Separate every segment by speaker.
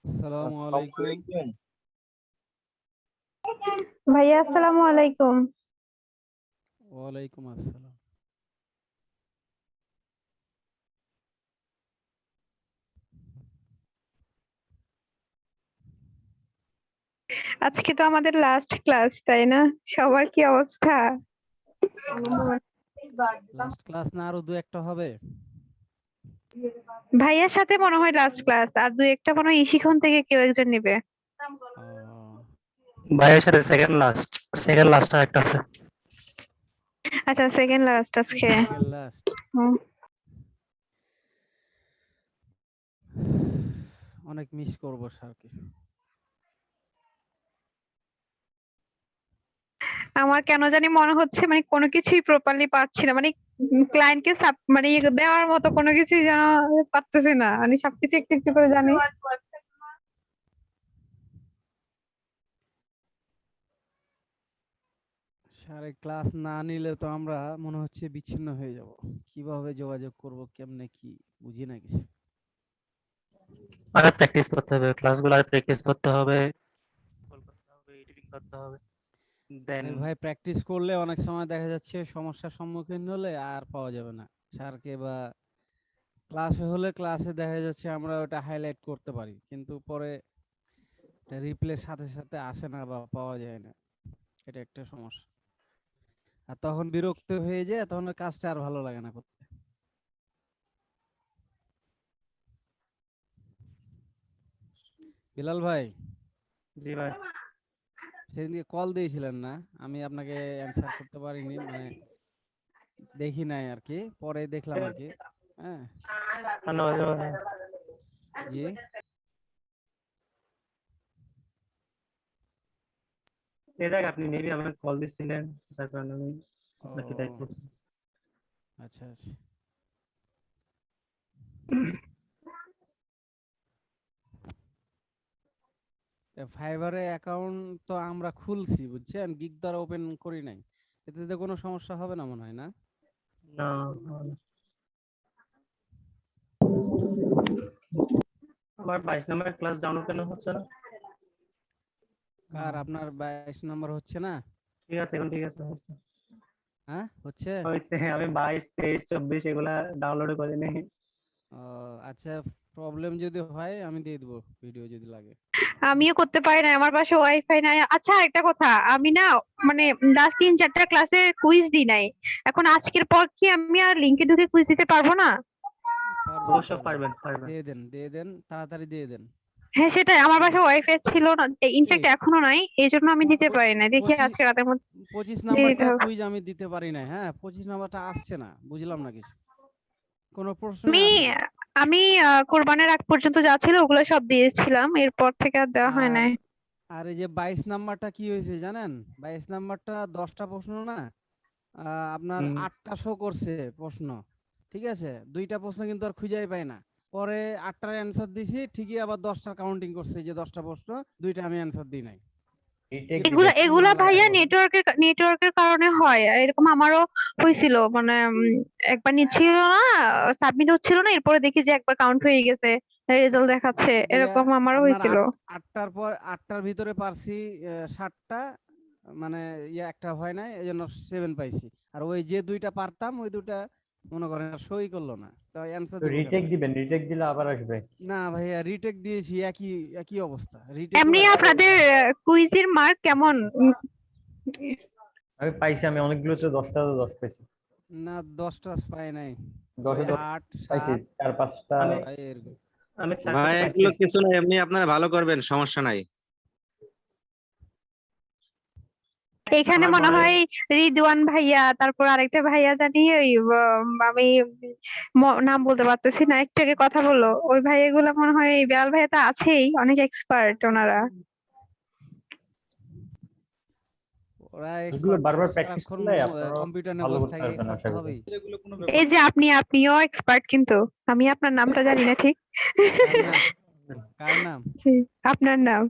Speaker 1: আসসালামু আলাইকুম।
Speaker 2: ভাইয়া আসসালামু আলাইকুম।
Speaker 1: ওয়ালাইকুম আসসালাম।
Speaker 2: আজকে তো আমাদের লাস্ট ক্লাস, তাই না? সবার কি অবস্থা?
Speaker 1: লাস্ট ক্লাস না আরো দু একটা হবে?
Speaker 2: ভাইয়ার সাথে মনে হয় লাস্ট ক্লাস, আর দুই একটা মনে হয় ইশিখন থেকে কেউ একজন নেবে।
Speaker 3: ভাইয়ের সাথে সেকেন্ড লাস্ট আর একটা আছে।
Speaker 2: আচ্ছা, সেকেন্ড লাস্ট আজকে।
Speaker 1: Second last. অনেক মিস করব স্যারকে।
Speaker 2: আমার কেন জানি মনে হচ্ছে মানে কোনো কিছুই প্রপারলি পারছি না, মানে ক্লায়েন্টকে মানে দেওয়ার মতো কোনো কিছুই যেন পারতেছি না, মানে সবকিছু একটু একটু করে জানি।
Speaker 1: স্যারের ক্লাস না নিলে তো আমরা মনে হচ্ছে বিচ্ছিন্ন হয়ে যাব। কিভাবে যোগাযোগ করব, কেমনে কি বুঝি না কিছু।
Speaker 3: আগে প্র্যাকটিস করতে হবে, ক্লাসগুলো আগে প্র্যাকটিস করতে হবে, কল করতে হবে, এডিটিং করতে হবে। দেন
Speaker 1: আরে ভাই, প্র্যাকটিস করলে অনেক সময় দেখা যাচ্ছে সমস্যার সম্মুখীন হলে আর পাওয়া যাবে না স্যারকে, বা ক্লাসে হলে ক্লাসে দেখা যাচ্ছে আমরা ওটা হাইলাইট করতে পারি, কিন্তু পরে রিপ্লের সাথে সাথে আসে না বা পাওয়া যায় না। এটা একটা সমস্যা। আর তখন বিরক্ত হয়ে যায়, তখন ওই কাজটা আর ভালো লাগে না করতে। বিলাল ভাই,
Speaker 3: জি ভাই।
Speaker 1: সেদিনকে কল দিয়েছিলেন না? আমি আপনাকে অ্যানসার করতে পারিনি, মানে দেখি নাই আর কি, পরে দেখলাম আর কি। হ্যাঁ।
Speaker 3: ধন্যবাদ ভাই।
Speaker 1: জি।
Speaker 3: এই দেখ, আপনি মেবি আমাকে কল দিচ্ছিলেন, যার কারণে আমি
Speaker 1: ও,
Speaker 3: আপনাকে টাইপ করছি।
Speaker 1: আচ্ছা আচ্ছা। ফাইবারে অ্যাকাউন্ট তো আমরা খুলছি বুঝছেন, গিগ দ্বারা ওপেন করি নাই। এতে তো কোনো সমস্যা হবে না মনে হয়, না?
Speaker 3: না, আমার 22 নম্বরের ক্লাস ডাউনলোড কেন হচ্ছে না?
Speaker 1: কার? আপনার 22 নম্বর হচ্ছে না?
Speaker 3: ঠিক আছে, এখন ঠিক আছে, হচ্ছে।
Speaker 1: হ্যাঁ, হচ্ছে।
Speaker 3: আমি 22, 23, 24 এগুলা ডাউনলোড করে নেই।
Speaker 1: ও আচ্ছা, প্রবলেম যদি হয় আমি দিয়ে দেবো ভিডিও যদি লাগে।
Speaker 2: আমিও করতে পারি না, আমার বাসায় ওয়াইফাই নাই। আচ্ছা, একটা কথা, আমি না মানে লাস্ট 3-4টা ক্লাসে কুইজ দিই নাই। এখন আজকের পর কি আমি আর লিংকে ঢুকে কুইজ দিতে পারবো না?
Speaker 1: পারবেন
Speaker 3: অবশ্য
Speaker 1: পারবেন।
Speaker 3: পারবেন।
Speaker 1: দিয়ে দেন তাড়াতাড়ি দিয়ে দেন।
Speaker 2: হ্যাঁ, সেটাই, আমার
Speaker 1: ঠিক
Speaker 2: বাসায়
Speaker 1: আছে।
Speaker 2: ওয়াইফাই ছিল না,
Speaker 1: এই
Speaker 2: ইনফ্যাক্ট এখনো নাই, এই জন্য আমি দিতে পারি না। দেখি
Speaker 1: 25
Speaker 2: আজকে রাতের মধ্যে
Speaker 1: 25
Speaker 2: দিয়ে দিতে
Speaker 1: নাম্বারটা
Speaker 2: হবে।
Speaker 1: কুইজ আমি দিতে পারি না। হ্যাঁ, 25 নাম্বারটা আসছে না, বুঝলাম না কিছু, কোনো প্রশ্নই
Speaker 2: আমি
Speaker 1: আসে না।
Speaker 2: আমি কোরবানের আগ পর্যন্ত যা ছিল ওগুলো সব দিয়েছিলাম, এরপর থেকে আর দেওয়া হয়
Speaker 1: আর
Speaker 2: নাই।
Speaker 1: আর এই যে 22 নাম্বারটা কি হয়েছে জানেন? 22 নাম্বারটা 10টা প্রশ্ন না, আপনার
Speaker 3: হুম।
Speaker 1: 8টা শো করছে প্রশ্ন। ঠিক আছে, 2টা প্রশ্ন কিন্তু আর খুঁজেই পাই না। পরে 8টার অ্যান্সার দিছি ঠিকই, আবার 10টা কাউন্টিং করছে যে 10টা প্রশ্ন, 2টা আমি অ্যান্সার দিই নাই।
Speaker 2: এগুলা
Speaker 1: কি
Speaker 2: এগুলা
Speaker 1: ঝামেলা
Speaker 2: ভাইয়া
Speaker 1: আছে বলেন?
Speaker 2: নেটওয়ার্কের কারণে হয়, এরকম আমারও হয়েছিল। মানে একবার নিচ্ছিল না, সাবমিট হচ্ছিল না, এরপরে দেখি যে একবার কাউন্ট হয়ে গেছে, রেজাল্ট দেখাচ্ছে,
Speaker 1: দিয়া
Speaker 2: এরকম আমারও
Speaker 1: আপনার
Speaker 2: হয়েছিল।
Speaker 1: 8টার পর 8টার ভিতরে পারছি 7টা, মানে একটা হয় নাই, এজন্য 7 পাইছি। আর ওই যে 2টা পারতাম, ওই 2টা মনে করেন আর সই করলো না, তো অ্যান্সার
Speaker 4: তো
Speaker 1: দিব কেমনে?
Speaker 4: রিটেক দিবেন, রিটেক দিলে আবার আসবে।
Speaker 1: না ভাইয়া, রিটেক দিয়েছি, একই একই অবস্থা, রিটেকও
Speaker 2: এমনি আপনাদের কুইজের মার্ক কেমন?
Speaker 4: আমি পাইছি, আমি অনেকগুলোতে 10টা 10 পেয়েছি।
Speaker 1: না 10 পাই নাই,
Speaker 4: 10-এ 10
Speaker 1: 8
Speaker 4: পাইছি,
Speaker 1: 7
Speaker 4: 4-5টা।
Speaker 1: এরকম।
Speaker 4: আমি
Speaker 5: ভাই এগুলো কিছু নাই, এমনি আপনারা ভালো করবেন, সমস্যা নাই।
Speaker 2: এখানে
Speaker 4: আমার
Speaker 2: মনে
Speaker 4: মনে হয়
Speaker 2: হয় রিদওয়ান ভাইয়া, তারপর আরেকটা ভাইয়া জানি ওই আমি নাম বলতে পারতেছি না, একটু আগে কথা বললো ওই ভাইয়াগুলো মনে হয়, এই বেলাল ভাইয়া তো আছেই, অনেক এক্সপার্ট ওনারা।
Speaker 1: ওরা
Speaker 4: এগুলো
Speaker 1: এক্সপার্ট,
Speaker 4: বারবার প্র্যাকটিস
Speaker 1: সারাক্ষণ
Speaker 4: করলে আপনারা
Speaker 1: কম্পিউটার নিয়ে
Speaker 4: ভালো
Speaker 1: বসে
Speaker 4: করতে
Speaker 1: থাকে,
Speaker 4: পারবেন
Speaker 1: এক্সপার্ট
Speaker 4: আশা
Speaker 1: তো
Speaker 4: করি।
Speaker 1: হবেই।
Speaker 2: এই যে আপনিও এক্সপার্ট, কিন্তু আমি আপনার নামটা জানি না ঠিক।
Speaker 1: কার নাম? কার নাম?
Speaker 2: জি, আপনার নাম?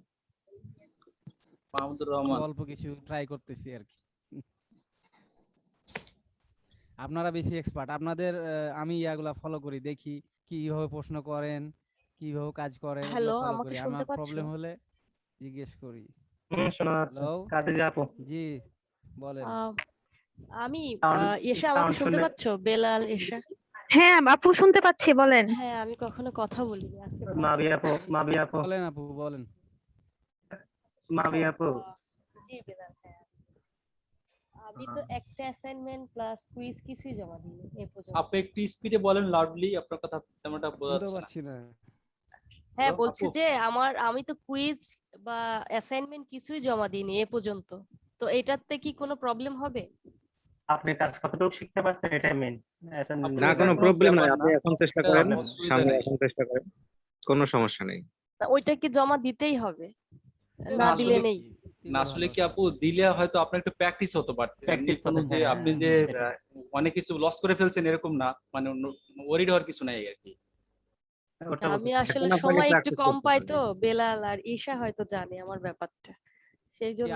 Speaker 6: মাহমুদুর রহমান।
Speaker 1: অল্প কিছু ট্রাই করতেছি আর কি। আপনারা বেশি এক্সপার্ট, আপনাদের আমি ইয়াগুলা ফলো করি, দেখি কিভাবে প্রশ্ন করেন, কিভাবে কাজ করেন, এগুলো
Speaker 7: হ্যালো,
Speaker 1: ফলো
Speaker 7: আমাকে
Speaker 1: করি,
Speaker 7: শুনতে
Speaker 1: আমার
Speaker 7: পাচ্ছ?
Speaker 1: প্রবলেম হলে জিজ্ঞেস করি।
Speaker 3: শোনা যাচ্ছে।
Speaker 1: হ্যালো,
Speaker 3: কাদের আপু?
Speaker 1: জি বলেন।
Speaker 7: আহ, আমি
Speaker 3: Sound-
Speaker 7: এশা, আমাকে
Speaker 3: sound
Speaker 7: শুনতে
Speaker 3: শুনে-
Speaker 7: পাচ্ছ? বেলাল, এশা।
Speaker 2: হ্যাঁ আপু, শুনতে পাচ্ছি, বলেন।
Speaker 7: হ্যাঁ, আমি কখনো কথা বলিনি আজকে first
Speaker 3: মাবি
Speaker 7: time
Speaker 3: আপু,
Speaker 7: বলছি।
Speaker 3: মাবি আপু,
Speaker 1: বলেন আপু, বলেন।
Speaker 3: মাবি আপু।
Speaker 7: জি বেলাল, হ্যাঁ। আমি তো একটা অ্যাসাইনমেন্ট প্লাস কুইজ কিছুই জমা দিইনি এ পর্যন্ত।
Speaker 6: আপনি একটু স্পিডে বলেন, লাউডলি, আপনার কথা তেমনটা বোঝা
Speaker 1: শুনতে
Speaker 6: যাচ্ছে না।
Speaker 1: পাচ্ছি না।
Speaker 7: হ্যাঁ,
Speaker 6: হ্যালো,
Speaker 7: বলছি
Speaker 6: আপু?
Speaker 7: যে আমি তো কুইজ বা অ্যাসাইনমেন্ট কিছুই জমা দিইনি এ পর্যন্ত, তো এটাতে কি কোনো প্রবলেম হবে?
Speaker 3: আপনি কাজ কতটুকু শিখতে পারছেন এটাই মেইন।
Speaker 5: না, কোনো প্রবলেম নাই, আপনি এখন চেষ্টা করেন,
Speaker 6: অসুবিধা
Speaker 5: সামনে
Speaker 6: নেই।
Speaker 5: এখন চেষ্টা করেন, কোনো সমস্যা নেই।
Speaker 7: না, ওইটা কি জমা দিতেই হবে?
Speaker 1: দিলে
Speaker 7: না
Speaker 1: ভালো
Speaker 7: দিলে
Speaker 1: আর
Speaker 7: নেই?
Speaker 1: কি, দিলে
Speaker 6: না আসলে
Speaker 1: ভালো
Speaker 6: কি আপু, দিলে হয়তো আপনার একটু প্র্যাকটিস হতো, বাট
Speaker 3: Practice
Speaker 6: কোনো
Speaker 3: হতো,
Speaker 6: যে
Speaker 3: হ্যাঁ,
Speaker 6: আপনি
Speaker 1: হ্যাঁ,
Speaker 6: যে
Speaker 3: সেটাই।
Speaker 6: অনেক কিছু লস করে ফেলছেন এরকম না, মানে ওয়ারিড হওয়ার কিছু নাই আর কি।
Speaker 3: ওটা
Speaker 7: আমি
Speaker 3: বলতেছি।
Speaker 7: আসলে
Speaker 5: এখন আপনাকে
Speaker 7: সময় একটু
Speaker 5: প্র্যাকটিস
Speaker 7: কম
Speaker 5: করতে
Speaker 7: পাই
Speaker 5: হবে।
Speaker 7: তো, বেলাল আর ঈশা হয়তো জানে আমার ব্যাপারটা, সেই
Speaker 1: কি
Speaker 7: জন্য।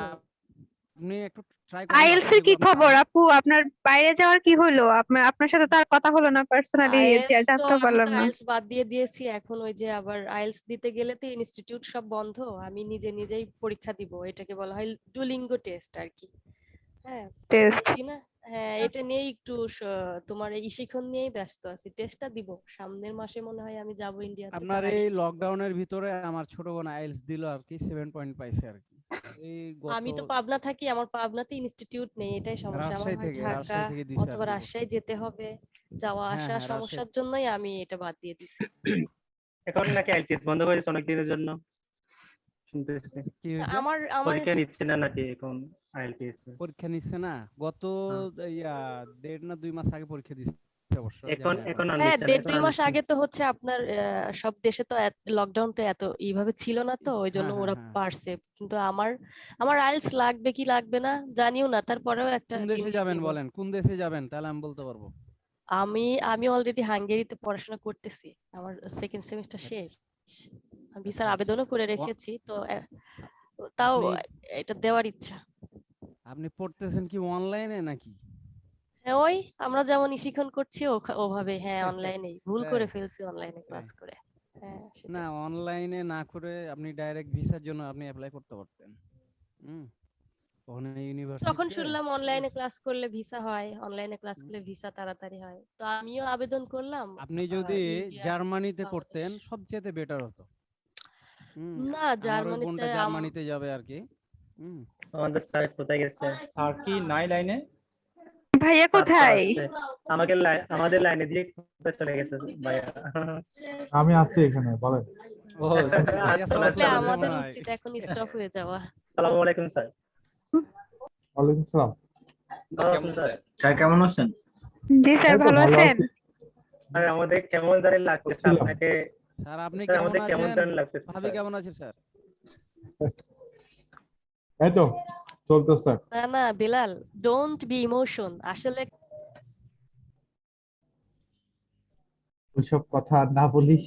Speaker 1: আপনি একটু ট্রাই করেন,
Speaker 2: আইএলস
Speaker 1: আশা
Speaker 2: এর
Speaker 1: করি
Speaker 2: কি
Speaker 1: আপনি
Speaker 2: খবর
Speaker 1: পারেন।
Speaker 2: আপু? আপনার বাইরে যাওয়ার কি হলো? আপনার সাথে তো আর কথা হলো না, পার্সোনালি
Speaker 7: আইএলস তো
Speaker 2: জানতেও
Speaker 7: আমি
Speaker 2: পারলাম
Speaker 7: তো
Speaker 2: না।
Speaker 7: আইএলস বাদ দিয়ে দিয়েছি, এখন ওই যে আবার আইএলস দিতে গেলে তো ইনস্টিটিউট সব বন্ধ, আমি নিজে নিজেই পরীক্ষা দিব, এটাকে বলা হয় ডুলিঙ্গো টেস্ট আর কি। হ্যাঁ,
Speaker 2: টেস্ট?
Speaker 7: বুঝছি না। হ্যাঁ, এটা নিয়েই একটু তোমার এই শিখন নিয়েই ব্যস্ত আছি, টেস্টটা দিব সামনের মাসে, মনে হয় আমি যাব ইন্ডিয়াতে,
Speaker 1: আপনার
Speaker 7: তার
Speaker 1: এই
Speaker 7: আগে।
Speaker 1: লকডাউনের ভিতরে আমার ছোট বোন আইএলস দিল আর কি, 7 পয়েন্ট পাইছে আর কি। এই গত
Speaker 7: আমি তো পাবনা থাকি, আমার পাবনাতে ইনস্টিটিউট নেই, এটাই সমস্যা, আমার হয় ঢাকা
Speaker 1: রাজশাহী থেকে দিছে আর
Speaker 7: অথবা
Speaker 1: কি প্রশ্ন।
Speaker 7: রাজশাহী যেতে হবে, যাওয়া
Speaker 1: হ্যাঁ
Speaker 7: আসা
Speaker 1: হ্যাঁ,
Speaker 7: সমস্যার
Speaker 1: রাজশাহী।
Speaker 7: জন্যই আমি এটা বাদ দিয়ে দিছি।
Speaker 3: এখন নাকি আইটিএস বন্ধ করেছে অনেক দিনের জন্য শুনতেছি।
Speaker 1: কি হয়েছে?
Speaker 7: আমার আমার
Speaker 3: পরীক্ষা নিচ্ছে না নাকি এখন আইটিএস?
Speaker 1: পরীক্ষা নিচ্ছে না, গত ইয়া 1.5 না 2 মাস আগে পরীক্ষা দিচ্ছে অবশ্য,
Speaker 3: এখন
Speaker 1: জানি না
Speaker 3: এখন আর
Speaker 7: হ্যাঁ,
Speaker 3: নিচ্ছে না,
Speaker 7: 1.5
Speaker 3: এখন
Speaker 7: 2
Speaker 3: আর
Speaker 7: মাস
Speaker 3: নিচ্ছে না।
Speaker 7: আগে তো হচ্ছে আপনার সব দেশে তো লকডাউন তো এত এইভাবে ছিল না, তো ওই জন্য
Speaker 1: হ্যাঁ হ্যাঁ
Speaker 7: ওরা
Speaker 1: হ্যাঁ।
Speaker 7: পারছে, কিন্তু আমার আমার আইএলস লাগবে কি লাগবে না জানিও না, তারপরেও একটা
Speaker 1: কোন দেশে
Speaker 7: জিনিস
Speaker 1: যাবেন
Speaker 7: নিব।
Speaker 1: বলেন, কোন দেশে যাবেন, তাহলে আমি বলতে পারবো।
Speaker 7: আমি আমি অলরেডি হাঙ্গেরিতে পড়াশোনা করতেছি, আমার সেকেন্ড সেমিস্টার
Speaker 1: আচ্ছা
Speaker 7: শেষ, আমি
Speaker 1: আচ্ছা
Speaker 7: ভিসার
Speaker 1: আচ্ছা।
Speaker 7: আবেদনও করে
Speaker 1: ও-
Speaker 7: রেখেছি, তো তাও
Speaker 1: আপনি
Speaker 7: এটা দেওয়ার ইচ্ছা।
Speaker 1: আপনি পড়তেছেন কি অনলাইনে নাকি?
Speaker 7: হ্যাঁ, ওই আমরা যেমন শিখন করছি ওভাবে, হ্যাঁ অনলাইনেই, ভুল করে
Speaker 1: তাই
Speaker 7: ফেলছি অনলাইনে
Speaker 1: তাই।
Speaker 7: ক্লাস করে। হ্যাঁ
Speaker 1: না,
Speaker 7: সেটাই।
Speaker 1: অনলাইনে না করে আপনি ডাইরেক্ট ভিসার জন্য আপনি অ্যাপ্লাই করতে পারতেন। হুম, ওখানে
Speaker 7: তখন
Speaker 1: ইউনিভার্সিটিতে
Speaker 7: শুনলাম অনলাইনে ক্লাস করলে ভিসা হয়, অনলাইনে ক্লাস করলে ভিসা তাড়াতাড়ি হয়, তো আমিও আবেদন করলাম।
Speaker 1: আপনি যদি
Speaker 7: ইন্ডিয়া,
Speaker 1: জার্মানিতে
Speaker 7: বাংলাদেশ।
Speaker 1: করতেন সবচেয়ে বেটার হতো। হুম,
Speaker 7: না,
Speaker 1: আমার ওই
Speaker 7: জার্মানিতে
Speaker 1: বোনটা জার্মানিতে যাবে আর কি। হুম,
Speaker 3: আমাদের স্যার কোথায় গেছে?
Speaker 6: আর কি নাই লাইনে?
Speaker 2: ভাইয়া
Speaker 3: স্যার তো
Speaker 2: কোথায়?
Speaker 3: আছে। আমাদের লাইনে দিয়ে কোথায় চলে গেছে ভাইয়া?
Speaker 8: আমি আছি এখানে, বলেন।
Speaker 6: ও
Speaker 1: ভাইয়া
Speaker 3: আসসালামু
Speaker 1: সব
Speaker 7: আসলে
Speaker 1: চলেছে
Speaker 7: আমাদের
Speaker 1: মনে হয়।
Speaker 7: উচিত এখন স্টপ হয়ে যাওয়া।
Speaker 3: আলাইকুম স্যার।
Speaker 8: ওয়ালাইকুম সালাম।
Speaker 3: ভালো
Speaker 6: কেমন
Speaker 3: আছেন স্যার?
Speaker 6: আছে?
Speaker 9: স্যার কেমন আছেন?
Speaker 2: জি স্যার,
Speaker 8: এই তো
Speaker 2: ভালো
Speaker 8: ভালো
Speaker 2: আছেন?
Speaker 8: আছি।
Speaker 3: আর আমাদের কেমন জানি লাগতেছে
Speaker 8: ছিলাম।
Speaker 3: আপনাকে।
Speaker 1: স্যার আপনি
Speaker 3: স্যার
Speaker 1: কেমন
Speaker 3: আমাদের কেমন
Speaker 1: আছেন?
Speaker 3: জানি লাগতেছে
Speaker 1: ভাবি
Speaker 3: স্যার।
Speaker 1: কেমন আছে স্যার?
Speaker 8: এই তো চলতেছে।
Speaker 7: না না বিলাল, ডোন্ট বি ইমোশন, আসলে
Speaker 8: ওইসব কথা আর না বলি,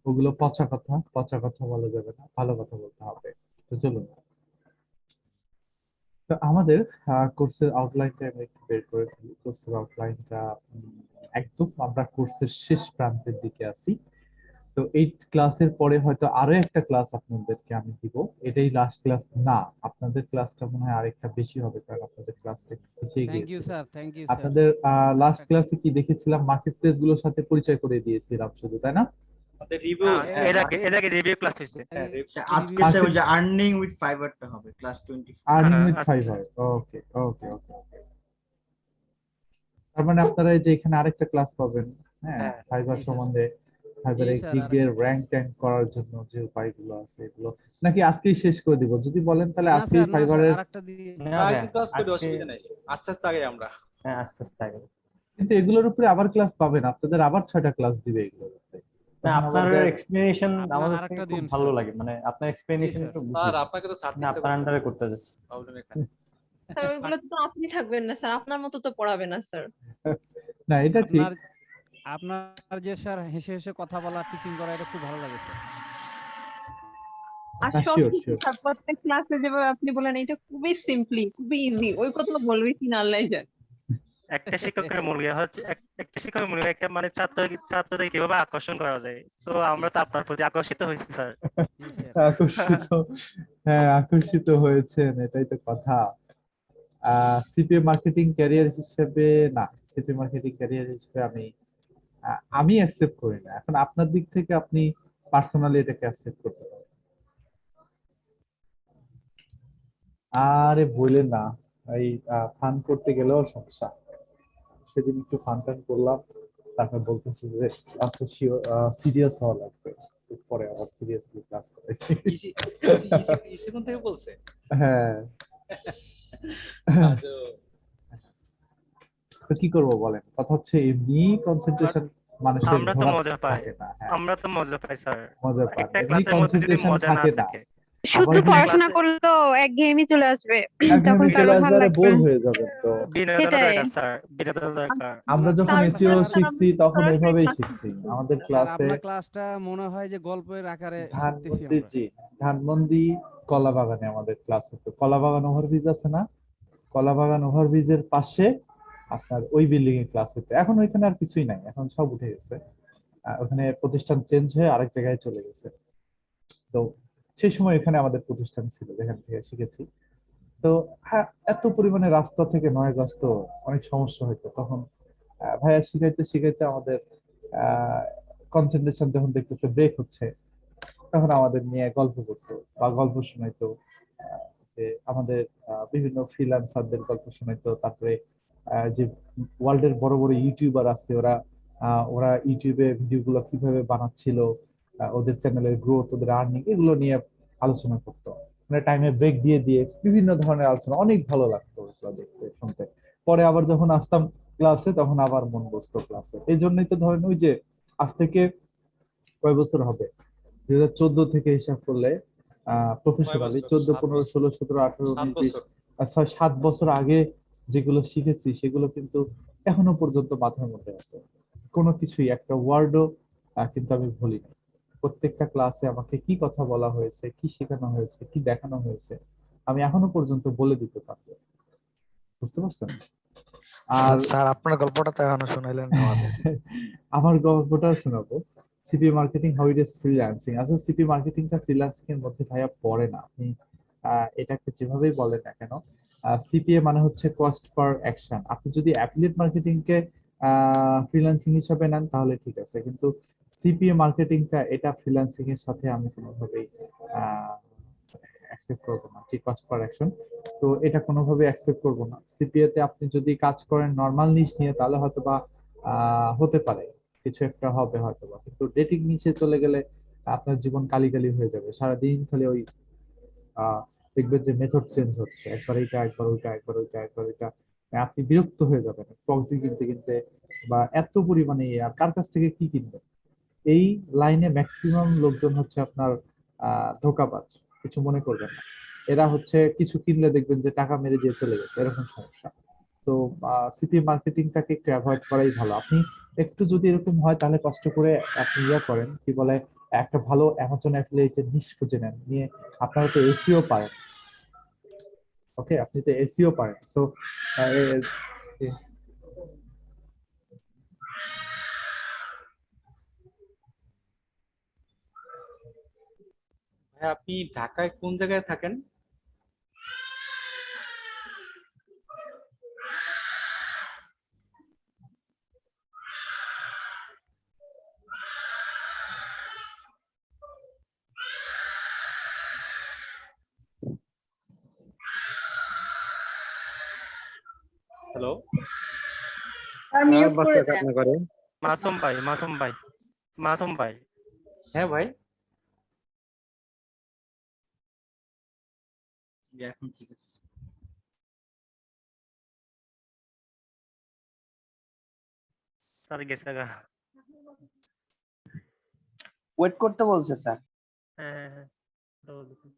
Speaker 8: ওগুলো পচা কথা, পচা কথা বলা যাবে না, ভালো কথা বলতে হবে। তো চলুন, তো আমাদের কোর্সের আউটলাইনটা আমি একটু বের করে ফেলি। কোর্সের আউটলাইনটা একদম আমরা কোর্সের শেষ প্রান্তের দিকে আছি। তো তো এই ক্লাসের পরে হয়তো আরো একটা ক্লাস আপনাদেরকে আমি দিব, এটাই লাস্ট ক্লাস না, আপনাদের ক্লাসটা মনে হয় আরেকটা বেশি হবে, কারণ আপনাদের ক্লাসটা একটু পিছিয়ে
Speaker 1: থ্যাংক ইউ
Speaker 8: গিয়েছিল।
Speaker 1: Sir, thank you sir.
Speaker 8: আপনাদের লাস্ট ক্লাসে কি দেখেছিলাম, মার্কেট প্লেস গুলোর সাথে পরিচয় করে দিয়েছিলাম শুধু, তাই না?
Speaker 6: আমাদের রিভিউ
Speaker 3: এর আগে রিভিউ ক্লাস হয়েছে।
Speaker 9: আজকে স্যার ওই যে আর্নিং উইথ ফাইবারটা হবে ক্লাস 20।
Speaker 8: আর্নিং উইথ
Speaker 3: আজকে।
Speaker 8: ফাইবার, ওকে ওকে ওকে ওকে। তার মানে আপনারা এই যে এখানে আরেকটা ক্লাস পাবেন, হ্যাঁ,
Speaker 3: হ্যাঁ,
Speaker 8: ফাইবার
Speaker 1: জি স্যার।
Speaker 8: সম্বন্ধে, ফাইবারে
Speaker 1: স্যার,
Speaker 8: গিগের র্যাঙ্ক ট্যাঙ্ক করার জন্য যে উপায়গুলো আছে এগুলো, নাকি আজকেই শেষ করে দিব? যদি বলেন তাহলে
Speaker 1: না
Speaker 8: আজকেই
Speaker 1: স্যার, না স্যার,
Speaker 8: ফাইবারের,
Speaker 1: আরেকটা দিয়ে
Speaker 4: না
Speaker 6: আরেকদিন ক্লাস করি,
Speaker 4: আজকে
Speaker 6: অসুবিধা নাই, আস্তে আস্তে আগে আমরা।
Speaker 4: হ্যাঁ আস্তে আস্তে আগে।
Speaker 8: কিন্তু এগুলোর উপরে আবার ক্লাস পাবেন, আপনাদের আবার 6টা ক্লাস দিবে এগুলোর উপরে।
Speaker 4: না,
Speaker 8: তখন আবার
Speaker 4: আপনার
Speaker 8: যা-
Speaker 4: এক্সপ্লেনেশন
Speaker 1: আপনার
Speaker 4: আমাদের
Speaker 1: আরেকটা
Speaker 4: থেকে খুব
Speaker 1: দিন,
Speaker 4: ভালো
Speaker 1: স্যার।
Speaker 4: লাগে, মানে আপনার এক্সপ্লেনেশন
Speaker 1: স্যার।
Speaker 4: একটু
Speaker 6: স্যার আপনাকে তো ছাড়
Speaker 4: না
Speaker 6: দিচ্ছে,
Speaker 4: আপনার আন্ডারে করতে যাচ্ছে।
Speaker 6: প্রবলেম এখানে।
Speaker 10: স্যার ওইগুলো তো আপনি থাকবেন না স্যার, আপনার মতো তো পড়াবে না স্যার।
Speaker 8: না এটা ঠিক।
Speaker 1: আপনার আপনার যে স্যার হেসে হেসে কথা বলা, টিচিং করা, এটা খুব ভালো লাগে স্যার।
Speaker 10: আর
Speaker 8: হ্যাঁ,
Speaker 10: সব
Speaker 8: sure,
Speaker 10: কিছু
Speaker 8: sure.
Speaker 10: স্যার প্রত্যেক ক্লাসে যেভাবে আপনি বলেন এটা খুবই সিম্পলি, খুবই ইজি, ওই কথা বলবে কিনা আল্লাহ জানে।
Speaker 3: একটা শিক্ষকের মূল ইয়ে হচ্ছে একটা শিক্ষকের মূল ইয়ে একটা মানে ছাত্রদের কিভাবে আকর্ষণ করা যায়। তো আমরা তো আপনার প্রতি আকর্ষিত হয়েছি স্যার।
Speaker 1: জি স্যার।
Speaker 8: আকর্ষিত, হ্যাঁ আকর্ষিত হয়েছেন, এটাই তো কথা। সিপিএ মার্কেটিং ক্যারিয়ার হিসেবে না, সিপিএ মার্কেটিং ক্যারিয়ার হিসেবে আমি অ্যাকসেপ্ট করি না। এখন আপনার দিক থেকে আপনি পার্সোনালি এটাকে অ্যাকসেপ্ট করতে পারেন। আরে বললেন না, এই ফান করতে গেলেও সমস্যা। সেদিন একটু ফান টান করলাম, তারপর বলতেছে যে আচ্ছা সিরিয়াস হওয়া লাগবে, পরে আবার সিরিয়াসলি ক্লাস করেছি।
Speaker 6: ইসি কোন থেকে বলছে?
Speaker 8: হ্যাঁ,
Speaker 6: আজও
Speaker 8: তো কি করবো বলেন, কথা হচ্ছে এমনি কনসেন্ট্রেশন মানুষের
Speaker 3: আমরা তো
Speaker 8: ধরা
Speaker 3: মজা পাই,
Speaker 8: থাকে না। হ্যাঁ,
Speaker 3: আমরা তো মজা পাই স্যার।
Speaker 8: মজা পান,
Speaker 3: একটা
Speaker 8: এমনি
Speaker 3: ক্লাসের মধ্যে যদি
Speaker 8: কনসেন্ট্রেশন
Speaker 3: মজা না
Speaker 8: থাকে না,
Speaker 3: থাকে,
Speaker 2: শুধু
Speaker 8: আবার
Speaker 2: পড়াশোনা
Speaker 3: ক্লাসে
Speaker 2: করলে তো একঘেয়েমি চলে আসবে, তখন
Speaker 8: একঘেয়েমি
Speaker 2: কারো
Speaker 8: চলে
Speaker 2: ভালো
Speaker 8: আসবে,
Speaker 2: লাগবে
Speaker 8: বোর
Speaker 2: না।
Speaker 8: হয়ে যাবেন। তো
Speaker 3: বিনোদন
Speaker 2: সেটাই।
Speaker 3: দরকার স্যার, বিনোদন দরকার।
Speaker 8: আমরা যখন
Speaker 10: তার
Speaker 8: এসিও
Speaker 10: জন্য স্যার
Speaker 8: শিখছি
Speaker 10: আমরা
Speaker 8: তখন
Speaker 10: সরাসরি
Speaker 8: ওইভাবেই
Speaker 10: ক্লাস
Speaker 8: শিখছি। আমাদের
Speaker 1: স্যার,
Speaker 8: ক্লাসে
Speaker 1: আপনার ক্লাসটা মনে হয় যে গল্পের আকারে শিখতেছি
Speaker 8: ধানমন্ডি,
Speaker 1: আমরা।
Speaker 8: জি ধানমন্ডি কলা বাগানে আমাদের ক্লাস হতো। কলা বাগান ওভারব্রিজ আছে না, কলা বাগান ওভারব্রিজের পাশে আপনার ওই বিল্ডিং এ ক্লাস হতো। এখন ওইখানে আর কিছুই নাই, এখন সব উঠে গেছে। ওখানে প্রতিষ্ঠান চেঞ্জ হয়ে আরেক জায়গায় চলে গেছে। তো সেই সময় এখানে আমাদের প্রতিষ্ঠান ছিল যেখান থেকে শিখেছি। তো হ্যাঁ, এত পরিমাণে রাস্তা থেকে নয়েজ আসতো, অনেক সমস্যা হতো তখন। ভাইয়া শিখাইতে শিখাইতে আমাদের কনসেন্ট্রেশন যখন দেখতেছে ব্রেক হচ্ছে, তখন আমাদের নিয়ে গল্প করতো বা গল্প শোনাইতো। যে আমাদের বিভিন্ন ফ্রিল্যান্সারদের গল্প শোনাইতো। তারপরে যে ওয়ার্ল্ডের বড় বড় ইউটিউবার আছে, ওরা ইউটিউবে ভিডিও গুলো কিভাবে বানাচ্ছিল, ওদের চ্যানেলের গ্রোথ, ওদের আর্নিং, এগুলো নিয়ে আলোচনা করতো। মানে টাইমে ব্রেক দিয়ে দিয়ে বিভিন্ন ধরনের আলোচনা, অনেক ভালো লাগতো ওগুলো দেখতে শুনতে। পরে আবার যখন আসতাম ক্লাসে, তখন আবার মন বসতো ক্লাসে। এই জন্যই তো ধরেন ওই যে আজ থেকে কয় বছর হবে, 2014 থেকে হিসাব করলে প্রফেশনালি 14, 15, 16, 17, 18, 19, 20, 6-7 বছর আগে যেগুলো শিখেছি সেগুলো কিন্তু এখনো পর্যন্ত মাথার মধ্যে আছে। কোনো কিছুই, একটা ওয়ার্ডও কিন্তু আমি ভুলি না। প্রত্যেকটা ক্লাসে আমাকে কি কথা বলা হয়েছে, কি শেখানো হয়েছে, কি দেখানো হয়েছে, আমি এখনো পর্যন্ত বলে দিতে পারবো। বুঝতে পারছেন? আর
Speaker 9: স্যার আপনার গল্পটা তো এখনো শুনাইলেন না আমাদের।
Speaker 8: আমার গল্পটা শোনাবো, CP marketing how it is freelancing. আসলে সিপি মার্কেটিংটা ফ্রিল্যান্সিং এর মধ্যে ভাইয়া পড়ে না। আপনি এটাকে যেভাবেই বলেন না কেন, সিপিএ মানে হচ্ছে কস্ট পার অ্যাকশন। আপনি যদি অ্যাফিলিয়েট মার্কেটিং কে ফ্রিল্যান্সিং হিসাবে নেন তাহলে ঠিক আছে, কিন্তু সিপিএ মার্কেটিংটা এটা ফ্রিল্যান্সিং এর সাথে আমি কোনোভাবেই অ্যাকসেপ্ট করবো না, যে কস্ট পার অ্যাকশন। তো এটা কোনোভাবে অ্যাকসেপ্ট করবো না। সিপিএ তে আপনি যদি কাজ করেন নর্মাল নিশ নিয়ে, তাহলে হয়তো বা হতে পারে কিছু একটা হবে হয়তো বা, কিন্তু ডেটিং নিচে চলে গেলে আপনার জীবন কালি কালি হয়ে যাবে। সারাদিন খালি ওই দেখবেন যে মেথড চেঞ্জ হচ্ছে, একবার এইটা, একবার ওইটা, একবার ওইটা, একবার ওইটা। আপনি বিরক্ত হয়ে যাবেন প্রক্সি কিনতে কিনতে, বা এত পরিমাণে আর কার কাছ থেকে কি কিনবেন। এই লাইনে ম্যাক্সিমাম লোকজন হচ্ছে আপনার ধোঁকাবাজ, কিছু মনে করবেন না। এরা হচ্ছে কিছু কিনলে দেখবেন যে টাকা মেরে দিয়ে চলে গেছে, এরকম সমস্যা। তো সিপি মার্কেটিংটাকে একটু অ্যাভয়েড করাই ভালো। আপনি একটু যদি এরকম হয় তাহলে কষ্ট করে আপনি করেন, কি বলে, একটা ভালো অ্যামাজন অ্যাফিলিয়েটেড নিশ খুঁজে নেন, নিয়ে আপনারা তো এসইও পারেন। ওকে, আপনি তো এসইও পারেন। সো
Speaker 6: হ্যাঁ, আপনি ঢাকায় কোন জায়গায় থাকেন? হ্যালো,
Speaker 5: খারাপ অবস্থা আপনি করে
Speaker 3: মাসুম ভাই, মাসুম ভাই, মাসুম ভাই।
Speaker 6: হ্যাঁ ভাই,
Speaker 9: এখন ঠিক আছে।
Speaker 3: স্যার গেছে গা।
Speaker 9: ওয়েট করতে বলছে স্যার।
Speaker 3: হ্যাঁ হ্যাঁ হ্যাঁ, তো বলুন।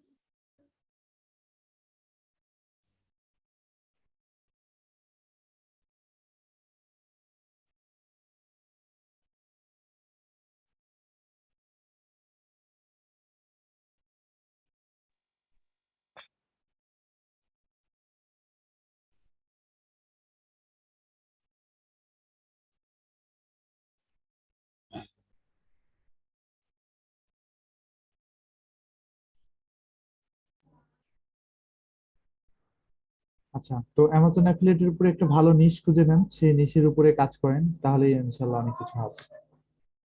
Speaker 8: আচ্ছা, তো অ্যামাজন অ্যাফিলিয়েটের উপরে একটা ভালো নিশ খুঁজে নেন, সেই নিশের উপরে কাজ করেন, তাহলে ইনশাল্লাহ অনেক কিছু হবে।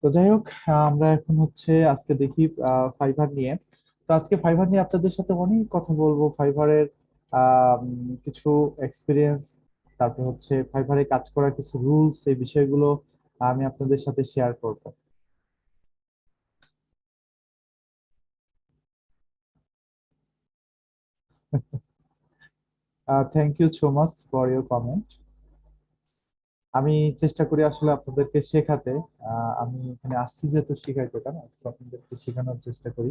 Speaker 8: তো যাই হোক, আমরা এখন হচ্ছে আজকে দেখি ফাইবার নিয়ে। তো আজকে ফাইবার নিয়ে আপনাদের সাথে অনেক কথা বলবো। ফাইবারের কিছু এক্সপিরিয়েন্স, তারপর হচ্ছে ফাইবারে কাজ করার কিছু রুলস, এই বিষয়গুলো আমি আপনাদের সাথে শেয়ার করব। Thank you so much for your comment. আমি চেষ্টা করি আসলে আপনাদেরকে শেখাতে। আমি এখানে আসছি যেহেতু শিখাইতে, তাই না? So আপনাদেরকে শেখানোর চেষ্টা করি।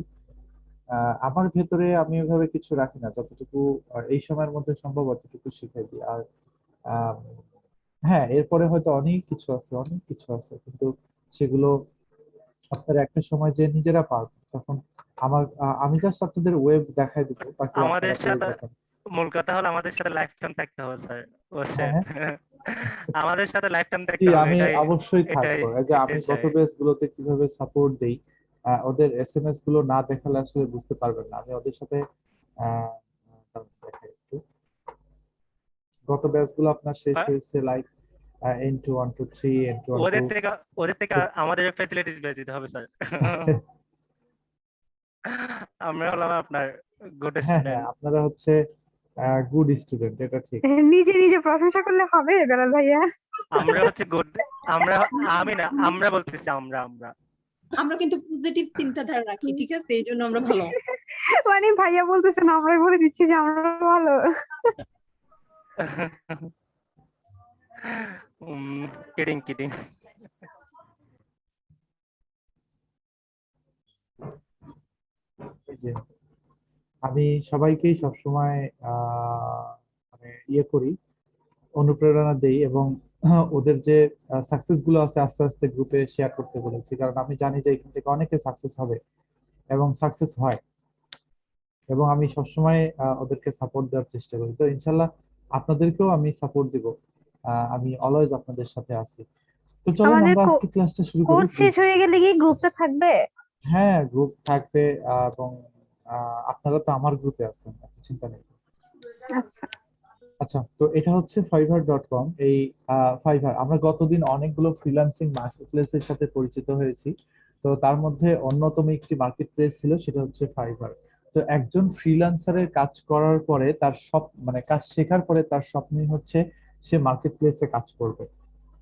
Speaker 8: আমার ভেতরে আমি ওইভাবে কিছু রাখি না, যতটুকু এই সময়ের মধ্যে সম্ভব অতটুকু শিখাই দিই। আর আম, হ্যাঁ, এরপরে হয়তো অনেক কিছু আছে, অনেক কিছু আছে, কিন্তু সেগুলো আপনারা একটা সময় যে নিজেরা পারবেন তখন আমি জাস্ট আপনাদের ওয়েব দেখাই দিব, বাকি
Speaker 3: আমাদের
Speaker 8: আপনারা করে
Speaker 3: সাথে
Speaker 8: দেখেন।
Speaker 3: মূল কথা হলো আমাদের সাথে লাইফ টাইম থাকতে হবে স্যার, বুঝছেন?
Speaker 8: হ্যাঁ,
Speaker 3: আমাদের সাথে লাইফ টাইম
Speaker 8: জি,
Speaker 3: থাকতে হবে,
Speaker 8: আমি
Speaker 3: এটাই
Speaker 8: অবশ্যই
Speaker 3: এটাই
Speaker 8: থাকবো। এই যে আমি
Speaker 3: এটাই
Speaker 8: গত
Speaker 3: চাই।
Speaker 8: ব্যাচ গুলোতে কিভাবে সাপোর্ট দেই, ওদের এসএমএস গুলো না দেখালে আসলে বুঝতে পারবেন না। আমি ওদের সাথে আহ, দাঁড়ান দেখাই একটু। গত ব্যাচ গুলো আপনার শেষ
Speaker 3: আ-
Speaker 8: হয়েছে লাইক N2 1 2 3, N2 1 2
Speaker 3: ওদের থেকে ওদের থেকে
Speaker 8: 6।
Speaker 3: আমাদের ফ্যাসিলিটিস বেশি দিতে হবে স্যার। আমরা হলাম আপনার গুড
Speaker 8: হ্যাঁ হ্যাঁ,
Speaker 3: স্টুডেন্ট।
Speaker 8: আপনারা হচ্ছে গুড স্টুডেন্ট, এটা ঠিক।
Speaker 2: নিজে নিজে প্রশংসা করলে হবে বেলাল ভাইয়া?
Speaker 3: আমরা হচ্ছে গুড, আমরা আমি না, আমরা বলতেছি, আমরা আমরা
Speaker 10: আমরা কিন্তু পজিটিভ চিন্তাধারা রাখি, ঠিক আছে, এই জন্য আমরা ভালো।
Speaker 2: মানে ভাইয়া বলতেছেন, আমরাই বলে দিচ্ছি যে আমরা ভালো।
Speaker 3: Kidding kidding.
Speaker 8: এই যে আমি সবাইকেই সবসময় মানে ইয়ে করি, অনুপ্রেরণা দেই, এবং ওদের যে সাকসেস গুলো আছে আস্তে আস্তে গ্রুপে শেয়ার করতে বলেছি, কারণ আমি জানি যে এখান থেকে অনেকে সাকসেস হবে এবং সাকসেস হয়, এবং আমি সবসময় ওদেরকে সাপোর্ট দেওয়ার চেষ্টা করি। তো ইনশাল্লাহ আপনাদেরকেও আমি সাপোর্ট দিব। আমি অলওয়েজ আপনাদের সাথে আছি। তো চলেন
Speaker 2: আমাদের
Speaker 8: আমরা আজকে ক্লাসটা শুরু করি
Speaker 2: কোর্স শেষ হয়ে গেলে কি গ্রুপটা থাকবে?
Speaker 8: হ্যাঁ, গ্রুপ থাকবে, এবং আপনারা তো আমার গ্রুপে আছেন, আচ্ছা চিন্তা নেই।
Speaker 2: আচ্ছা,
Speaker 8: আচ্ছা, তো এটা হচ্ছে fiverr.com। এই ফাইবার, আমরা গতদিন অনেকগুলো ফ্রিল্যান্সিং মার্কেটপ্লেসের সাথে পরিচিত হয়েছি। তো তার মধ্যে অন্যতম একটি মার্কেটপ্লেস ছিল, সেটা হচ্ছে ফাইবার। তো একজন ফ্রিল্যান্সারের কাজ করার পরে তার মানে কাজ শেখার পরে তার স্বপ্নই হচ্ছে সে মার্কেটপ্লেসে কাজ করবে।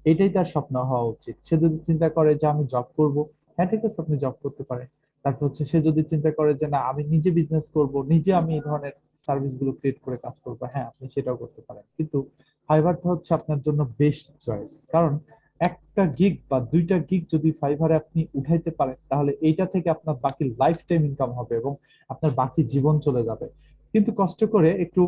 Speaker 8: এটাই তার স্বপ্ন হওয়া উচিত। সে যদি চিন্তা করে যে আমি জব করব, হ্যাঁ ঠিক আছে, আপনি জব করতে পারেন। তারপর হচ্ছে সে যদি চিন্তা করে যে না, আমি নিজে বিজনেস করব, নিজে আমি এই ধরনের সার্ভিস গুলো ক্রিয়েট করে কাজ করবো, হ্যাঁ আপনি সেটাও করতে পারেন। কিন্তু ফাইবারটা হচ্ছে আপনার জন্য বেস্ট চয়েস, কারণ একটা গিগ বা দুইটা গিগ যদি ফাইবারে আপনি উঠাইতে পারেন, তাহলে এইটা থেকে আপনার বাকি লাইফ টাইম ইনকাম হবে এবং আপনার বাকি জীবন চলে যাবে। কিন্তু কষ্ট করে একটু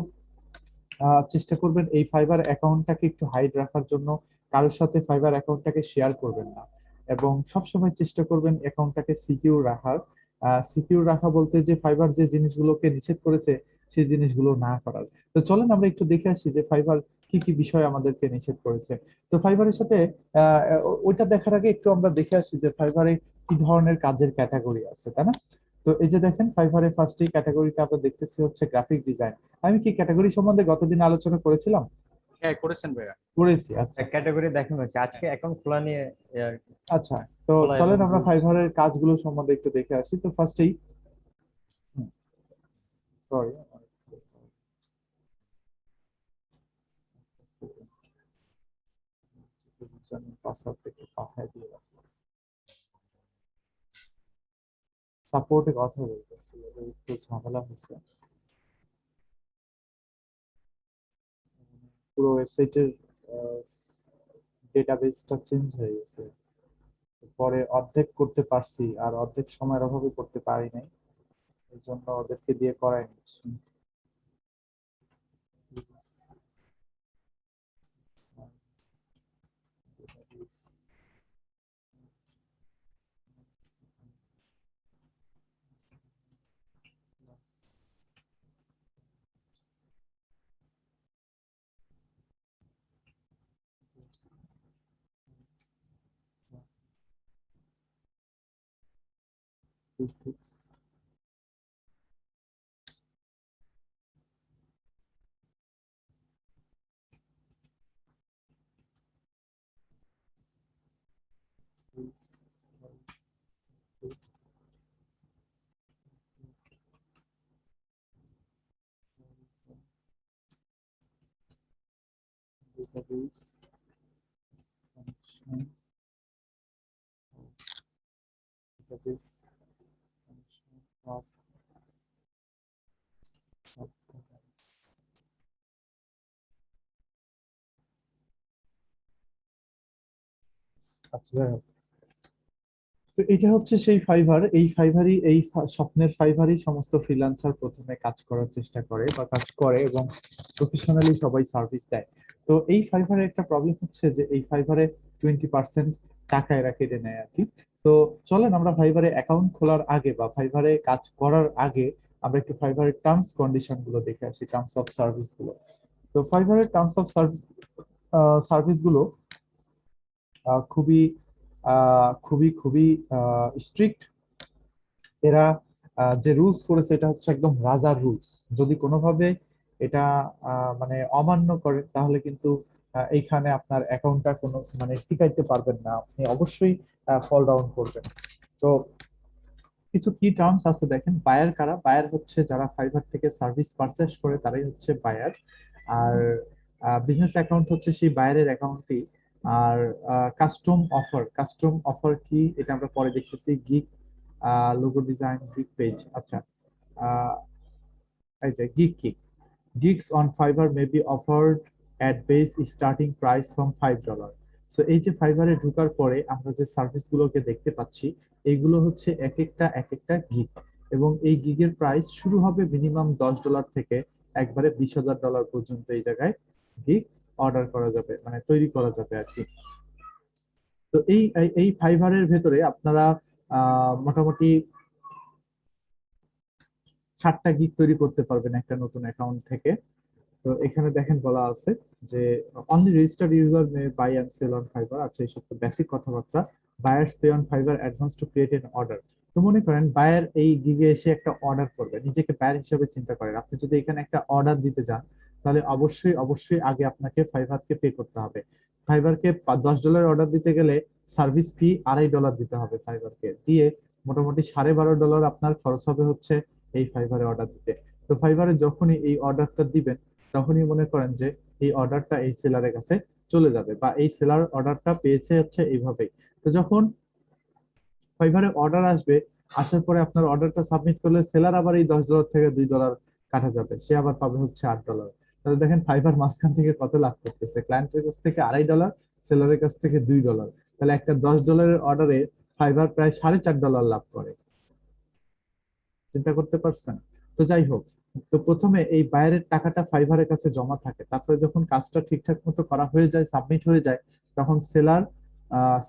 Speaker 8: চেষ্টা করবেন এই ফাইবার অ্যাকাউন্টটাকে একটু হাইড রাখার জন্য। কারোর সাথে ফাইবার অ্যাকাউন্টটাকে শেয়ার করবেন না, এবং সবসময় চেষ্টা করবেন অ্যাকাউন্টটাকে সিকিউর রাখার। সিকিউর রাখা বলতে যে ফাইবার যে জিনিসগুলোকে নিষেধ করেছে সেই জিনিসগুলো না করার। তো চলেন আমরা একটু দেখে আসি যে ফাইবার কি কি বিষয় আমাদেরকে নিষেধ করেছে। তো ফাইবারের সাথে ওইটা দেখার আগে একটু আমরা দেখে আসি যে ফাইবারে কি ধরনের কাজের ক্যাটাগরি আছে, তাই না? তো এই যে দেখেন ফাইভারে ফার্স্টই ক্যাটাগরিটা আমরা দেখতেছি হচ্ছে গ্রাফিক ডিজাইন। আমি কি ক্যাটাগরি সম্বন্ধে গতদিন আলোচনা করেছিলাম?
Speaker 6: হ্যাঁ করেছেন ভাইয়া।
Speaker 8: করেছি, আচ্ছা।
Speaker 4: ক্যাটাগরি দেখানো হচ্ছে আজকে অ্যাকাউন্ট খোলা নিয়ে আর কি।
Speaker 8: আচ্ছা, তো
Speaker 4: খোলা এবং
Speaker 8: চলেন আমরা
Speaker 4: rules।
Speaker 8: ফাইভারের কাজগুলো সম্বন্ধে একটু দেখে আসি। তো ফার্স্টেই সরি, পাসওয়ার্ডটা একটু পাঠায় দিয়ে সাপোর্টে কথা বলতেছি, একটু ঝামেলা হয়েছে। পুরো ওয়েবসাইটের ডেটাবেসটা চেঞ্জ হয়ে গেছে, পরে অর্ধেক করতে পারছি আর অর্ধেক সময়ের অভাবে করতে পারি নাই, এই জন্য ওদেরকে দিয়ে করাই নিচ্ছি। Database function, database function of subdatabase. আচ্ছা, যাই হোক। তো এটা হচ্ছে সেই ফাইবার, এই ফাইবারই স্বপ্নের ফাইবারই সমস্ত ফ্রিল্যান্সার প্রথমে কাজ করার চেষ্টা করে বা কাজ করে এবং প্রফেশনালি সবাই সার্ভিস দেয়। তো এই ফাইবারে একটা প্রবলেম হচ্ছে যে এই ফাইবারে 20% টাকা এরা কেটে নেয় আর কি। তো চলেন আমরা ফাইবারে অ্যাকাউন্ট খোলার আগে বা ফাইবারে কাজ করার আগে আমরা একটু ফাইবারের টার্মস কন্ডিশন গুলো দেখে আসি, টার্মস অফ সার্ভিস গুলো। তো ফাইবারের টার্মস অফ সার্ভিস গুলো খুবই খুবই খুবই স্ট্রিক্ট। এরা যে রুলস করেছে এটা হচ্ছে একদম রাজার রুলস। যদি কোনোভাবে এটা মানে অমান্য করেন তাহলে কিন্তু এইখানে আপনার অ্যাকাউন্টটা কোনো মানে টিকাইতে পারবেন না, আপনি অবশ্যই ফল ডাউন করবেন। তো কিছু কি টার্মস আছে দেখেন। বায়ার কারা? বায়ার হচ্ছে যারা ফাইবার থেকে সার্ভিস পারচেজ করে তারাই হচ্ছে বায়ার। আর বিজনেস অ্যাকাউন্ট হচ্ছে সেই বায়ারের অ্যাকাউন্টই। আর কাস্টম অফার কি এটা আমরা পরে দেখতেছি। Gig logo design, gig page. আচ্ছা, এই যে গিগ কি, gigs on Fiverr may be offered at base starting price from $5. So এই যে ফাইবারে ঢোকার পরে আমরা যে সার্ভিস গুলোকে দেখতে পাচ্ছি এইগুলো হচ্ছে এক একটা গিগ, এবং এই গিগের প্রাইস শুরু হবে মিনিমাম $10 থেকে একবারে $20,000 পর্যন্ত এই জায়গায় গিগ অর্ডার করা যাবে, মানে তৈরি করা যাবে আর কি। তো এই এই ফাইবারের ভেতরে আপনারা মোটামুটি 60টা গিগ তৈরি করতে পারবেন একটা নতুন অ্যাকাউন্ট থেকে। তো এখানে দেখেন বলা আছে যে only registered user may buy and sell on Fiverr. আচ্ছা, এই সব তো বেসিক কথাবার্তা। Buyers pay on Fiverr advance to create an order. তো মনে করেন বায়ার এই গিগে এসে একটা অর্ডার করবে, নিজেকে বায়ার হিসেবে চিন্তা করেন। আপনি যদি এখানে একটা অর্ডার দিতে যান তাহলে অবশ্যই আগে আপনাকে ফাইবারকে পে করতে হবে। ফাইবারকে $10 অর্ডার দিতে গেলে সার্ভিস ফি $2.5 দিতে হবে ফাইবারকে, দিয়ে মোটামুটি $12.5 আপনার খরচ হবে হচ্ছে এই ফাইবারে অর্ডার দিতে। তো ফাইবারে যখনই এই অর্ডারটা দিবেন তখনই মনে করেন যে এই অর্ডারটা এই সেলারের কাছে চলে যাবে, বা এই সেলার অর্ডারটা পেয়েছে হচ্ছে এইভাবেই। তো যখন ফাইবারে অর্ডার আসবে, আসার পরে আপনার অর্ডারটা সাবমিট করলে সেলার আবার এই $10 থেকে $2 কাটা যাবে, সে আবার পাবে হচ্ছে $8। তাহলে দেখেন ফাইবার মাঝখান থেকে কত লাভ করতেছে, ক্লায়েন্টের কাছ থেকে $2.5, সেলারের কাছ থেকে $2। তাহলে একটা $10 অর্ডারে ফাইবার প্রায় $4.5 লাভ করে। চিন্তা করতে পারছেন? তো যাই হোক, তো প্রথমে এই বায়ারের টাকাটা ফাইবারের কাছে জমা থাকে, তারপরে যখন কাজটা ঠিকঠাক মতো করা হয়ে যায়, সাবমিট হয়ে যায়, তখন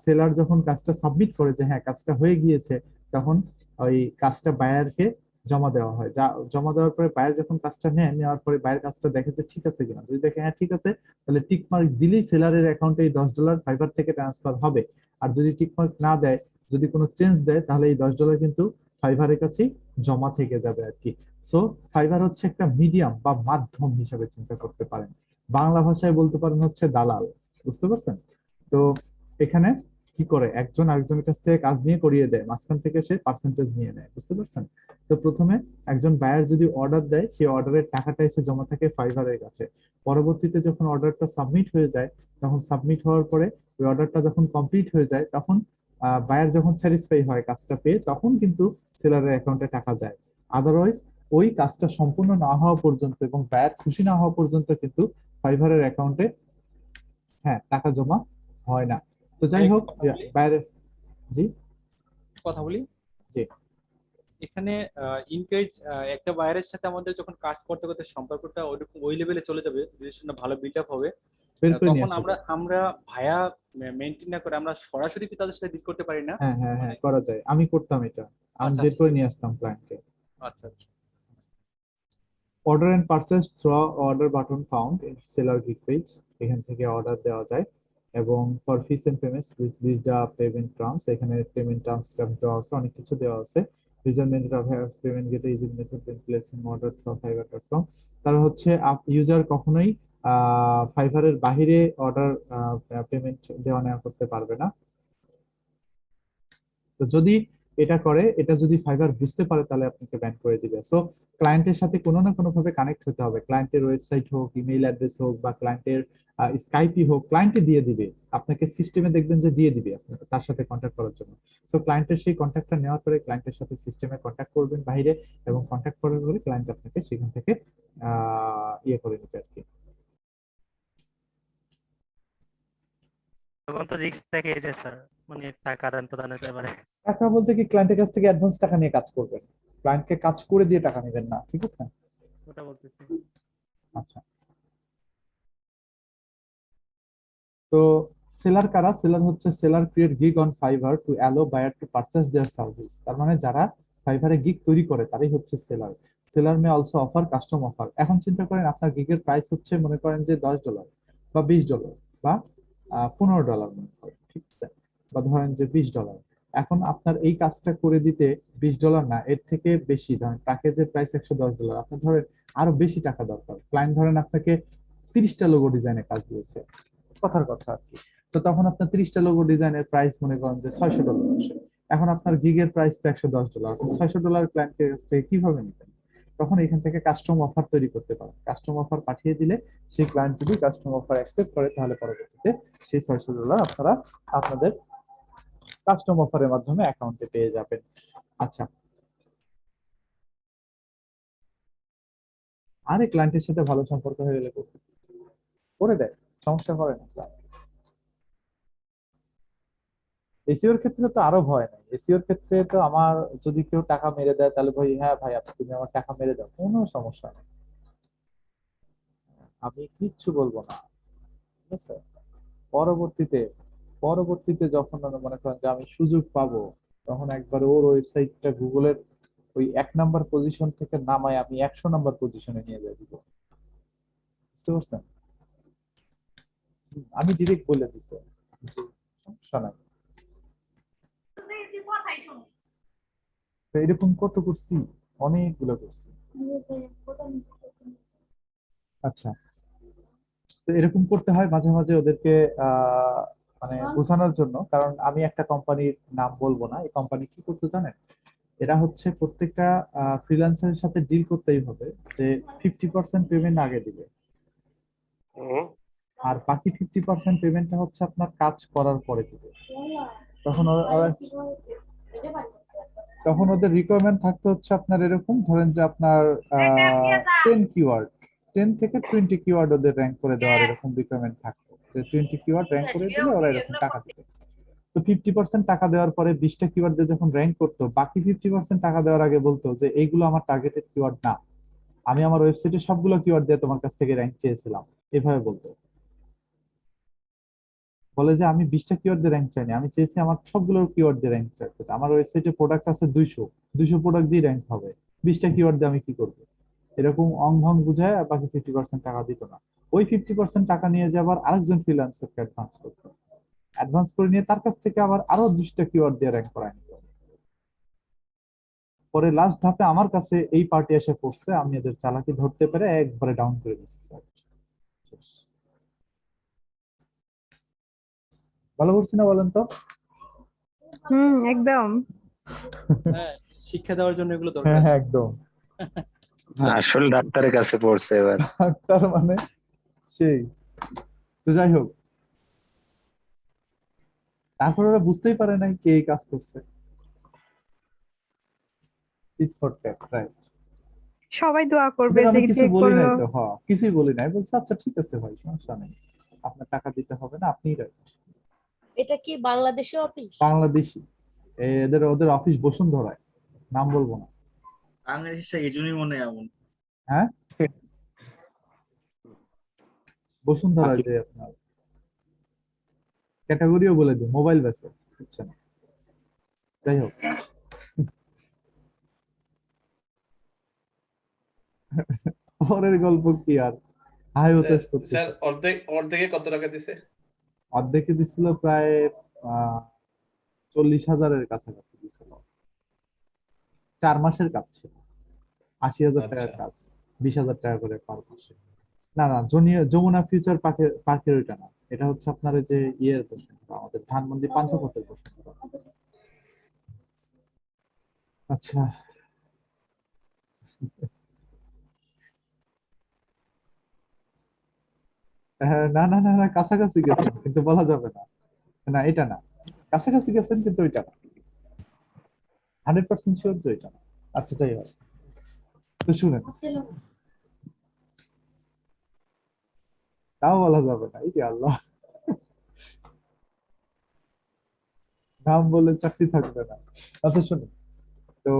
Speaker 8: সেলার যখন কাজটা সাবমিট করে যে হ্যাঁ কাজটা হয়ে গিয়েছে, তখন ওই কাজটা বায়ারকে জমা দেওয়া হয়। জমা দেওয়ার পরে বায়ার যখন কাজটা নেওয়ার পরে বায়ার কাজটা দেখে যে ঠিক আছে কিনা, যদি দেখে হ্যাঁ ঠিক আছে তাহলে টিক মার্ক দিলেই সেলারের অ্যাকাউন্টে এই $10 ফাইবার থেকে ট্রান্সফার হবে। আর যদি টিক মার্ক না দেয়, যদি কোনো চেঞ্জ দেয়, তাহলে এই $10 কিন্তু ফাইবারের কাছেই জমা থেকে যাবে আর কি। সো ফাইবার হচ্ছে একটা মিডিয়াম বা মাধ্যম হিসাবে চিন্তা করতে পারেন, বাংলা ভাষায় বলতে পারেন হচ্ছে দালাল। বুঝতে পারছেন? তো এখানে কি করে, একজন আরেকজনের কাছ থেকে কাজ নিয়ে করিয়ে দেয়, মাঝখান থেকে সে পার্সেন্টেজ নিয়ে নেয়। বুঝতে পারছেন? তো প্রথমে একজন বায়ার যদি অর্ডার দেয়, সেই অর্ডারের টাকাটা এসে জমা থাকে ফাইবারের কাছে। পরবর্তীতে যখন অর্ডারটা সাবমিট হয়ে যায়, তখন সাবমিট হওয়ার পরে ওই অর্ডারটা যখন কমপ্লিট হয়ে যায়, তখন বায়ার যখন স্যাটিসফাই হয় কাজটা পেয়ে, তখন কিন্তু সেলারের অ্যাকাউন্টে টাকা যায়। আদারওয়াইজ ওই কাজটা সম্পূর্ণ না হওয়া পর্যন্ত এবং বায়ার খুশি না হওয়া পর্যন্ত কিন্তু ফাইবারের অ্যাকাউন্টে হ্যাঁ টাকা জমা হয় না। তো যাই হোক, বায়ারের, জি
Speaker 6: কথা বলি,
Speaker 8: জি
Speaker 6: এখানে ইনকেজ একটা বায়ারের সাথে আমাদের যখন কাজ করতে করতে সম্পর্কটা ওইরকম ওই লেভেলে চলে যাবে, রিলেশনটা ভালো বিল্ড আপ হবে,
Speaker 8: বের করে নিয়ে
Speaker 6: তখন
Speaker 8: আসা
Speaker 6: আমরা
Speaker 8: যায়।
Speaker 6: আমরা ভায়া মেনটেন না করে আমরা সরাসরি কি তাদের সাথে ডিল করতে পারি না?
Speaker 8: হ্যাঁ হ্যাঁ হ্যাঁ,
Speaker 6: মানে
Speaker 8: করা যায়, আমি করতাম এটা, আমি
Speaker 6: আচ্ছা
Speaker 8: বের
Speaker 6: আচ্ছা
Speaker 8: করে নিয়ে আসতাম ক্লায়েন্টকে।
Speaker 6: আচ্ছা আচ্ছা।
Speaker 8: Order and purchase through order button found in seller gig page, এখান থেকে অর্ডার দেওয়া যায়। এবং for fees and payments please list the payment terms, এখানে পেমেন্ট টার্মস দেওয়া আছে, অনেক কিছু দেওয়া আছে। User method of payment gateway easy method in placing order through fiverr.com। তার হচ্ছে ইউজার কখনোই ফাইবারের বাইরে অর্ডার পেমেন্ট দেওয়া নেওয়া করতে পারবে না। তো যদি এটা করে, এটা যদি ফাইবার বুঝতে পারে, তাহলে আপনাকে ব্যান করে দিবে। সো ক্লায়েন্টের সাথে কোনো না কোনো ভাবে কানেক্ট হতে হবে, ক্লায়েন্টের ওয়েবসাইট হোক, ইমেইল অ্যাড্রেস হোক, বা ক্লায়েন্টের স্কাইপই হোক, ক্লায়েন্টে দিয়ে দিবে আপনাকে, সিস্টেমে দেখবেন যে দিয়ে দিবে আপনাকে তার সাথে কন্ট্যাক্ট করার জন্য। সো ক্লায়েন্টের সেই কন্ট্যাক্টটা নেওয়ার পরে ক্লায়েন্টের সাথে সিস্টেমে কন্ট্যাক্ট করবেন বাইরে, এবং কন্ট্যাক্ট করার পরে ক্লায়েন্ট আপনাকে সেখান থেকে ইয়ে করে নিবে আর কি।
Speaker 3: তখন তো রিস্ক থাকে যে স্যার, মানে টাকা আদান প্রদান হতে পারে।
Speaker 8: টাকা বলতে কি, ক্লায়েন্টের কাছ থেকে অ্যাডভান্স টাকা নিয়ে কাজ করবেন, ক্লায়েন্টকে কাজ করে দিয়ে টাকা নেবেন না, ঠিক আছে?
Speaker 3: ওটা বলতেছি।
Speaker 8: আচ্ছা, তো সেলার কারা? সেলার হচ্ছে seller create gig on Fiverr to allow buyer to purchase their service. তার মানে যারা ফাইবারে গিগ তৈরি করে তারাই হচ্ছে seller. Seller may also offer custom offer. এখন চিন্তা করেন আপনার গিগের প্রাইস হচ্ছে মনে করেন যে $10 বা $20 বা $15 মনে করেন, ঠিক আছে, বা ধরেন যে $20। এখন আপনার এই কাজটা করে দিতে $20 না, এর থেকে বেশি, ধরেন প্যাকেজের প্রাইস $110, আপনার ধরেন আরো বেশি টাকা দরকার। ক্লায়েন্ট ধরেন আপনাকে 30টা লোগো ডিজাইনে কাজ দিয়েছে, কথার কথা আর কি। তো তখন আপনার 30টা লোগো ডিজাইনের প্রাইস মনে করেন যে $600 আসে। এখন আপনার গিগের প্রাইস তো $110, আপনি $600 ক্লায়েন্টের কাছ থেকে কিভাবে নিবেন? তখন এখান থেকে কাস্টম অফার তৈরি করতে পারেন। কাস্টম অফার পাঠিয়ে দিলে সেই ক্লায়েন্ট যদি কাস্টম অফার অ্যাকসেপ্ট করে, তাহলে পরবর্তীতে সেই $600 আপনারা আপনাদের কাস্টম অফারের মাধ্যমে অ্যাকাউন্টে পেয়ে যাবেন। আচ্ছা, আরে ক্লায়েন্টের সাথে ভালো সম্পর্ক হয়ে গেলে করে দেয়, সমস্যা করে না। এসিওর ক্ষেত্রে তো আরো ভয় নাই, এসিওর ক্ষেত্রে তো আমার যদি কেউ টাকা মেরে দেয়, তাহলে ভাই হ্যাঁ ভাই আপনি তুমি আমার টাকা মেরে দাও, কোনো সমস্যা নেই, আমি কিচ্ছু বলবো না, ঠিক আছে? পরবর্তীতে পরবর্তীতে যখন আমি মনে করেন যে আমি সুযোগ পাবো, তখন একবার ওর ওয়েবসাইটটা গুগলের ওই 1 নাম্বার পজিশন থেকে নামায় আমি 100 নাম্বার পজিশনে নিয়ে যাই দিব। বুঝতে পারছেন? আমি ডিরেক্ট বলে দিত, সমস্যা নাই। তো এরকম কত করছি, অনেকগুলো করছি। আচ্ছা, তো এরকম করতে হয় মাঝে মাঝে ওদেরকে মানে বোঝানোর জন্য, কারণ আমি একটা কোম্পানির নাম বলবো না, এই কোম্পানি কি করতে জানেন, এরা হচ্ছে প্রত্যেকটা ফ্রিল্যান্সারের সাথে ডিল করতেই হবে যে 50% পেমেন্ট আগে দিবে, আর বাকি 50% পেমেন্টটা হচ্ছে আপনার কাজ করার পরে দিবে। তখন তখন ওদের রিকোয়ারমেন্ট থাকতে হচ্ছে আপনার এরকম, ধরেন যে আপনার 10 কিওয়ার্ড, 10 থেকে 20 কিওয়ার্ড ওদের র্যাঙ্ক করে দেওয়ার এরকম রিকোয়ারমেন্ট থাকতো, যে 20 কিওয়ার্ড র্যাঙ্ক করে দিলে ওরা এরকম টাকা দিবে। তো 50% টাকা দেওয়ার পরে 20টা কিওয়ার্ড দিয়ে যখন র্যাঙ্ক করতো, বাকি 50% টাকা দেওয়ার আগে বলতো যে এইগুলো আমার টার্গেটেড কিওয়ার্ড না, আমি আমার ওয়েবসাইটে সবগুলো কিওয়ার্ড দিয়ে তোমার কাছ থেকে র্যাঙ্ক চেয়েছিলাম, এভাবে বলতো। বলে যে আমি 20টা কিওয়ার্ড দিয়ে র্যাঙ্ক চাইনি, আমি চেয়েছি আমার সবগুলো কিওয়ার্ড দিয়ে র্যাঙ্ক চাইতে, আমার ওয়েবসাইটে প্রোডাক্ট আছে 200 প্রোডাক্ট দিয়ে র্যাঙ্ক হবে, 20টা কিওয়ার্ড দিয়ে আমি কি করবো? এরকম অং ভং বুঝায় আর বাকি 50% টাকা দিত না। ওই 50% টাকা নিয়ে যে আবার আরেকজন ফ্রিল্যান্সারকে অ্যাডভান্স করতো, অ্যাডভান্স করে নিয়ে তার কাছ থেকে আবার আরো 20টা কিওয়ার্ড দিয়ে র্যাঙ্ক করায় নিত। পরে লাস্ট ধাপে আমার কাছে এই পার্টি এসে পড়ছে, আমি এদের চালাকি ধরতে পেরে একবারে ডাউন করে দিচ্ছি স্যার। ভালো করছি না বলেন তো?
Speaker 2: একদম।
Speaker 6: হ্যাঁ, শিক্ষা দেওয়ার জন্য এগুলো দরকার
Speaker 8: হ্যাঁ
Speaker 6: আছে।
Speaker 8: হ্যাঁ একদম।
Speaker 5: আসল ডাক্তারের কাছে পড়ছে এবার।
Speaker 8: তার মানে সেই, তো যাই হোক, তারপর ওরা বুঝতেই পারে নাই কে এই কাজ করছে। Tit for tat, right.
Speaker 2: সবাই দোয়া করবে
Speaker 8: আমি
Speaker 2: যে
Speaker 8: কিছু
Speaker 2: যে
Speaker 8: বলি নাই
Speaker 2: করলো।
Speaker 8: তো, হ্যাঁ কিছুই বলি নাই, বলছে আচ্ছা ঠিক আছে ভাই, সমস্যা নেই, আপনার টাকা দিতে হবে না, আপনিই রাখেন।
Speaker 7: এটা কি বাংলাদেশে অফিস?
Speaker 8: বাংলাদেশি, এদের ওদের অফিস বসুন্ধরায়, নাম বলবো না।
Speaker 9: বাংলাদেশে এই জন্যই মনে হয় এমন।
Speaker 8: হ্যাঁ, বসুন্ধরায় যে আপনার ক্যাটাগরিও বলে দিই, মোবাইল বেচে, বুঝছেন। যাই হোক, পরের গল্প কি আর, হাই হতাশ করতেছে।
Speaker 11: স্যার অর্ধেকে কত টাকা দিছে?
Speaker 8: অর্ধেকে দিছিল প্রায় 40,000-এর কাছাকাছি দিছিল। 4 মাসের কাজ ছিল, 80,000 টাকার
Speaker 11: আচ্ছা।
Speaker 8: কাজ, 20,000 টাকা করে পার মাসে। না না, যমুনা ফিউচার পার্কের ওইটা না, এটা হচ্ছে আপনার ওই যে ইয়ের বসুন্ধরা, আমাদের ধানমন্ডি পান্থপথের বসুন্ধরা। আচ্ছা, হ্যাঁ, না না না না, কাছাকাছি গেছেন কিন্তু বলা যাবে না। না এটা না, কাছাকাছি গেছেন কিন্তু ওইটা না, 100% শিওর যে ওইটা না। আচ্ছা যাই হোক, তো শুনেন, তাও বলা যাবে না, এই যে আল্লাহ, নাম বলে চাকরি থাকবে না। আচ্ছা শুনুন, তো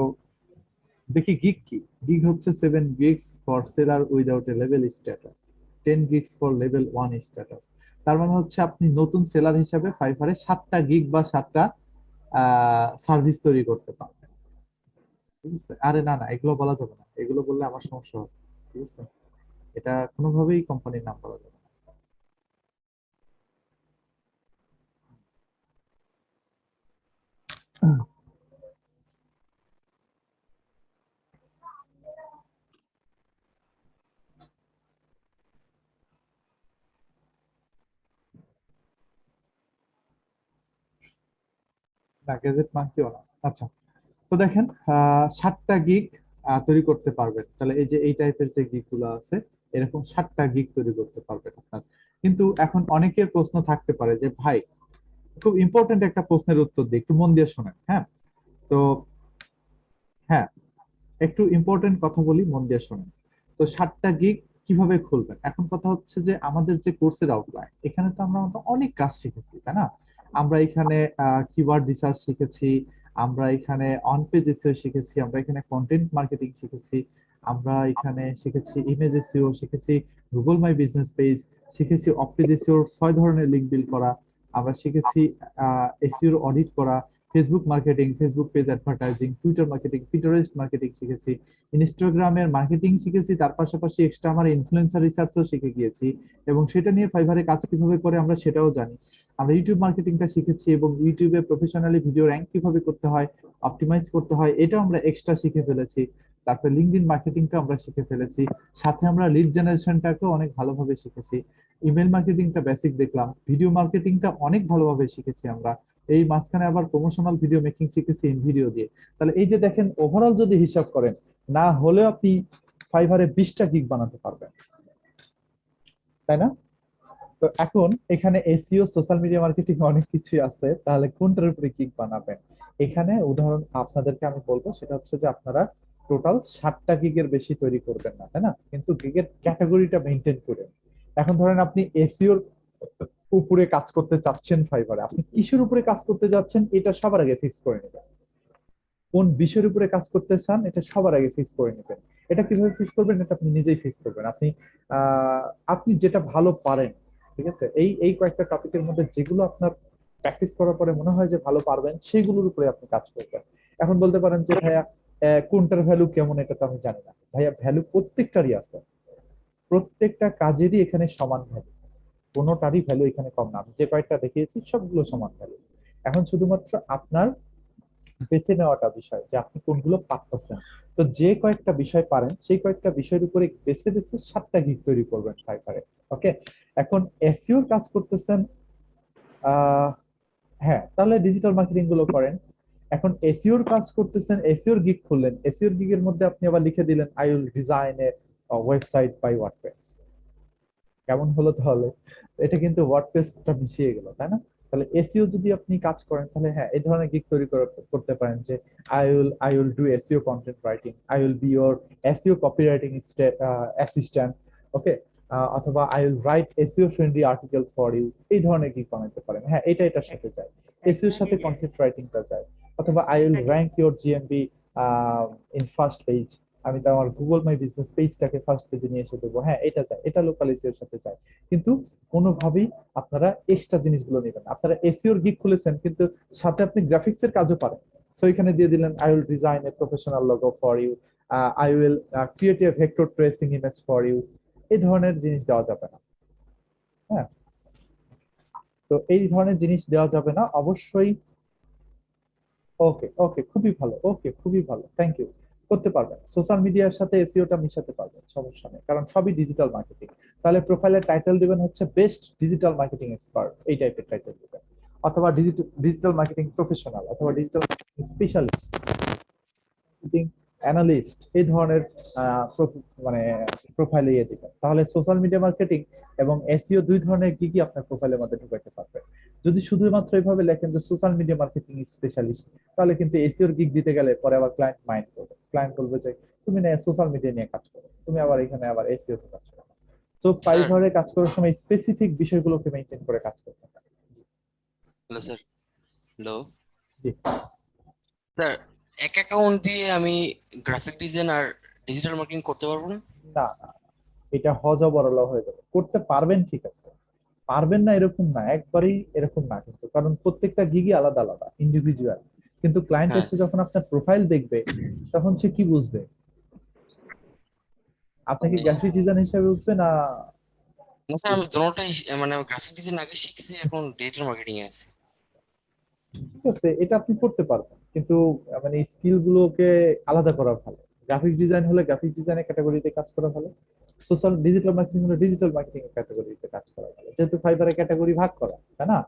Speaker 8: দেখি গিগ কি। গিগ হচ্ছে 7 gigs for seller without a level status, 10 gigs for level 1 status. তার মানে হচ্ছে আপনি নতুন সেলার হিসাবে ফাইভারে 7টা গিগ বা 7টা সার্ভিস তৈরি করতে পারবেন। ঠিক আছে, আরে না না, এগুলো বলা যাবে না, এগুলো বললে আমার সমস্যা হবে। ঠিক আছে, এটা কোনোভাবেই কোম্পানির নাম বলা যাবে না। না, গ্যাজেট মাঙ্কিও না। আচ্ছা, তো দেখেন 7টা গিগ তৈরি করতে পারবেন, তাহলে এই যে এই টাইপের যে গিগ গুলো আছে, এরকম 7টা গিগ তৈরি করতে পারবেন আপনার। কিন্তু এখন অনেকের প্রশ্ন থাকতে পারে যে ভাই, খুব ইম্পর্টেন্ট একটা প্রশ্নের উত্তর দিই, একটু মন দিয়ে শোনেন। হ্যাঁ, তো হ্যাঁ, একটু ইম্পর্টেন্ট কথা বলি, মন দিয়ে শোনেন। তো 7টা গিগ কিভাবে খুলবেন, এখন কথা হচ্ছে যে আমাদের যে কোর্সের আউটলাইন, এখানে তো আমরা অনেক কাজ শিখেছি, তাই না? আমরা এখানে কিওয়ার্ড রিসার্চ শিখেছি, আমরা এখানে অন পেজ এসইও শিখেছি, আমরা এখানে কন্টেন্ট মার্কেটিং শিখেছি, আমরা এখানে শিখেছি ইমেজ এসইও শিখেছি, গুগল মাই বিজনেস পেজ শিখেছি, অফ পেজ এসইও 6 ধরনের লিংক বিল্ড করা, আমরা শিখেছি এসইও অডিট করা, Facebook marketing, Facebook page advertising, Twitter marketing, Pinterest marketing শিখেছি, ইনস্টাগ্রামের মার্কেটিং শিখেছি, তার পাশাপাশি এক্সট্রা আমার ইনফ্লুয়েন্সার রিসার্চও শিখে গিয়েছি, এবং সেটা নিয়ে ফাইবারে কাজ কিভাবে করে আমরা সেটাও জানি। আমরা ইউটিউব মার্কেটিংটা শিখেছি, এবং ইউটিউবে প্রফেশনালি ভিডিও র্যাঙ্ক কিভাবে করতে হয়, অপটিমাইজ করতে হয়, এটাও আমরা এক্সট্রা শিখে ফেলেছি। তারপরে লিঙ্কডইন মার্কেটিংটা আমরা শিখে ফেলেছি, সাথে আমরা লিড জেনারেশনটাকেও অনেক ভালোভাবে শিখেছি, ইমেল মার্কেটিংটা বেসিক দেখলাম, ভিডিও মার্কেটিংটা অনেক ভালোভাবে শিখেছি আমরা, এই মাঝখানে আবার প্রমোশনাল ভিডিও মেকিং শিখেছি ইন ভিডিও দিয়ে। তাহলে এই যে দেখেন, ওভারঅল যদি হিসাব করেন, না হলেও আপনি ফাইবারে 20টা গিগ বানাতে পারবেন, তাই না? তো এখন এখানে এসইও, সোশ্যাল মিডিয়া মার্কেটিং অনেক কিছু আছে, তাহলে কোনটার উপরে গিগ বানাবেন? এখানে উদাহরণ আপনাদেরকে আমি বলবো, সেটা হচ্ছে যে আপনারা টোটাল 7টা গিগের বেশি তৈরি করবেন না, তাই না? কিন্তু গিগের ক্যাটাগরিটা মেনটেন করে। এখন ধরেন আপনি এসইওর উপরে কাজ করতে চাচ্ছেন ফাইবারে, আপনি কিসের উপরে কাজ করতে যাচ্ছেন এটা সবার আগে ফিক্স করে নেবেন। কোন বিষয়ের উপরে কাজ করতে চান এটা সবার আগে ফিক্স করে নেবেন। এটা কিভাবে ফিক্স করবেন, এটা আপনি নিজেই ফিক্স করবেন। আপনি যেটা ভালো পারেন, ঠিক আছে, এই কয়েকটা টপিকের মধ্যে যেগুলো আপনার প্র্যাকটিস করার পরে মনে হয় যে ভালো পারবেন, সেগুলোর উপরে আপনি কাজ করবেন। এখন বলতে পারেন যে ভাইয়া কোনটার ভ্যালু কেমন, এটা তো আমি জানি না। ভাইয়া, ভ্যালু প্রত্যেকটারই আছে, প্রত্যেকটা কাজেরই এখানে সমান ভ্যালু, কোনোটারই ভ্যালু এখানে কম না। আমি যে কয়েকটা দেখিয়েছি সবগুলো সমান ভ্যালু। এখন শুধুমাত্র আপনার বেছে নেওয়াটা বিষয় যে আপনি কোনগুলো পারতেছেন। তো যে কয়েকটা বিষয় পারেন সেই কয়েকটা বিষয়ের উপরে বেছে বেছে 7টা গিগ তৈরি করবেন ফাইবারে। ওকে, এখন এসইওর কাজ করতেছেন, হ্যাঁ তাহলে ডিজিটাল মার্কেটিং গুলো করেন। এখন এসইওর কাজ করতেছেন, এসইওর গিগ খুললেন, এসইওর গিগের মধ্যে আপনি আবার লিখে দিলেন I will design a website by WordPress. কেমন হলো তাহলে? এটা কিন্তু ওয়ার্ডপ্রেসটা মিশিয়ে গেল, তাই না? তাহলে এসইও যদি আপনি কাজ করেন তাহলে হ্যাঁ এই ধরনের গিগ তৈরি করতে পারেন যে I will do SEO content writing, I will be your SEO copywriting assistant. Okay, অথবা I will write SEO friendly article for you, এই ধরনের গিগ বানাতে পারেন। হ্যাঁ এটার সাথে যায়, এসইওর সাথে কন্টেন্ট রাইটিংটা যায়। অথবা I will rank your GMB in first page, আমি তো আমার গুগল মাই বিজনেস পেজটাকে ফার্স্ট পেজে নিয়ে এসে দেবো। হ্যাঁ এটা যায়, এটা লোকাল এসইওর সাথে যায়। কিন্তু কোনোভাবেই আপনারা এক্সট্রা জিনিসগুলো নেবেন। আপনারা এসইওর গিগ খুলেছেন কিন্তু সাথে আপনি গ্রাফিক্স এর কাজও পারেন, সো এখানে দিয়ে দিলেন I will design a professional logo for you, I will create a vector tracing image for you, এই ধরনের জিনিস দেওয়া যাবে না। হ্যাঁ, তো এই ধরনের জিনিস দেওয়া যাবে না অবশ্যই। ওকে ওকে, খুবই ভালো, ওকে খুবই ভালো, থ্যাংক ইউ। করতে পারবেন, সোশ্যাল মিডিয়ার সাথে এসইওটা মিশাতে পারবেন, সমস্যা নেই, কারণ সবই ডিজিটাল মার্কেটিং। তাহলে প্রোফাইলের টাইটেল দিবেন হচ্ছে বেস্ট ডিজিটাল মার্কেটিং এক্সপার্ট, এই টাইপের টাইটেল দিবেন। অথবা ডিজিটাল মার্কেটিং প্রফেশনাল, অথবা ডিজিটাল স্পেশালিস্ট, মার্কেটিং অ্যানালিস্ট, এই ধরনের মানে প্রোফাইলে ইয়ে দিবেন। তাহলে সোশ্যাল মিডিয়া মার্কেটিং এবং এসইও দুই ধরনের কি আপনার প্রোফাইলের মধ্যে ঢুকাইতে পারবেন। যদি শুধুমাত্র এইভাবে লেখেন যে সোশ্যাল মিডিয়া মার্কেটিং স্পেশালিস্ট, তাহলে কিন্তু এসইওর গিগ দিতে গেলে পরে আবার ক্লায়েন্ট মাইন্ড করবে, ক্লায়েন্ট বলবে যে তুমি না সোশ্যাল মিডিয়া নিয়ে কাজ করো, তুমি আবার এখানে আবার এসইও তে কাজ করো। তো ফাইবারে কাজ করার সময় স্পেসিফিক বিষয়গুলোকে মেইনটেইন করে কাজ করতে হবে।
Speaker 12: Hello sir. হ্যালো
Speaker 8: জি
Speaker 12: স্যার, এক অ্যাকাউন্ট দিয়ে আমি গ্রাফিক ডিজাইন আর ডিজিটাল মার্কেটিং করতে পারবো না?
Speaker 8: না না, এটা হজবরল হয়ে যাবে। করতে পারবেন ঠিক আছে, পারবেন না এরকম না, একবারেই এরকম না কিন্তু, কারণ প্রত্যেকটা গিগই আলাদা আলাদা ইন্ডিভিজুয়াল। কিন্তু ক্লায়েন্ট
Speaker 12: হ্যাঁ
Speaker 8: এসে যখন আপনার প্রোফাইল দেখবে তখন সে কি বুঝবে? আপনাকে
Speaker 12: মানে
Speaker 8: গ্রাফিক ডিজাইন হিসেবে বুঝবে না?
Speaker 12: না স্যার, আমি দুটোটাই মানে গ্রাফিক ডিজাইন আগে শিখছি, এখন ডিজিটাল মার্কেটিং এ আছি।
Speaker 8: ঠিক আছে, এটা আপনি করতে পারবেন, কিন্তু মানে স্কিল গুলোকে আলাদা করা ভালো। গ্রাফিক ডিজাইন হলে গ্রাফিক ডিজাইনের ক্যাটাগরিতে কাজ করা ভালো, সোশ্যাল ডিজিটাল মার্কেটিং হলে ডিজিটাল মার্কেটিং এর ক্যাটাগরিতে কাজ করা ভালো, যেহেতু ফাইবারে ক্যাটাগরি ভাগ করা, তাই না?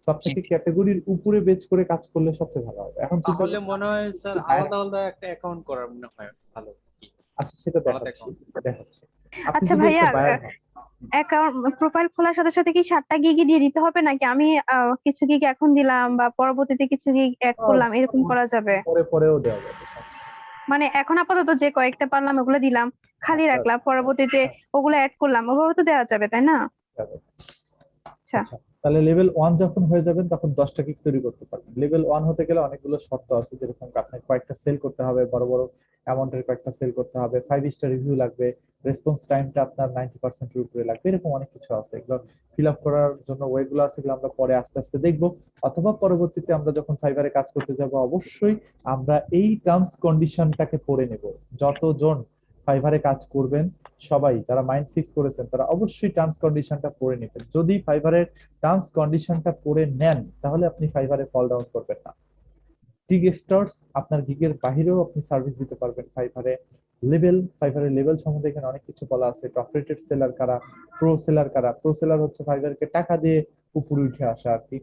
Speaker 8: সব থেকে ক্যাটাগরির উপরে বেচ করে কাজ করলে সবচেয়ে ভালো হবে। এখন চিন্তা
Speaker 6: তাহলে মনে হয় স্যার আলাদা আলাদা একটা অ্যাকাউন্ট করার মনে হয় ভালো।
Speaker 8: আচ্ছা সেটা
Speaker 6: আলাদা
Speaker 8: দেখাচ্ছি। আপনি
Speaker 2: আচ্ছা
Speaker 8: যদি
Speaker 2: ভাইয়া,
Speaker 8: একটা বায়ার হন,
Speaker 2: অ্যাকাউন্ট প্রোফাইল খোলার সাথে সাথে কি 7টা গিগই দিয়ে দিতে হবে, নাকি আমি কিছু গিগ এখন দিলাম বা পরবর্তীতে কিছু গিগ অ্যাড করলাম, এরকম করা যাবে?
Speaker 8: পরেও দেওয়া যাবে।
Speaker 2: মানে এখন আপাতত যে কয়েকটা পারলাম ওগুলো দিলাম, খালি রাখলাম, পরবর্তীতে ওগুলো অ্যাড করলাম, ওভাবে তো দেওয়া যাবে তাই না? আচ্ছা
Speaker 8: আচ্ছা, তাহলে লেভেল 1 যখন হয়ে যাবেন তখন 10টা গিগ তৈরি করতে পারবেন। লেভেল 1 হতে গেলে অনেকগুলো শর্ত আছে, যেরকম আপনাকে কয়েকটা সেল করতে হবে, বড় বড় অ্যামাউন্টের কয়েকটা সেল করতে হবে, 5 স্টার রিভিউ লাগবে, রেসপন্স টাইমটা আপনার 90% এর উপরে লাগবে, এরকম অনেক কিছু আছে। এগুলো ফিল আপ করার জন্য ওয়েগুলো আছে, এগুলো আমরা পরে আস্তে আস্তে দেখবো। অথবা পরবর্তীতে আমরা যখন ফাইবারে কাজ করতে যাব অবশ্যই আমরা এই টার্মস কন্ডিশনটাকে পড়ে নেব। যতজন ফাইবারে কাজ করবেন সবাই যারা মাইন্ড ফিক্স করেছেন তারা অবশ্যই টার্মস কন্ডিশনটা পড়ে নেবেন। যদি ফাইবারের টার্মস কন্ডিশনটা পড়ে নেন তাহলে আপনি ফাইবারে ফল ডাউন করবেন না। গিগ স্টার্স, আপনার গিগের বাহিরেও আপনি সার্ভিস দিতে পারবেন ফাইবারে। ফাইবারের লেভেল সম্বন্ধে এখানে অনেক কিছু বলা আছে। টপ রেটেড সেলার কারা, প্রো সেলার কারা। প্রো সেলার হচ্ছে ফাইবারকে টাকা দিয়ে উপরে উঠে আসা আর কি।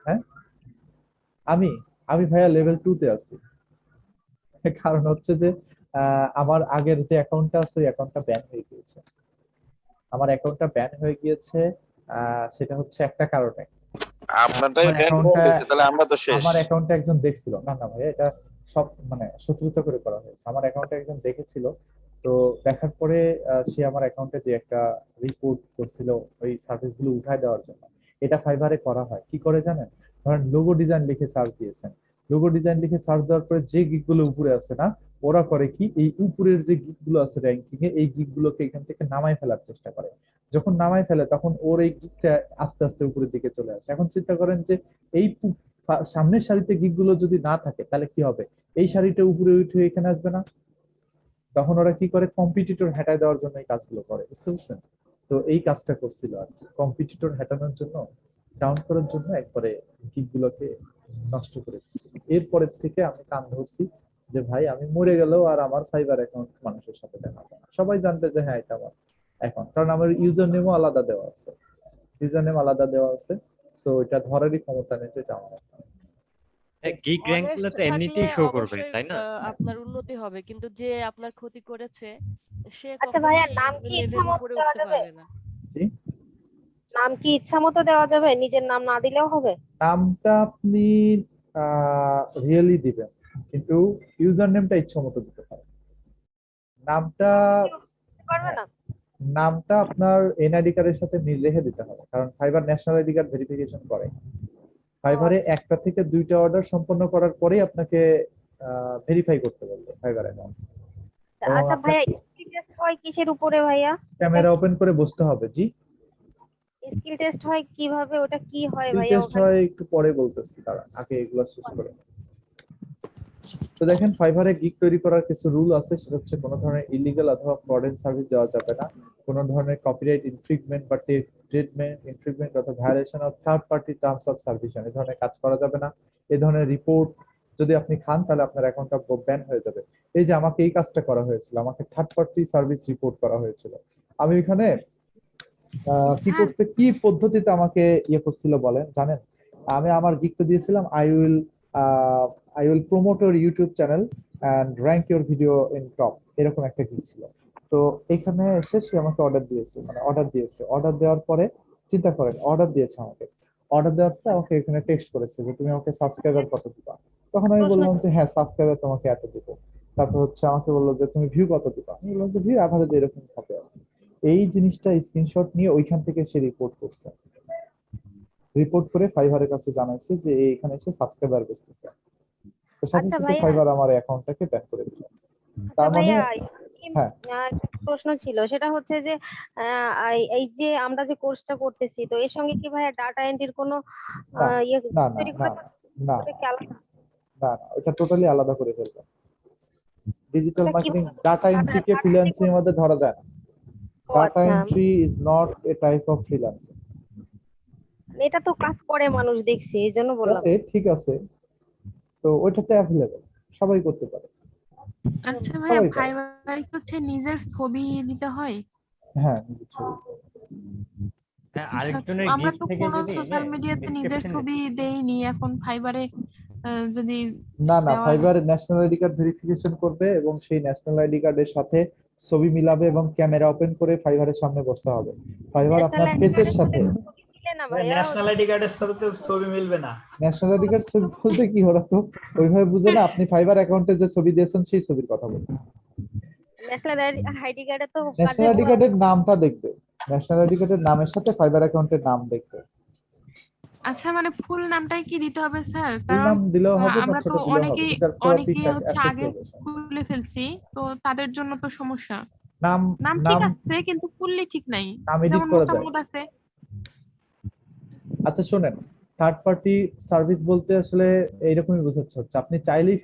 Speaker 8: হ্যাঁ, আমি আমি ভাইয়া লেভেল 2 তে আছি। কারণ হচ্ছে যে আমার আগের যে অ্যাকাউন্টটা আছে ওই অ্যাকাউন্টটা ব্যান হয়ে গিয়েছে। আমার অ্যাকাউন্টটা ব্যান হয়ে গিয়েছে, সেটা হচ্ছে একটা কারণে।
Speaker 5: আপনারটাই ব্যান হয়ে গেছে, তাহলে আমরা তো শেষ।
Speaker 8: আমার অ্যাকাউন্টে একজন দেখছিল, না না ভাই এটা সব মানে শত্রুতা করে করা হয়েছে। আমার অ্যাকাউন্টে একজন দেখেছিল, তো দেখার পরে সে আমার অ্যাকাউন্টে যে একটা রিপোর্ট করছিল ওই সার্ভিস গুলো উঠায় দেওয়ার জন্য। এটা ফাইবারে করা হয় কি করে জানেন? ধরেন লোগো ডিজাইন লিখে সার্চ দিয়েছেন, লোগো ডিজাইন লিখে সার্চ দেওয়ার পরে যে গিগ গুলো উপরে আছে না, ওরা করে কি এই উপরের যে গিগ গুলো আছে র্যাঙ্কিং এ, এই গিগ গুলোকে এখান থেকে নামায় ফেলার চেষ্টা করে। যখন নামায় ফেলে তখন ওর এই গিগটা আস্তে আস্তে উপরের দিকে চলে আসে। এখন চিন্তা করেন যে এই সামনের সারিতে গিগ গুলো যদি না থাকে তাহলে কি হবে? এই সারিটা উপরে উঠে এখানে আসবে না। তখন ওরা কি করে? কম্পিটিটর হ্যাটায় দেওয়ার জন্য এই কাজগুলো করে, বুঝতে পারছেন? তো এই কাজটা করছিল আর কি, কম্পিটিটর হ্যাটানোর জন্য, ডাউন করার জন্য একবারে গিগ গুলোকে নষ্ট করে দিচ্ছি। এরপরের থেকে আমি কান ধরছি যে ভাই আমি মরে গেলেও আর আমার ফাইবার অ্যাকাউন্ট মানুষের সাথে দেখাবো না। সবাই জানবে যে হ্যাঁ এটা আমার অ্যাকাউন্ট, কারণ আমার ইউজার নেমও আলাদা দেওয়া আছে, ইউজার নেম আলাদা দেওয়া আছে। সো এটা ধরারই ক্ষমতা নেই যে এটা আমার account।
Speaker 4: গিগ র্যাঙ্ক গুলো
Speaker 7: অনেস্ট
Speaker 4: তো
Speaker 7: থাকলে
Speaker 4: এমনিতেই শো করবে,
Speaker 7: অবশ্যই
Speaker 4: তাই না?
Speaker 7: আপনার উন্নতি হবে, কিন্তু যে আপনার ক্ষতি করেছে সে
Speaker 2: আচ্ছা ভাইয়া,
Speaker 7: কখনোই
Speaker 2: নাম কি ইচ্ছা
Speaker 7: লেভেল
Speaker 2: মতো
Speaker 7: উপরে
Speaker 2: দেওয়া
Speaker 7: উঠতে
Speaker 2: যাবে?
Speaker 7: পারবে না।
Speaker 8: জি,
Speaker 2: নাম কি ইচ্ছা মতো দেওয়া যাবে, নিজের নাম না দিলেও হবে?
Speaker 8: নামটা আপনি রিয়েলি দিবেন, কিন্তু ইউজার নেমটা ইচ্ছা মতো দিতে পারেন। নামটা
Speaker 2: কেউ দিতে পারবে
Speaker 8: হ্যাঁ,
Speaker 2: না?
Speaker 8: নামটা আপনার এনআইডি কার্ডের সাথে মিল রেখে দিতে হবে, কারণ fibre national ID card verification করে। ফাইবারে একটা থেকে দুইটা অর্ডার সম্পন্ন করার পরেই আপনাকে ভেরিফাই করতে বলবে ফাইবার অ্যাকাউন্ট, এবং
Speaker 2: আচ্ছা ভাইয়া,
Speaker 8: আপনাকে
Speaker 2: স্কিল টেস্ট হয় কিসের উপরে ভাইয়া?
Speaker 8: ক্যামেরা ওপেন করে বসতে হবে। জি,
Speaker 2: স্কিল টেস্ট হয় কিভাবে, ওটা কি হয়
Speaker 8: স্কিল
Speaker 2: ভাইয়া
Speaker 8: টেস্ট
Speaker 2: ওখানে?
Speaker 8: হয় একটু পরে বলতেছি, কারণ আগে এগুলো শেষ করে। তো দেখেন, ফাইবারে গিগ তৈরি করার কিছু রুল আছে, সেটা হচ্ছে কোনো ধরনের ইলিগাল অথবা ফ্রডেন্ট সার্ভিস দেওয়া যাবে না, কোনো ধরনের কপিরাইট ইনফ্রিংমেন্ট বা ট্রিটমেন্ট ইনফ্রিংমেন্ট অথবা violation of third party terms of service, এই ধরনের কাজ করা যাবে না। এই ধরনের রিপোর্ট যদি আপনি খান তাহলে আপনার অ্যাকাউন্টটা ব্যান হয়ে যাবে। এই যে আমাকে এই কাজটা করা হয়েছিল, আমাকে থার্ড পার্টি সার্ভিস রিপোর্ট করা হয়েছিল। আমি এখানে কি করছে, কি পদ্ধতিতে আমাকে ইয়ে করছিল বলেন জানেন? আমি আমার গিগ তো দিয়েছিলাম I will promote your YouTube channel and rank your video in top, এরকম একটা গিগ ছিল। তো এখানে এসে সে আমাকে অর্ডার দিয়েছে, মানে অর্ডার দিয়েছে, অর্ডার দেওয়ার পরে চিন্তা করেন, অর্ডার দিয়েছে আমাকে, অর্ডার দেওয়ার পরে আমাকে এখানে টেক্সট করেছে যে তুমি আমাকে সাবস্ক্রাইবার কত দিবা। তখন আমি বললাম যে হ্যাঁ সাবস্ক্রাইবার তোমাকে এত দিব। তারপর হচ্ছে আমাকে বললো যে তুমি ভিউ কত দিবা, আমি বললাম যে ভিউ এভারেজ এরকম হবে। এই জিনিসটা স্ক্রিনশট নিয়ে ওইখান থেকে সে রিপোর্ট করছে, রিপোর্ট করে ফাইবারের কাছে জানাইছে যে এখানে এসে সাবস্ক্রাইবার বেচতেছে। তো সাথে
Speaker 2: আচ্ছা
Speaker 8: সাথে
Speaker 2: ভাইয়া,
Speaker 8: ফাইবার আমার অ্যাকাউন্টটাকে ব্যাক করে দিল।
Speaker 2: আচ্ছা
Speaker 8: তার মানে
Speaker 2: ভাইয়া,
Speaker 8: হ্যাঁ,
Speaker 2: একটা প্রশ্ন ছিল, সেটা হচ্ছে যে এই যে আমরা যে কোর্সটা করতেছি, তো এর সঙ্গে কি ভাইয়া ডাটা এন্ট্রির কোনো
Speaker 8: না
Speaker 2: ইয়ে
Speaker 8: না না
Speaker 2: তৈরি
Speaker 8: না
Speaker 2: করে
Speaker 8: না
Speaker 2: ওটা কি আলাদা?
Speaker 8: না, এটা টোটালি আলাদা করে ফেলবে। ডিজিটাল
Speaker 2: ওটা
Speaker 8: মার্কেটিং
Speaker 2: কিভাবে
Speaker 8: ডাটা এন্ট্রিকে ফ্রিল্যান্সিং এর মধ্যে ধরা যায় না।
Speaker 2: ও
Speaker 8: ডাটা
Speaker 2: আচ্ছা,
Speaker 8: entry is not a type of freelancing.
Speaker 2: এটা তো কাজ করে মানুষ দেখছি, এই জন্য বললাম।
Speaker 8: ঠিক আছে, তো ওইটাতে অ্যাভেলেবল, সবাই করতে পারে।
Speaker 13: আচ্ছা ভাইয়া,
Speaker 8: সবাই পারে।
Speaker 13: ফাইবারে হচ্ছে নিজের ছবি দিতে হয়?
Speaker 8: হ্যাঁ, নিজের ছবি।
Speaker 4: আরেকজনের
Speaker 13: আমরা
Speaker 4: গিগ
Speaker 13: তো
Speaker 4: থেকে
Speaker 13: কোনো
Speaker 4: যদি
Speaker 13: সোশ্যাল মিডিয়াতে নিজের
Speaker 4: ডেসক্রিপশনে
Speaker 13: ছবি দেইনি, এখন ফাইবারে যদি
Speaker 8: না না,
Speaker 13: দেওয়া
Speaker 8: fibre national ID card verification করবে এবং সেই ন্যাশনাল আইডি কার্ডের সাথে ছবি মিলাবে এবং ক্যামেরা ওপেন করে ফাইবারের সামনে বসতে হবে। ফাইবার আপনার ফেসের সাথে,
Speaker 2: না ভাইয়া,
Speaker 9: ন্যাশনাল আইডি কার্ডের সাথে তো ছবি মিলবে না।
Speaker 8: ন্যাশনাল আইডি কার্ড ছবি বলতে কি, ওরা তো ওইভাবে বুঝে না। আপনি ফাইবার অ্যাকাউন্টে যে ছবি দিয়েছেন সেই ছবির কথা বলতেছি।
Speaker 2: ন্যাশনাল আইডি কার্ডে তো
Speaker 8: ন্যাশনাল আইডি কার্ডের নামটা দেখবে, ন্যাশনাল আইডি কার্ডের নামের সাথে ফাইবার অ্যাকাউন্টের নাম দেখবে।
Speaker 13: আচ্ছা, মানে ফুল নামটাই কি দিতে হবে স্যার?
Speaker 8: ফুল
Speaker 13: কারণ
Speaker 8: নাম দিলেও হবে বা
Speaker 13: আমরা
Speaker 8: ছোট
Speaker 13: তো
Speaker 8: দিলেও হবে,
Speaker 13: অনেকেই
Speaker 8: these are property
Speaker 13: হচ্ছে
Speaker 8: assets
Speaker 13: আগে
Speaker 8: relation।
Speaker 13: খুলে ফেলছি, তো তাদের জন্য তো সমস্যা।
Speaker 8: নাম
Speaker 13: নাম ঠিক আছে কিন্তু ফুললি ঠিক নাই,
Speaker 8: নাম এডিট
Speaker 13: যেমন
Speaker 8: করা যায়।
Speaker 13: মোসাম্মদ আছে।
Speaker 8: আচ্ছা শোনেন, থার্ড পার্টি সার্ভিস বলতে আসলে এইরকমই বোঝাচ্ছে হচ্ছে আপনি চাইলেই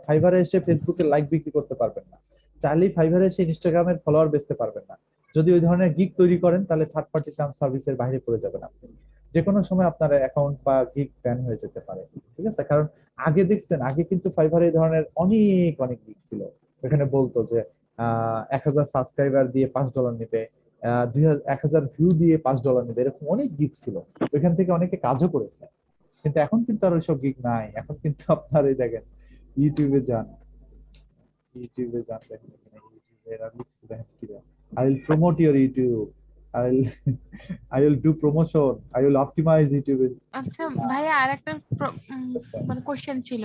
Speaker 8: ফাইবারে এসে ফেসবুকে লাইক বিক্রি করতে পারবেন না, চাইলেই ফাইবারে এসে ইনস্টাগ্রামের ফলোয়ার বেচতে পারবেন না। যদি ওই ধরনের গিগ তৈরি করেন তাহলে থার্ড পার্টি টার্ম সার্ভিসের বাইরে পড়ে যাবেন আপনি। যে কোনো সময় আপনার অ্যাকাউন্ট বা গিগ ব্যান হয়ে যেতে পারে, ঠিক আছে? কারণ আগে দেখছেন, আগে কিন্তু ফাইবারে এই ধরনের অনেক অনেক গিগ ছিল, এখানে বলতো যে 1000 সাবস্ক্রাইবার দিয়ে $5 নেবে, 1000 ভিউ দিয়ে $5 নেবে, এরকম অনেক গিগ ছিল। ওইখান থেকে অনেকে কাজও করেছে, কিন্তু এখন কিন্তু আর ওইসব গিগ নাই। এখন কিন্তু আপনার এই দেখেন, ইউটিউবে যান, ইউটিউবে যান, দেখেন ইউটিউবে এরা লিখছে, দেখেন কি I will promote your YouTube, I will I will do promotion, I will optimize YouTube।
Speaker 13: আচ্ছা ভাইয়া, আর একটা মানে কোশ্চেন ছিল,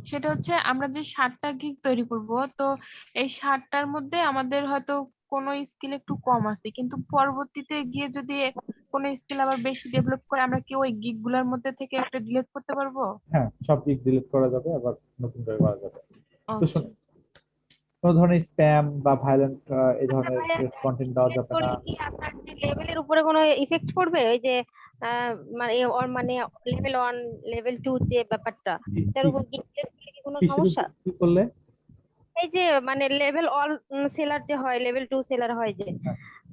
Speaker 13: সেটা হচ্ছে আমরা যে 60টা গিগ তৈরি করব, তো এই 60টার মধ্যে আমাদের হয়তো কোনো স্কিল একটু কম আছে, কিন্তু পরবর্তীতে গিয়ে যদি কোনো স্কিল আবার বেশি ডেভেলপ করে, আমরা কি ওই গিগ গুলার মধ্যে থেকে একটা ডিলিট করতে পারবো?
Speaker 8: হ্যাঁ, সব গিগ ডিলিট করা যাবে, আবার নতুন করে করা যাবে। তো
Speaker 13: আচ্ছা।
Speaker 8: শুনুন, কোনো ধরনের স্প্যাম বা ভায়োলেন্ট এই ধরনের কন্টেন্ট দেওয়া যাবে না।
Speaker 2: করলে কি আপনার যে লেভেলের উপরে কোনো ইফেক্ট পড়বে? ওই যে মানে লেভেল 1 লেভেল 2 যে ব্যাপারটা, এটার উপর কি কোনো সমস্যা?
Speaker 8: কি করলে?
Speaker 2: এই যে মানে লেভেল অল সেলার যে হয়, লেভেল 2 সেলার হয় যে,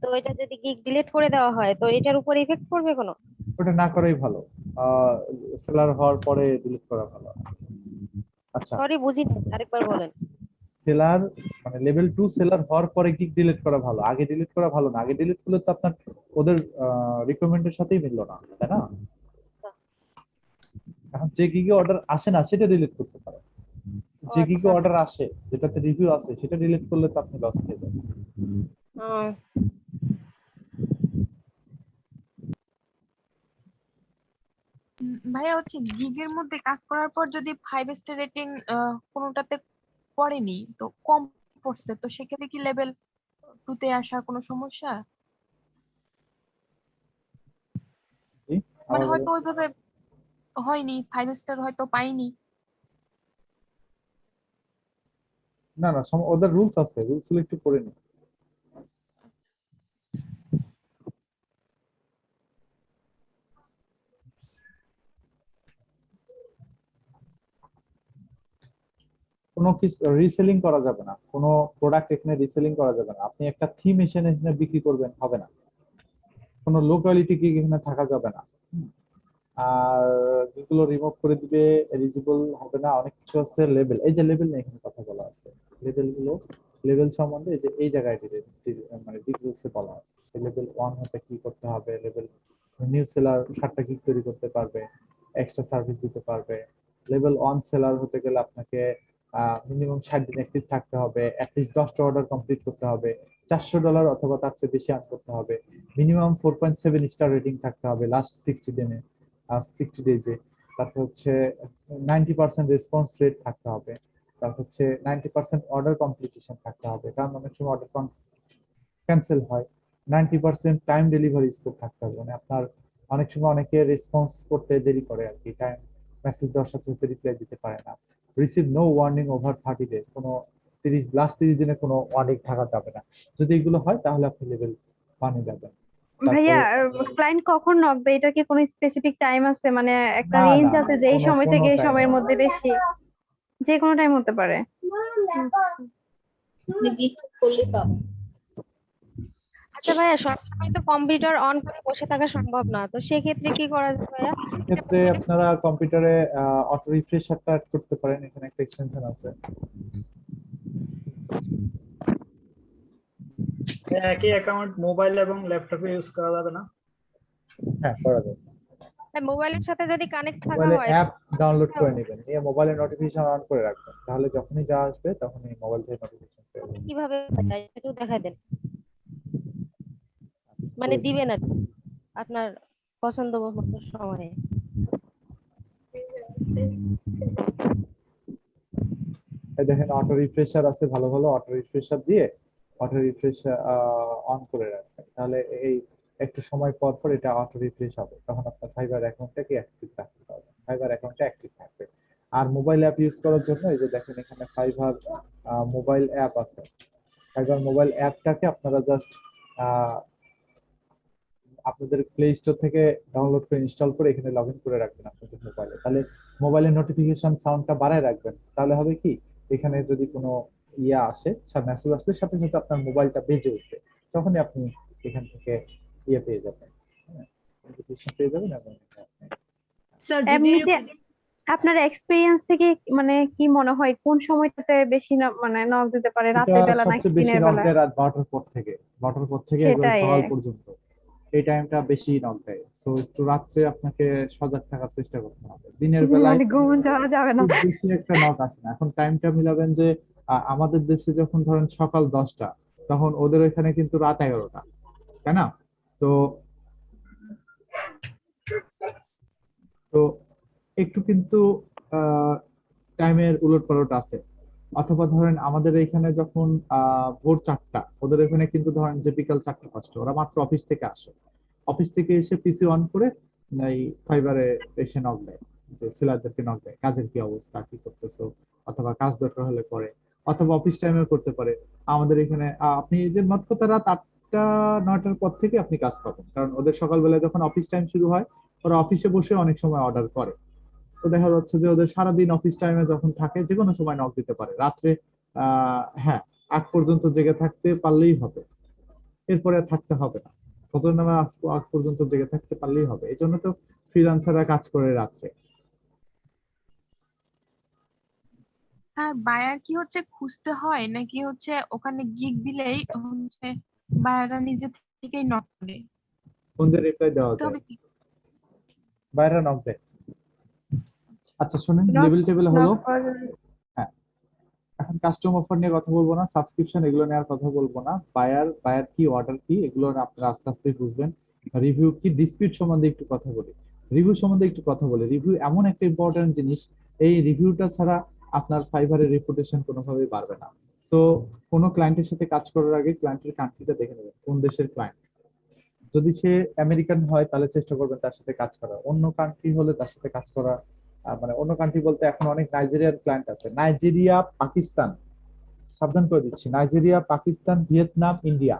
Speaker 2: তো এটা যদি গিগ ডিলিট করে দেওয়া হয়, তো এটার উপর ইফেক্ট পড়বে কোনো?
Speaker 8: ওটা না করাই ভালো, সেলার হওয়ার পরে ডিলিট করা ভালো? আচ্ছা,
Speaker 14: সরি বুঝিনি, আরেকবার বলেন।
Speaker 8: সেলার মানে লেভেল 2 সেলার হওয়ার পরে গিগ ডিলিট করা ভালো, আগে ডিলিট করা ভালো না? আগে ডিলিট করলে তো আপনার ওদের রিকোয়ারমেন্টের সাথেই মিললো না, তাই না? এখন যে গিগে অর্ডার আসে না সেটা ডিলিট করতে পারে, যে গিগে অর্ডার আসে যেটাতে রিভিউ আছে সেটা ডিলিট করলে তো আপনি লস খেয়ে যাবেন।
Speaker 13: ভাইয়া হচ্ছে গিগের মধ্যে কাজ করার পর যদি 5 স্টার রেটিং কোনোটাতে পড়েনি, তো কম পড়ছে, তো সেক্ষেত্রে কি লেভেল 2 তে আসা কোনো সমস্যা?
Speaker 8: জি,
Speaker 13: মানে
Speaker 8: আবার
Speaker 13: হয়তো
Speaker 8: বলুন।
Speaker 13: ওইভাবে হয়নি, 5 স্টার হয়তো পাইনি।
Speaker 8: না না, ওদের রুলস আছে, রুলস গুলো একটু পড়ে নিন। কোনো কিছু রিসেলিং করা যাবে না, কোনো প্রোডাক্ট এখানে রিসেলিং করা যাবে না। আপনি একটা থিম এখানে বিক্রি করবেন, হবে না। কোনো লো কোয়ালিটি গিগ এখানে থাকা যাবে না। আর যেগুলো রিমুভ করে দিবে, এলিজিবল হবে না। অনেক কিছু আছে, লেভেল, এই যে লেভেল নিয়ে এখানে কথা বলা আছে, লেভেল গুলো, লেভেল সম্বন্ধে এই যে এই জায়গায় মানে ডিটেইলসে বলা আছে। লেভেল 1 হতে কি করতে হবে, লেভেল নিউ সেলার 7টা গিগ তৈরি করতে পারবে, এক্সট্রা সার্ভিস দিতে পারবে। লেভেল 1 সেলার হতে গেলে আপনাকে মিনিমাম 60 দিন অ্যাক্টিভ থাকতে হবে, অ্যাটলিস্ট 10টা অর্ডার কমপ্লিট করতে হবে, $400 অথবা তার চেয়ে বেশি আর্ন করতে হবে, মিনিমাম 4.7 স্টার রেটিং থাকতে হবে লাস্ট 60 দিনে, 60 ডেজে। তারপর হচ্ছে 90% রেসপন্স রেট থাকতে হবে। তারপর হচ্ছে 90% অর্ডার কমপ্লিটেশন থাকতে হবে, কারণ অনেক সময় অর্ডার ক্যান্সেল হয়। 90% টাইম ডেলিভারি স্কোর থাকতে হবে, মানে আপনার অনেক সময় অনেকে রেসপন্স করতে দেরি করে আর কি, টাইম মেসেজ দেওয়ার সাথে সাথে রিপ্লাই দিতে পারে না। Receive no warning over 30 days, কোনো লাস্ট 30 দিনে কোনো ওয়ার্নিং থাকা যাবে না। যদি এগুলো হয় তাহলে আপনি লেভেল 1 যাবেন।
Speaker 2: ভাইয়া
Speaker 8: তারপরে
Speaker 2: ক্লায়েন্ট কখন নক দেয়, এটা কি কোনো স্পেসিফিক টাইম আছে, মানে একটা
Speaker 8: না
Speaker 2: রেঞ্জ
Speaker 8: না,
Speaker 2: আছে যে এই সময় থেকে এই
Speaker 8: টাইম
Speaker 2: সময়ের মধ্যে বেশি? যে কোনো টাইম হতে পারে।
Speaker 14: আচ্ছা ভাইয়া, সবসময় তো কম্পিউটার অন করে বসে থাকা সম্ভব না, তো সেক্ষেত্রে কি করা যায় ভাইয়া?
Speaker 8: ক্ষেত্রে আপনারা কম্পিউটারে অটো রিফ্রেশারটা অ্যাড করতে পারেন, এখানে একটা এক্সটেনশন আছে।
Speaker 15: একই অ্যাকাউন্ট মোবাইল এবং ল্যাপটপে ইউজ করা যাবে না?
Speaker 8: হ্যাঁ, করা যাবে।
Speaker 14: মোবাইলের সাথে যদি কানেক্ট থাকা
Speaker 8: মোবাইলে
Speaker 14: হয়,
Speaker 8: অ্যাপ ডাউনলোড করে নেবেন, নিয়ে মোবাইলে নোটিফিকেশন অন করে রাখবেন, তাহলে যখনই যা আসবে তখনই মোবাইল থেকে নোটিফিকেশন পেয়ে যাবেন।
Speaker 14: কিভাবে হয় একটু দেখাই দেন, মানে দিবেন আর কি, আপনার পছন্দ মতো সময়ে।
Speaker 8: এই দেখেন অটো রিফ্রেশার আছে, ভালো ভালো অটো রিফ্রেশার দিয়ে অটো রিফ্রেশ অন করে রাখবেন, তাহলে এই একটু সময় পর পর এটা অটো রিফ্রেশ হবে, তখন আপনার ফাইবার অ্যাকাউন্টটা কি অ্যাক্টিভ রাখতে পারবেন, ফাইবার অ্যাকাউন্টটা অ্যাক্টিভ থাকবে। আর মোবাইল অ্যাপ ইউজ করার জন্য এই যে দেখেন এখানে ফাইবার মোবাইল অ্যাপ আছে। ফাইবার মোবাইল অ্যাপটাকে আপনারা জাস্ট আপনাদের প্লে স্টোর থেকে ডাউনলোড করে ইনস্টল করে এখানে লগ ইন করে রাখবেন আপনাদের মোবাইলে, তাহলে মোবাইলের নোটিফিকেশন সাউন্ডটা বাড়ায় রাখবেন, তাহলে হবে কি এখানে যদি কোনো ইয়া আসে, মেসেজ আসলে সাথে সাথে আপনার মোবাইলটা বেজে উঠবে, তখনই আপনি এখান থেকে ইয়ে পেয়ে যাবেন, নোটিফিকেশন পেয়ে যাবেন। এবং
Speaker 10: স্যার
Speaker 2: এমনিতে আপনার এক্সপেরিয়েন্স থেকে মানে কি মনে হয় কোন সময়টাতে বেশি মানে নক দিতে পারে,
Speaker 8: এটা
Speaker 2: রাতের বেলা নাকি
Speaker 8: সবচেয়ে বেশি
Speaker 2: দিনের
Speaker 8: নক
Speaker 2: বেলা?
Speaker 8: দেয় রাত 12টার পর থেকে, 12টার পর থেকে একবারে
Speaker 2: সেটাই,
Speaker 8: সকাল পর্যন্ত, এই টাইমটা বেশি নক দেয়। সো একটু রাত্রে আপনাকে সজাগ থাকার চেষ্টা করতে হবে। দিনের বেলায়
Speaker 2: মানে ঘুম যাওয়া যাবে না।
Speaker 8: খুব বেশি একটা নক আসে না। এখন টাইমটা মিলাবেন যে আমাদের দেশে যখন ধরেন সকাল 10টা, তখন ওদের ওইখানে কিন্তু রাত 11টা, তাই না? তো তো একটু কিন্তু টাইমের উলটপালট আছে। অথবা ধরেন আমাদের এখানে যখন ভোর 4টা, ওদের এখানে কিন্তু ধরেন যে বিকাল 4টা 5টা, ওরা মাত্র অফিস থেকে আসে, অফিস থেকে এসে পিসি অন করে এই ফাইবারে এসে নক দেয়, যে সেলারদেরকে নক দেয়, কাজের কি অবস্থা, কি করতেছো, অথবা কাজ দরকার হলে করে, অথবা অফিস টাইমেও করতে পারে। আমাদের এখানে আপনি যে মোট কথা রাত 8টা 9টার পর থেকে আপনি কাজ পাবেন, কারণ ওদের সকালবেলায় যখন অফিস টাইম শুরু হয়, ওরা অফিসে বসে অনেক সময় অর্ডার করে। তো দেখা যাচ্ছে যে ওদের সারাদিন অফিস টাইমে যখন থাকে, যে কোনো সময় নক দিতে পারে রাত্রে। হ্যাঁ, আগ পর্যন্ত জেগে থাকতে পারলেই হবে, এরপরে আর থাকতে হবে না। ফজর নামা আগ পর্যন্ত জেগে থাকতে পারলেই হবে। এই জন্য তো ফ্রিল্যান্সাররা কাজ করে রাত্রে।
Speaker 13: স্যার বায়ার কি হচ্ছে খুঁজতে হয় নাকি হচ্ছে ওখানে গিগ দিলেই হচ্ছে বায়াররা নিজে থেকেই নক করে?
Speaker 8: কোনদের রিপ্লাই দেওয়া
Speaker 13: বুঝতে
Speaker 8: যায়,
Speaker 13: হবে কি?
Speaker 8: বাইরে নক দেয়। আচ্ছা শুনেন, লেভেল টেবিল হলো, হ্যাঁ এখন কাস্টম অফার নিয়ে কথা বলবো না, সাবস্ক্রিপশন এগুলো নেওয়ার কথা বলবো না, বায়ার কি, অর্ডার কি, এগুলো আপনারা আস্তে আস্তে বুঝবেন। রিভিউ কি, ডিসপিউট সম্বন্ধে একটু কথা বলি, রিভিউ সম্বন্ধে একটু কথা বলি। রিভিউ এমন একটা ইম্পর্টেন্ট জিনিস, এই রিভিউটা ছাড়া আপনার ফাইবারের রেপুটেশন কোনোভাবেই বাড়বে না। সো কোনো ক্লায়েন্টের সাথে কাজ করার আগে ক্লায়েন্টের কান্ট্রিটা দেখে নেবেন, কোন দেশের ক্লায়েন্ট। যদি সে আমেরিকান হয় তাহলে চেষ্টা করবেন তার সাথে কাজ করা, অন্য কান্ট্রি হলে তার সাথে কাজ করা মানে অন্য কান্ট্রি বলতে এখন অনেক নাইজেরিয়ার ক্লায়েন্ট আছে, নাইজেরিয়া, পাকিস্তান, সাবধান করে দিচ্ছি, Nigeria, Pakistan, Vietnam, India,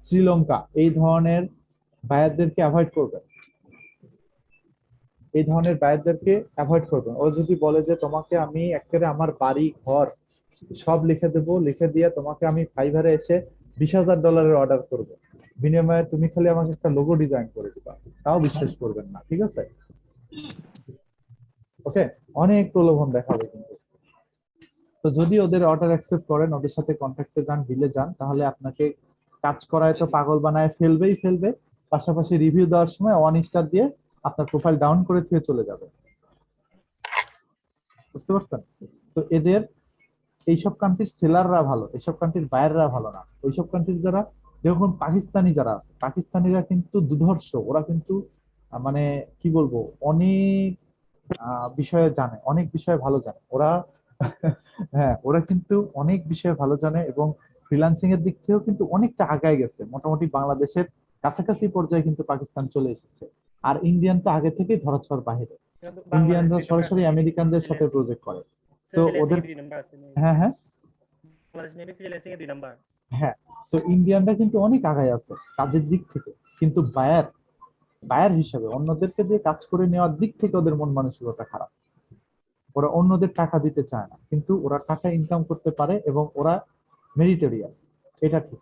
Speaker 8: Sri Lanka, এই ধরনের বায়ারদেরকে অ্যাভয়েড করবেন, এই ধরনের বায়ারদেরকে অ্যাভয়েড করবেন। ও যদি বলে যে তোমাকে আমি একেবারে আমার বাড়ি ঘর সব লিখে দেবো, লিখে দিয়ে তোমাকে আমি ফাইবারে এসে $20,000 অর্ডার করবো, বিনিময়ে তুমি খালি আমাকে একটা লোগো ডিজাইন করে দিবা, তাও বিশ্বাস করবেন না, ঠিক আছে? ওকে, অনেক প্রলোভন দেখাবে কিন্তু। তো যদি ওদের অর্ডার অ্যাকসেপ্ট করেন, ওদের সাথে কন্ট্যাক্টে যান, ডিলে যান, তাহলে আপনাকে কাজ করায় তো পাগল বানায় ফেলবে, পাশাপাশি রিভিউ দেওয়ার সময় 1 স্টার দিয়ে আপনার প্রোফাইল ডাউন করে দিয়ে চলে যাবে। বুঝতে পারছেন? তো এদের এইসব কান্ট্রির সেলাররা ভালো, এইসব কান্ট্রির বায়াররা ভালো না। ওইসব কান্ট্রির যারা, যেরকম পাকিস্তানি যারা আছে, পাকিস্তানিরা কিন্তু দুর্ধর্ষ, ওরা কিন্তু মানে কি বলবো, অনেক বিষয়ে জানে, অনেক বিষয়ে ভালো জানে ওরা। হ্যাঁ, ওরা কিন্তু অনেক বিষয়ে ভালো জানে এবং ফ্রিল্যান্সিং এর দিক থেকেও কিন্তু অনেকটা আগায় গেছে, মোটামুটি বাংলাদেশের কাছাকাছি পর্যায়ে কিন্তু পাকিস্তান চলে এসেছে। আর ইন্ডিয়ান তো আগে থেকেই ধরাছোঁয়ার বাইরে, ইন্ডিয়ানরা সরাসরি আমেরিকানদের সাথে প্রজেক্ট করে। সো ওদের, হ্যাঁ হ্যাঁ হ্যাঁ, সো ইন্ডিয়ানরা কিন্তু অনেক আগায় আছে কাজের দিক থেকে, কিন্তু বায়ার হিসেবে অন্যদেরকে দিয়ে কাজ করে নেওয়ার দিক থেকে ওদের মন মানসিকতা খারাপ। ওরা অন্যদের টাকা দিতে চায় না, কিন্তু ওরা টাকা ইনকাম করতে পারে এবং ওরা মেরিটোরিয়াস, এটা ঠিক।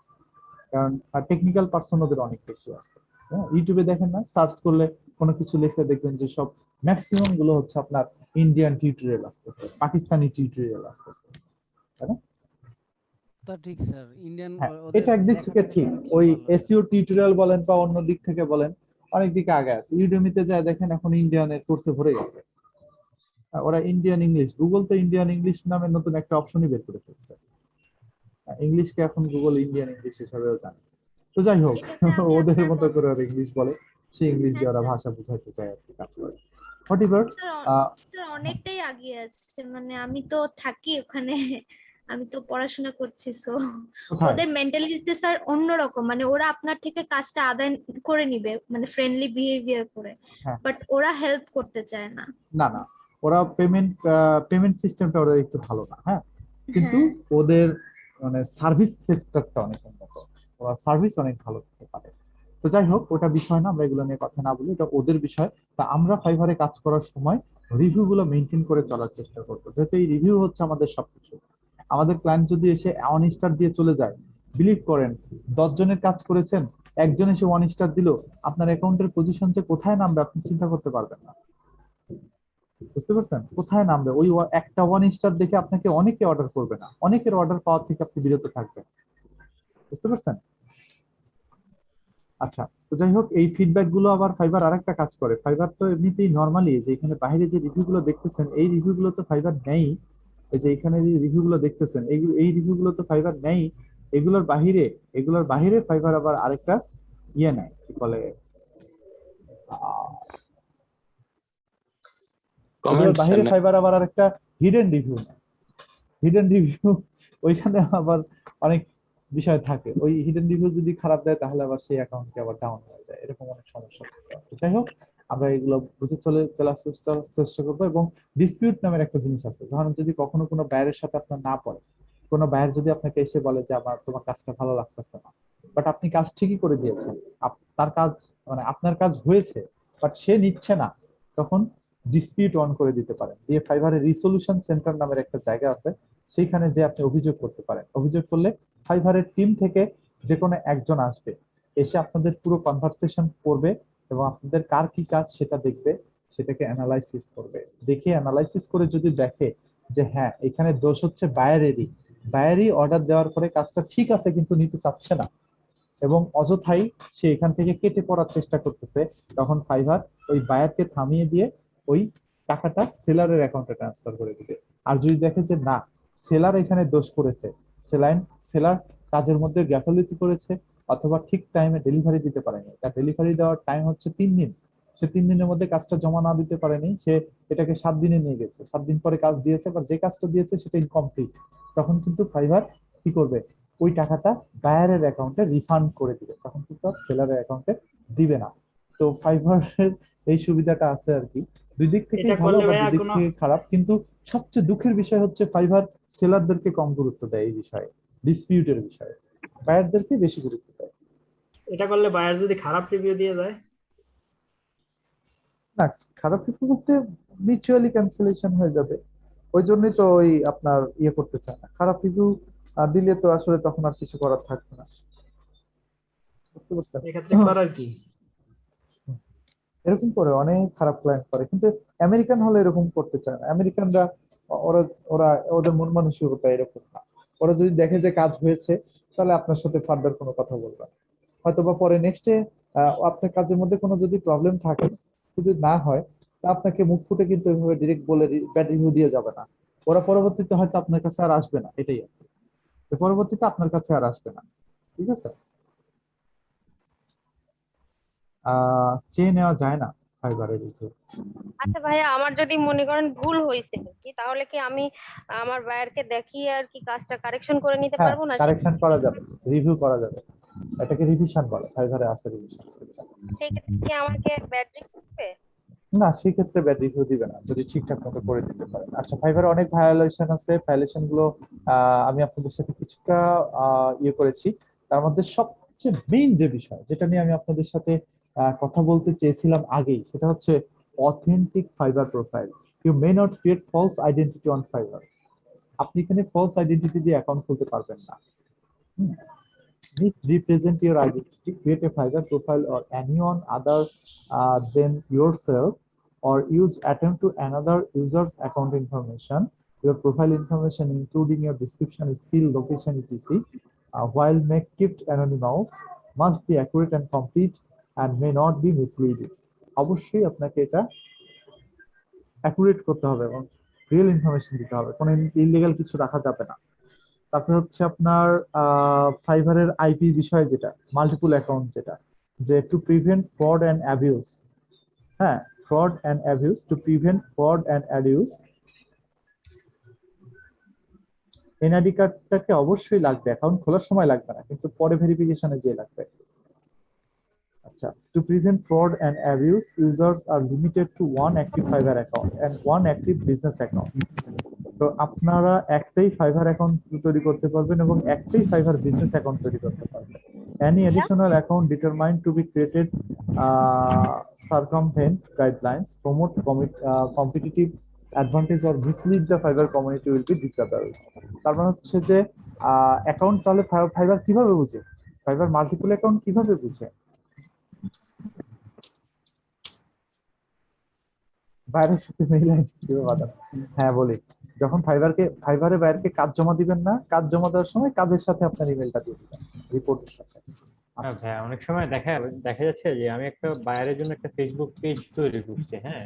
Speaker 8: কারণ টেকনিক্যাল পার্সন ওদের অনেক বেশি আছে। হ্যাঁ, ইউটিউবে দেখেন না, সার্চ করলে কোনো কিছু লিখলে দেখবেন যে সব ম্যাক্সিমাম গুলো হচ্ছে আপনার ইন্ডিয়ান টিউটোরিয়াল আসতেছে, পাকিস্তানি টিউটোরিয়াল আসতেছে, তাই না?
Speaker 1: তা ঠিক স্যার, ইন্ডিয়ান
Speaker 8: এটা একদিক থেকে ঠিক, ওই এসইও টিউটোরিয়াল বলেন বা অন্য দিক থেকে বলেন, অনেক দিকে আগে আছে। ইউডেমিতে যায় দেখেন এখন ইন্ডিয়ানের কোর্সে ভরে গেছে, ওরা ইন্ডিয়ান ইংলিশ, গুগল তো ইন্ডিয়ান ইংলিশ নামে নতুন একটা অপশনই বের করে ফেলছে, ইংলিশকে এখন গুগল ইন্ডিয়ান ইংলিশ হিসাবেও জানে। তো যাই হোক, ওদের মতো করে ওরা ইংলিশ বলে, সেই ইংলিশ দিয়ে ওরা ভাষা বুঝাইতে চায় আর কি, কাজ করে।
Speaker 16: স্যার অনেকটাই আগিয়ে আছে, মানে আমি তো থাকি ওখানে, আমি তো পড়াশোনা করছি, সো ওদের মেন্টালিটিতে স্যার অন্যরকম, মানে ওরা আপনার থেকে কাজটা আদায় করে নিবে, মানে ফ্রেন্ডলি বিহেভিয়ার করে, বাট ওরা হেল্প করতে চায় না।
Speaker 8: না না, ওরা পেমেন্ট সিস্টেমটা ওরা একটু ভালো না, হ্যাঁ, কিন্তু ওদের মানে সার্ভিস সেক্টরটা অনেক উন্নত, ওরা সার্ভিস অনেক ভালো করতে পারে। তো যাই হোক, ওটা বিষয় না, আমরা এগুলো নিয়ে কথা না বলি, এটা ওদের বিষয়। তা আমরা ফাইবারে কাজ করার সময় রিভিউ গুলো মেনটেন করে চলার চেষ্টা করবো, যেহেতু এই রিভিউ হচ্ছে আমাদের সবকিছু। আমাদের ক্লায়েন্ট যদি এসে 1 স্টার দিয়ে চলে যায়, বিলিভ করেন 10 জনের কাজ করেছেন, একজন এসে 1 স্টার দিল, আপনার অ্যাকাউন্টের পজিশন যে কোথায় নামবে আপনি চিন্তা করতে পারবেন না। বুঝতে পারছেন? কোথায় নামবে, ওই একটা 1 স্টার দেখে আপনাকে অনেকে অর্ডার করবে না, অনেকের অর্ডার পাওয়ার থেকে আপনি বিরত থাকবেন। বুঝতে পারছেন? আচ্ছা, তো যাই হোক, এই ফিডব্যাক গুলো আবার ফাইবার আরেকটা কাজ করে। ফাইবার তো এমনিতেই নরমালি যে এখানে বাইরে যে রিভিউ গুলো দেখতেছেন, এই রিভিউ গুলো তো ফাইবার নেই। এই যে এখানে যে রিভিউ গুলো দেখতেছেন, এই রিভিউ গুলো তো ফাইবার নেই। এগুলোর বাহিরে ফাইবার আবার আরেকটা নেয়, কি বলে, বাহিরে ফাইবার আবার আরেকটা হিডেন রিভিউ নেয়। হিডেন রিভিউ, ওইখানে আবার অনেক বিষয় থাকে, ওই হিডেন রিভিউ যদি খারাপ দেয় তাহলে আবার সেই অ্যাকাউন্টটি আবার ডাউন হয়ে যায়, এরকম অনেক সমস্যা থাকে। যাই হোক, আমরা এগুলো বুঝে চলার চেষ্টা করবো। এবং ডিসপিউট নামের একটা জিনিস আছে, ধরেন যদি কখনো কোনো বায়ারের সাথে আপনার না পড়ে, কোনো বায়ার যদি আপনাকে এসে বলে যে তোমার কাজটা ভালো লাগতেছে না, বাট আপনি কাজ ঠিকই করে দিয়েছেন, তার কাজ মানে আপনার কাজ হয়েছে, বাট সে নিচ্ছে না, তখন ডিসপিউট অন করে দিতে পারেন, দিয়ে ফাইবারের রিসলিউশন সেন্টার নামের একটা জায়গা আছে, সেইখানে যে আপনি অভিযোগ করতে পারেন। অভিযোগ করলে ফাইবারের টিম থেকে যে কোনো একজন আসবে, এসে আপনাদের পুরো কনভারসেশন করবে এবং আপনাদের কার কি কাজ সেটা দেখবে, সেটাকে অ্যানালাইসিস করবে। দেখে অ্যানালাইসিস করে যদি দেখে যে হ্যাঁ এখানে দোষ হচ্ছে বায়ারই অর্ডার দেওয়ার পরে কাজটা ঠিক আছে কিন্তু নিতে চাচ্ছে না এবং অযথাই সে এখান থেকে কেটে পড়ার চেষ্টা করতেছে, তখন ফাইবার ওই বায়ারকে থামিয়ে দিয়ে ওই টাকাটা সেলারের অ্যাকাউন্টে ট্রান্সফার করে দিবে। আর যদি দেখে যে না সেলার এখানে দোষ করেছে, সেলার কাজের মধ্যে গ্যাফালিটি করেছে অথবা ঠিক টাইমে ডেলিভারি দিতে পারেনি, তার ডেলিভারি দেওয়ার টাইম হচ্ছে 3 দিন, সে 3 দিনের মধ্যে কাজটা জমা না দিতে পারেনি, সে এটাকে 7 দিনে নিয়ে গেছে, 7 দিন পরে কাজ দিয়েছে বা যে কাজটা দিয়েছে সেটা ইনকমপ্লিট, তখন কিন্তু ফাইবার কি করবে ওই টাকাটা বায়ারের অ্যাকাউন্টে রিফান্ড করে দিবে, তখন কিন্তু আর সেলারের অ্যাকাউন্টে দিবে না। তো ফাইবারের এই সুবিধাটা আছে আর কি, দুই দিক থেকে
Speaker 15: এটা
Speaker 8: ভালো
Speaker 15: করলে
Speaker 8: বা
Speaker 15: ভাইয়া
Speaker 8: দুই দিক
Speaker 15: কোনো
Speaker 8: থেকে খারাপ, কিন্তু সবচেয়ে দুঃখের বিষয় হচ্ছে ফাইবার সেলারদেরকে কম গুরুত্ব দেয় এই বিষয়ে, ডিসপিউটের বিষয়ে বায়ারদেরকে বেশি গুরুত্ব দেয়।
Speaker 15: এটা করলে বায়ার যদি খারাপ রিভিউ দিয়ে যায়?
Speaker 8: না, খারাপ কিছু বলতে মিউচুয়ালি ক্যান্সেলেশন হয়ে যাবে, ওই জন্যই তো ওই আপনার ইয়ে করতে চায় না, খারাপ রিভিউ দিলে তো আসলে তখন আর কিছু করার থাকবে না, বুঝতে পারছেন?
Speaker 15: এক্ষেত্রে করার কি?
Speaker 8: এরকম করে অনেক খারাপ ক্লায়েন্ট করে, কিন্তু আমেরিকান হলে এরকম করতে চায় না। আমেরিকানরা ওরা ওরা ওদের মন মানসিকতা এরকম না, ওরা যদি দেখে যে কাজ হয়েছে তাহলে আপনার সাথে ফার্দার কোনো কথা বলবে না, হয়তো বা পরে নেক্সটে আপনার কাজের মধ্যে কোনো যদি প্রবলেম থাকে যদি না হয় তা আপনাকে মুখ ফুটে কিন্তু এভাবে ডিরেক্ট বলে ব্যাড রিভিউ দিয়ে যাবে না, ওরা পরবর্তীতে হয়তো আপনার কাছে আর আসবে না, এটাই আর কি। তো পরবর্তীতে আপনার কাছে আর আসবে না, ঠিক আছে? চেয়ে নেওয়া যায় না ফাইবারের রিভিউ।
Speaker 14: আচ্ছা ভাইয়া, আমার যদি মনে করেন ভুল হয়েছে কি, তাহলে কি আমি আমার বায়ারকে দেখিয়ে আর কি কাজটা কারেকশন করে নিতে
Speaker 8: হ্যাঁ,
Speaker 14: পারবো না?
Speaker 8: কারেকশন করা যাবে, রিভিউ করা যাবে, এটাকে রিভিশন বলে, ফাইবারে আছে রিভিশন।
Speaker 14: সেই ক্ষেত্রে কি আমাকে ব্যাড রিভিউ দিবে?
Speaker 8: না, সেক্ষেত্রে ব্যাড রিভিউ দিবে না যদি ঠিকঠাক মতো করে দিতে পারেন। আচ্ছা, ফাইবারে অনেক ভায়োলেশন আছে, ভায়োলেশন গুলো আমি আপনাদের সাথে কিছুটা ইয়ে করেছি, তার মধ্যে সবচেয়ে মেইন যে বিষয় যেটা নিয়ে আমি আপনাদের সাথে কথা বলতে চেয়েছিলাম আগেই, সেটা হচ্ছে authentic Fiverr profile. You may not create false identity on Fiverr. আপনি এখানে ফলস আইডেন্টিটি দিয়ে অ্যাকাউন্ট খুলতে পারবেন না। Misrepresent your identity, create a Fiverr profile or anyone other than yourself, or use attempt to another user's account information, your profile information including your description, skill, location, etc. While make kept anonymous, must be accurate and complete and may not be misleading. অবশ্যই আপনাকে এটা accurate করতে হবে এবং real information দিতে হবে, কোনো illegal কিছু রাখা যাবে না। তারপরে হচ্ছে আপনার ফাইবারের আইপি বিষয় যেটা মাল্টিপল অ্যাকাউন্ট, যেটা যে to prevent fraud and abuse, হ্যাঁ fraud and abuse, to prevent fraud and abuse NID কার্ডটাকে অবশ্যই লাগবে, অ্যাকাউন্ট খোলার সময় লাগবে না কিন্তু পরে ভেরিফিকেশনে যে লাগবে। আচ্ছা, to prevent fraud and abuse users are limited to one active Fiverr account and one active business account. তো আপনারা একটাই ফাইবার অ্যাকাউন্ট তৈরি করতে পারবেন এবং একটাই ফাইবার বিজনেস অ্যাকাউন্ট তৈরি করতে পারবেন। Any additional account determined to be created circumvent guidelines, promote competitive advantage or mislead the Fiverr community will be disabled. তার মানে হচ্ছে যে অ্যাকাউন্ট তাহলে ফাইবার কিভাবে বুঝে, ফাইবার মাল্টিপল অ্যাকাউন্ট কিভাবে বুঝে? বাইরের সাথে মেইল আইডি কিভাবে বাঁধানো? হ্যাঁ বলি, যখন ফাইবারে বাইরকে কাজ জমা দিবেন না, কাজ জমা দেওয়ার সময় কাজের সাথে আপনার ইমেলটা দিয়ে দিবেন রিপোর্টের সাথে।
Speaker 4: হ্যাঁ ভাই, অনেক সময় দেখা যাচ্ছে যে আমি একটা বায়ারের জন্য একটা ফেসবুক পেজ তৈরি করছি, হ্যাঁ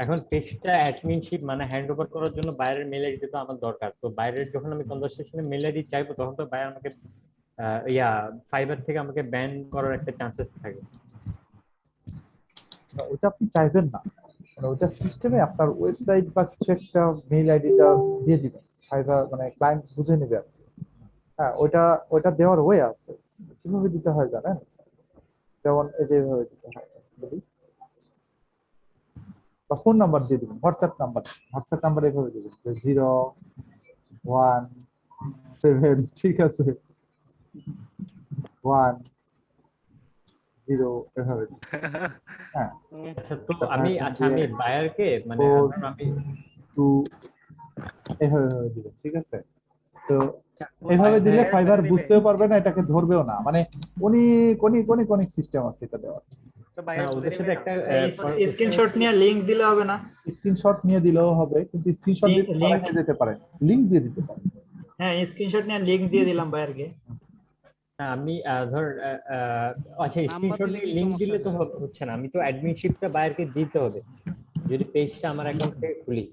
Speaker 4: এখন পেজটা অ্যাডমিনশিপ মানে হ্যান্ড ওভার করার জন্য বাইরের মেল আইডি তো আমার দরকার, তো বাইরের যখন আমি কনভারসেশনে মেল আইডি চাইবো তখন তো বায়ার আমাকে ফাইবার থেকে আমাকে ব্যান করার একটা চান্সেস থাকে।
Speaker 8: ওটা আপনি চাইবেন না, মানে ওটা সিস্টেমে আপনার ওয়েবসাইট বা কিছু একটা মেইল আইডিটা দিয়ে দিবেন, ফাইবার মানে ক্লায়েন্ট বুঝে নেবে। হ্যাঁ, ওটা দেওয়ার ওয়ে আছে, কিভাবে দিতে হয় জানেন? যেমন এই যে এইভাবে দিতে হয়, বা ফোন নাম্বার দিয়ে দিবেন, হোয়াটসঅ্যাপ নাম্বার এইভাবে দিবেন যে 017, ঠিক আছে 10 এভাবে। হ্যাঁ,
Speaker 4: আচ্ছা তো আমি বায়ারকে মানে আমি
Speaker 8: এভাবে দিবেন, ঠিক আছে? তো এভাবে দিলে ফাইবার বুঝতেও পারবে না, এটাকে ধরবেও না, মানে অনেক সিস্টেম আছে এটা দেওয়ার।
Speaker 4: না ওদের সাথে একটা
Speaker 15: স্ক্রিনশট নিয়ে লিংক দিলে হবে না?
Speaker 8: স্ক্রিনশট নিয়ে দিলেও হবে, কিন্তু স্ক্রিনশট দিতে
Speaker 15: লিংক
Speaker 8: পারে যেতে পারে, লিংক দিয়ে দিতে পারে।
Speaker 15: হ্যাঁ স্ক্রিনশট নিয়ে লিংক দিয়ে দিলাম ভাইয়ারকে।
Speaker 4: হ্যাঁ, আমি ধর আচ্ছা
Speaker 1: নাম্বার
Speaker 4: স্ক্রিনশট
Speaker 1: দিলে
Speaker 4: দিয়ে
Speaker 1: কি
Speaker 4: লিংক
Speaker 1: সমস্যা
Speaker 4: দিলে তো
Speaker 1: স্যার?
Speaker 4: হচ্ছে না, আমি তো অ্যাডমিনশিপটা বাইরকে দিতে হবে যদি পেজটা আমার অ্যাকাউন্ট থেকে খুলি।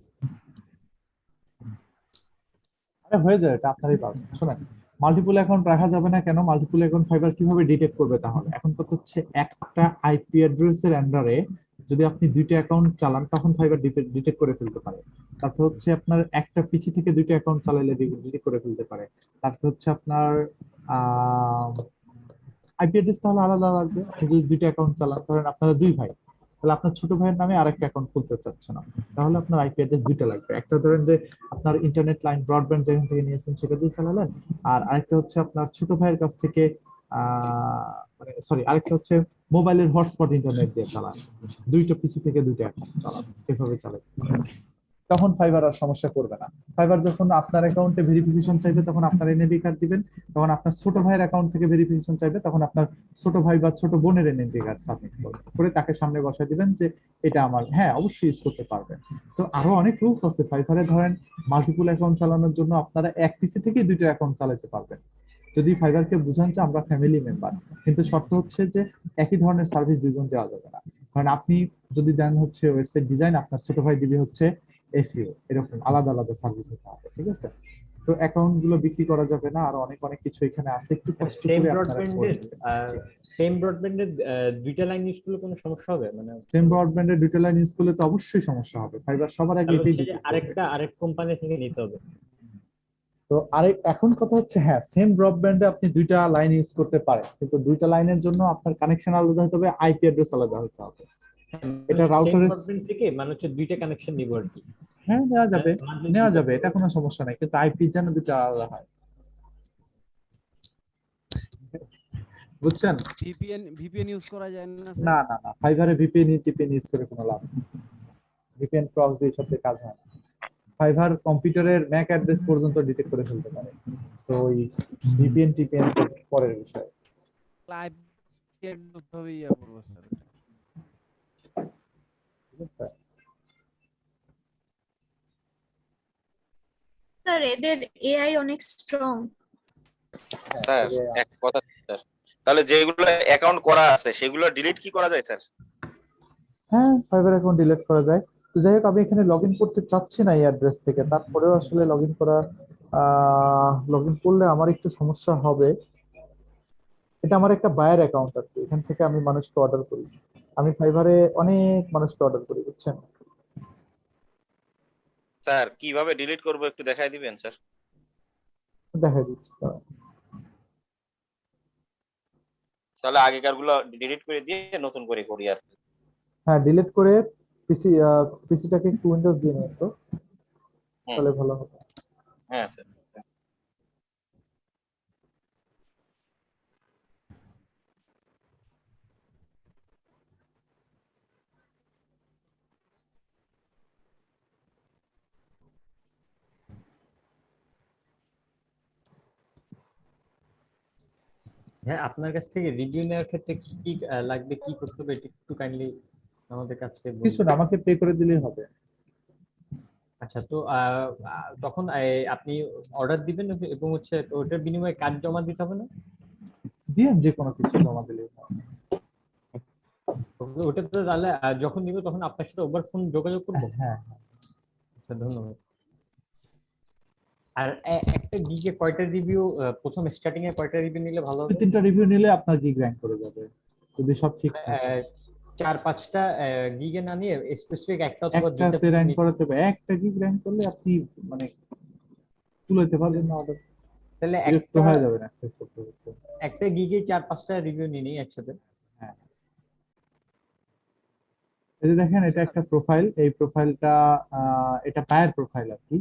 Speaker 8: আরে হয়ে যায়, এটা আপনারই পাবেন। শোনেন, মাল্টিপল অ্যাকাউন্ট রাখা যাবে না কেন? মাল্টিপল অ্যাকাউন্ট ফাইবার কিভাবে ডিটেক্ট করবে তাহলে? এখন কথা হচ্ছে একটা আইপি অ্যাড্রেসের আন্ডারে যদি আপনি দুইটা অ্যাকাউন্ট চালান তখন ফাইবার ডিটেক্ট করে ফেলতে পারে। তারপর হচ্ছে আপনার একটা পিসি থেকে দুইটা অ্যাকাউন্ট চালাইলে ডিটেক্ট করে ফেলতে পারে। তারপর হচ্ছে আপনার আইপি অ্যাড্রেস তাহলে আলাদা লাগবে। আপনি যদি দুইটা অ্যাকাউন্ট চালান, ধরেন আপনারা দুই ভাই, তাহলে আপনার ছোট ভাইয়ের নামে আরেকটা অ্যাকাউন্ট খুলতে চাচ্ছে না, তাহলে আপনার আইপি অ্যাড্রেস দুইটা লাগবে। একটা ধরেন যে আপনার ইন্টারনেট লাইন ব্রডব্যান্ড যেখান থেকে নিয়েছেন সেটা দিয়ে চালালেন, আর আরেকটা হচ্ছে আপনার ছোট ভাইয়ের কাছ থেকে মানে সরি, আরেকটা হচ্ছে মোবাইলের হটস্পট ইন্টারনেট দিয়ে চালান। দুইটা পিসি থেকে দুইটা অ্যাকাউন্ট চালান, এভাবে চালান, তখন ফাইবার আর সমস্যা করবে না। ফাইবার যখন আপনার অ্যাকাউন্টে ভেরিফিকেশন চাইবে তখন আপনার এনআইডি কার্ড দিবেন, তখন আপনার ছোট ভাইয়ের অ্যাকাউন্ট থেকে ভেরিফিকেশন চাইবে তখন আপনার ছোট ভাই বা ছোট বোনের এনআইডি কার্ড সাবমিট করে তাকে সামনে বসায় দিবেন যে এটা আমার, হ্যাঁ অবশ্যই ইউজ করতে পারবেন। তো আরো অনেক রুলস আছে ফাইবারে। ধরেন মাল্টিপল অ্যাকাউন্ট চালানোর জন্য আপনারা এক পিসি থেকে দুইটা অ্যাকাউন্ট চালাতে পারবেন যদি ফাইবারকে বুঝান যে আমরা ফ্যামিলি মেম্বার, কিন্তু শর্ত হচ্ছে যে একই ধরনের সার্ভিস দুইজন দেওয়া যাবে না। কারণ আপনি যদি দেন হচ্ছে ওয়েবসাইট ডিজাইন, আপনার ছোট ভাই দিবে হচ্ছে এসইও, এরকম আলাদা আলাদা সার্ভিস হতে হবে, ঠিক আছে? তো অ্যাকাউন্ট গুলো বিক্রি করা যাবে না, আর অনেক অনেক কিছু এখানে আছে, একটু কষ্ট
Speaker 4: সেম
Speaker 8: করে আপনারা
Speaker 4: ব্রডব্যান্ডের দুইটা লাইন ইউজ করলে কোনো সমস্যা হবে? মানে
Speaker 8: সেম ব্রডব্যান্ডের দুটো লাইন ইউজ করলে তো অবশ্যই সমস্যা হবে। ফাইবার সবার আগে এটাই বিক্রি করবে।
Speaker 4: আরেক কোম্পানি থেকে নিতে হবে।
Speaker 8: তো এখন কথা হচ্ছে, হ্যাঁ সেম ব্রডব্যান্ডে আপনি দুইটা লাইন ইউজ করতে পারেন, কিন্তু দুইটা লাইনের জন্য আপনার কানেকশন আলাদা হতে হবে, আইপি অ্যাড্রেস আলাদা হতে হবে। এটা রাউটারের
Speaker 4: থেকে মানে হচ্ছে দুইটা কানেকশন নিব আর কি।
Speaker 8: হ্যাঁ নেওয়া যাবে, এটা কোনো সমস্যা নাই, কিন্তু আইপি যেন দুটো আলাদা হয়, বুঝছেন?
Speaker 1: ভিপিএন ইউজ করা যায় না স্যার?
Speaker 8: না না না, ফাইবারে টিপিএন ইউজ করে কোনো লাভ নেই। ভিপিএন প্রক্সি এসব দিয়ে কাজ হয় না। ফাইবার কম্পিউটারের ম্যাক অ্যাড্রেস পর্যন্ত ডিটেক্ট করে ফেলতে পারে, সো ওই ভিপিএন টিপিএন পরের বিষয়।
Speaker 1: লাইভ অ্যাড্রেস ভাবে করব স্যার,
Speaker 8: ঠিক আছে?
Speaker 16: স্যার এদের এআই অনেক স্ট্রং।
Speaker 17: স্যার এক কথা স্যার, তাহলে যেগুলো অ্যাকাউন্ট করা আছে সেগুলো ডিলিট কি করা যায় স্যার?
Speaker 8: হ্যাঁ ফাইবার অ্যাকাউন্ট ডিলিট করা যায়। তো যাই হোক, আমি এখানে লগইন করতে চাচ্ছি না এই অ্যাড্রেস থেকে, তারপরেও আসলে লগইন করলে আমার একটু সমস্যা হবে। এটা আমার একটা বায়ার অ্যাকাউন্ট আর কি, এখান থেকে আমি মানুষকে অর্ডার করি, আমি ফাইবারে অনেক মানুষকে অর্ডার করি, বুঝছেন?
Speaker 17: স্যার কিভাবে ডিলিট করব একটু দেখাই দিবেন স্যার?
Speaker 8: দেখাই দিচ্ছি।
Speaker 17: তাহলে আগেকার গুলো ডিলিট করে দিয়ে নতুন করে করি আর কি।
Speaker 8: হ্যাঁ ডিলিট করে পিসিটাকে একটু উইন্ডোজ দিয়ে নিন তো, তাহলে ভালো হবে।
Speaker 17: হ্যাঁ স্যার।
Speaker 4: হ্যাঁ, আপনার কাছ থেকে রিভিউ নেওয়ার ক্ষেত্রে কি কি লাগবে, কি করতে হবে একটু কাইন্ডলি আমাদের কাছে বলুন।
Speaker 8: কিছু না, আমাকে পে করে দিলেই হবে।
Speaker 4: আচ্ছা, তো তখন আপনি অর্ডার দিবেন এবং হচ্ছে ওটার বিনিময়ে কার্ড জমা দিতে হবে না?
Speaker 8: দিয়েন, যে কোনো কিছু জমা দিলেই হবে।
Speaker 4: ওটা তো তাহলে যখন নিব তখন আপনার সাথে ওভার ফোন যোগাযোগ করবো?
Speaker 8: হ্যাঁ
Speaker 4: আচ্ছা, ধন্যবাদ। আর একটা গিগে কয়টা রিভিউ, প্রথম স্টার্টিং এ কয়টা রিভিউ নিলে ভালো হবে?
Speaker 8: 3টা রিভিউ নিলে আপনার গিগ র্যাঙ্ক করে যাবে যদি সব ঠিক থাকে।
Speaker 4: 4-5টা গিগে না নিয়ে স্পেসিফিক একটা অথবা দুইটা
Speaker 8: একটাতে র্যাঙ্ক করাতে হবে। একটা গিগ র্যাঙ্ক করলে আপনি মানে তুলতে পারবেন না, অর্ডার
Speaker 4: তাহলে
Speaker 8: একটা হয়ে যাবে না অ্যাকসেপ্ট করতে করতে।
Speaker 4: একটা গিগে 4-5টা রিভিউ নিয়ে নিই একসাথে।
Speaker 8: হ্যাঁ, এই যে দেখেন এটা একটা প্রোফাইল, এই প্রোফাইলটা এটা বায়ার প্রোফাইল আর কি।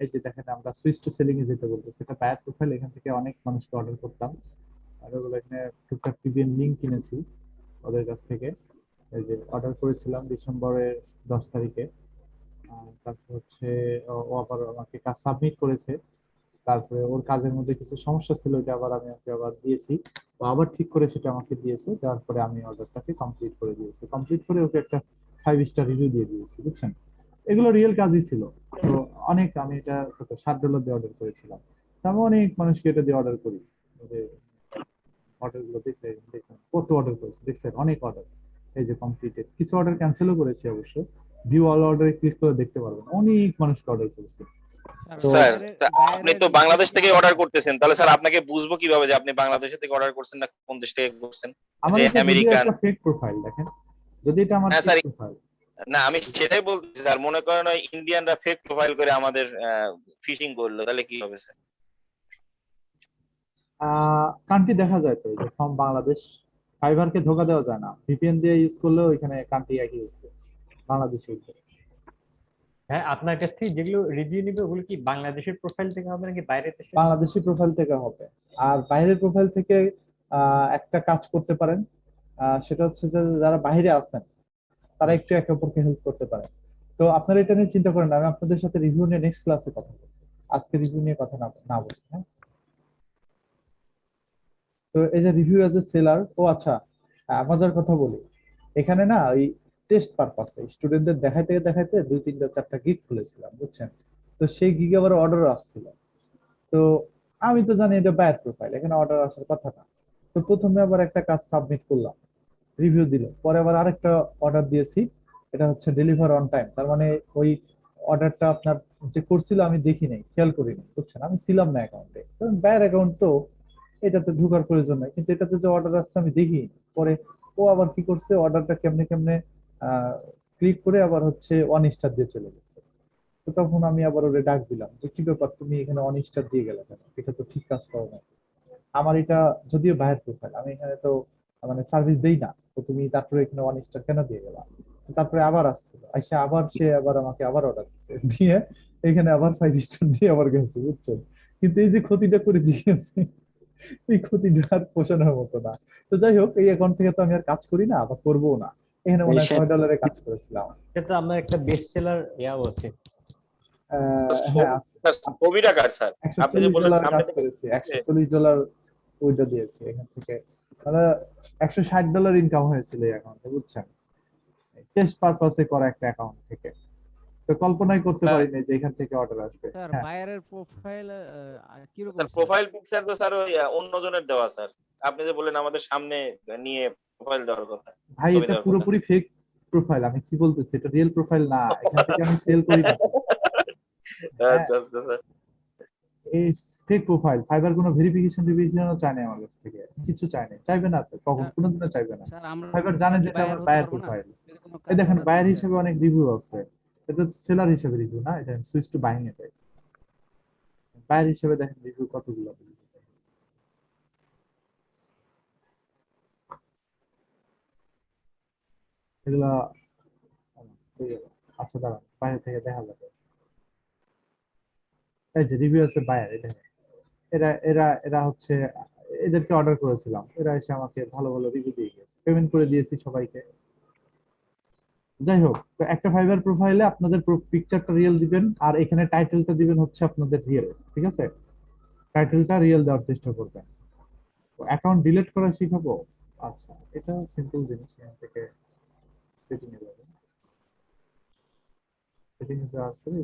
Speaker 8: এই যে দেখেন আমরা সুইচ টু সেলিং এ যেতে বলতেছি, এটা বায়ার প্রোফাইল, এখান থেকে অনেক মানুষকে অর্ডার করতাম, আর ওগুলো এখানে টুকটাক টিভিএন লিংক কিনেছি ওদের কাছ থেকে। এই যে অর্ডার করেছিলাম ডিসেম্বরের 10 তারিখে, তারপর হচ্ছে ও আবার আমাকে কাজ সাবমিট করেছে, তারপরে ওর কাজের মধ্যে কিছু সমস্যা ছিল, এটা আবার আমি ওকে আবার দিয়েছি, ও আবার ঠিক করে সেটা আমাকে দিয়েছে, দেওয়ার পরে আমি অর্ডারটাকে কমপ্লিট করে দিয়েছি, কমপ্লিট করে ওকে একটা 5 স্টার রিভিউ দিয়ে দিয়েছি, বুঝছেন। এগুলো রিয়েল কাজই ছিল। তো অনেক, আমি এটা কত $7 দিয়ে অর্ডার করেছিলাম। তো আমি অনেক মানুষকে এটা দিয়ে অর্ডার করি, অর্ডার গুলো দেখলে দেখুন কত অর্ডার করেছি, দেখছেন অনেক অর্ডার। এই যে কমপ্লিটেড, কিছু অর্ডার ক্যান্সেলও করেছি অবশ্য, ভিউ অল অর্ডারে ক্লিক করে দেখতে পারবেন, অনেক মানুষকে অর্ডার করেছি। তো
Speaker 17: স্যার আপনি তো বাংলাদেশ থেকে অর্ডার করতেছেন, তাহলে স্যার আপনাকে বুঝবো কিভাবে যে আপনি বাংলাদেশ থেকে অর্ডার করছেন না কোন দেশ থেকে করছেন?
Speaker 8: আমার
Speaker 17: যে
Speaker 8: এটা যদি
Speaker 17: আমেরিকান।
Speaker 8: একটা ফেক প্রোফাইল দেখেন, যদি এটা আমার
Speaker 17: হ্যাঁ
Speaker 8: ফেক
Speaker 17: স্যার,
Speaker 8: প্রোফাইল,
Speaker 17: না আমি সেটাই বলতেছি স্যার, মনে করেন ওই ইন্ডিয়ানরা ফেক প্রোফাইল করে আমাদের ফিশিং করলো, তাহলে কি হবে স্যার?
Speaker 8: কান্ট্রি দেখা যায় তো, যে ফ্রম বাংলাদেশ, ফাইবারকে ধোকা দেওয়া যায় না, ভিপিএন দিয়ে ইউজ করলেও এখানে কান্ট্রি একই উঠবে, বাংলাদেশে উঠবে।
Speaker 4: হ্যাঁ, আপনার কাছ থেকে যেগুলো রিভিউ নিবে ওগুলো কি বাংলাদেশের প্রোফাইল থেকে হবে নাকি বাইরের দেশে?
Speaker 8: বাংলাদেশি প্রোফাইল থেকে হবে। আর বাইরের প্রোফাইল থেকে একটা কাজ করতে পারেন, সেটা হচ্ছে যে যারা বাইরে আছেন তারা একটু একে অপরকে হেল্প করতে পারে। তো আপনারা এটা নিয়ে চিন্তা করেন না, আমি আপনাদের সাথে রিভিউ নিয়ে নেক্সট ক্লাসে কথা বলবো, আজকে রিভিউ নিয়ে কথা না বলি। হ্যাঁ, তো এই যে রিভিউ অ্যাজ এ সেলার, ও আচ্ছা মজার কথা বলি, এখানে না ওই টেস্ট পারপাসে স্টুডেন্টদের দেখাইতে দেখাইতে 2, 3, 4টা গিগ খুলেছিলাম, বুঝছেন। তো সেই গিগে আবার অর্ডার আসছিল, তো আমি তো জানি এটা বায়ার প্রোফাইল, এখানে অর্ডার আসার কথা না। তো প্রথমে আবার একটা কাজ সাবমিট করলাম, রিভিউ দিল, পরে আবার আরেকটা অর্ডার দিয়েছি, এটা হচ্ছে ডেলিভার অন টাইম, তার মানে ওই অর্ডারটা আপনার যে করছিল আমি দেখি নাই, খেয়াল করিনি, বুঝছেন, আমি ছিলাম না অ্যাকাউন্টে, কারণ বায়ার অ্যাকাউন্ট তো এটাতে ঢোকার প্রয়োজন নাই, কিন্তু এটাতে যে অর্ডার আসছে আমি দেখি। পরে ও আবার কি করছে, অর্ডারটা কেমনে কেমনে ক্লিক করে আবার হচ্ছে 1 স্টার দিয়ে চলে গেছে। তো তখন আমি আবার ওরে ডাক দিলাম যে কি ব্যাপার, তুমি এখানে 1 স্টার দিয়ে গেলে কেন, এটা তো ঠিক কাজ করো না। আমার এটা যদিও বাইরের প্রোফাইল, আমি এখানে তো মানে সার্ভিস দেই না, তো তুমি তারপরে এখানে 1 স্টার কেন দিয়ে গেলা। তো তারপরে আবার আসছিল, আইসা আবার সে আবার আমাকে আবার অর্ডার দিচ্ছে, দিয়ে এখানে আবার 5 স্টার দিয়ে আবার গেছে, বুঝছেন। কিন্তু এই যে ক্ষতিটা করে দিয়েছে, এই ক্ষতিটা আর পোষানোর মতো না। তো যাই হোক, এই অ্যাকাউন্ট থেকে তো আমি আর কাজ করি না, আবার করবো না। এখানে মনে হয় $6 কাজ করেছিলাম।
Speaker 4: এটা তো আমার একটা বেস্ট সেলার ইয়াও আছে।
Speaker 8: হ্যাঁ আছে,
Speaker 17: ছবি টাকার স্যার, আপনি যে বললেন
Speaker 8: $140 কাজ করেছি, $140 ওইটা দিয়েছি এখান থেকে, মানে $160 ইনকাম হয়েছিল এই অ্যাকাউন্টে, বুঝছেন, টেস্ট পারপাসে করা একটা অ্যাকাউন্ট থেকে। তো কল্পনাই করতে পারিনি যে এখান থেকে অর্ডার আসবে।
Speaker 1: স্যার
Speaker 8: হ্যাঁ,
Speaker 1: বায়ারের প্রোফাইল কি রকম
Speaker 17: স্যার প্রোফাইল পিকচার তো স্যার ওই অন্য জনের দেওয়া স্যার, আপনি যে বললেন আমাদের সামনে নিয়ে প্রোফাইল দেওয়ার কথা,
Speaker 8: ভাই
Speaker 17: ছবি
Speaker 8: এটা
Speaker 17: দেওয়ার কথা।
Speaker 8: পুরোপুরি ফেক প্রোফাইল, আমি কি বলতেছি, এটা রিয়েল প্রোফাইল না, এখান থেকে আমি সেল করি না।
Speaker 17: আচ্ছা আচ্ছা স্যার,
Speaker 8: এই ফেক প্রোফাইল, ফাইবার কোনো ভেরিফিকেশনও চায় না আমার কাছ থেকে, কিছু চায় না, চাইবে না তো, কখন কোনোদিনও চাইবে না।
Speaker 1: স্যার আমরা
Speaker 8: ফাইবার জানে যে এটা আমার বায়ার প্রোফাইল। এই দেখেন বায়ার হিসেবে অনেক রিভিউ আছে, এটা সেলার হিসেবে রিভিউ না, এটা switch to buying a, buyer হিসেবে দেখেন রিভিউ কতগুলো। এগুলা আচ্ছা দাঁড়ান, বাইরে থেকে দেখা যাবে। এই যে রিভিউ আছে বায়ার, এটা এরা এরা এরা হচ্ছে, এদেরকে অর্ডার করেছিলাম, এরা এসে আমাকে ভালো ভালো রিভিউ দিয়ে গেছে, পেমেন্ট করে দিয়েছি সবাইকে। যাই হোক, তো একটা ফাইবার প্রোফাইলে আপনাদের পিকচারটা রিয়েল দিবেন, আর এখানে টাইটেলটা দিবেন হচ্ছে আপনাদের রিয়েল, ঠিক আছে, টাইটেলটা রিয়েল দেওয়ার চেষ্টা করবেন। তো অ্যাকাউন্ট ডিলিট করা শিখাবো। আচ্ছা, এটা সিম্পল জিনিস, এখান থেকে সেটিং এ যাবেন, সেটিং এ যাওয়ার পরে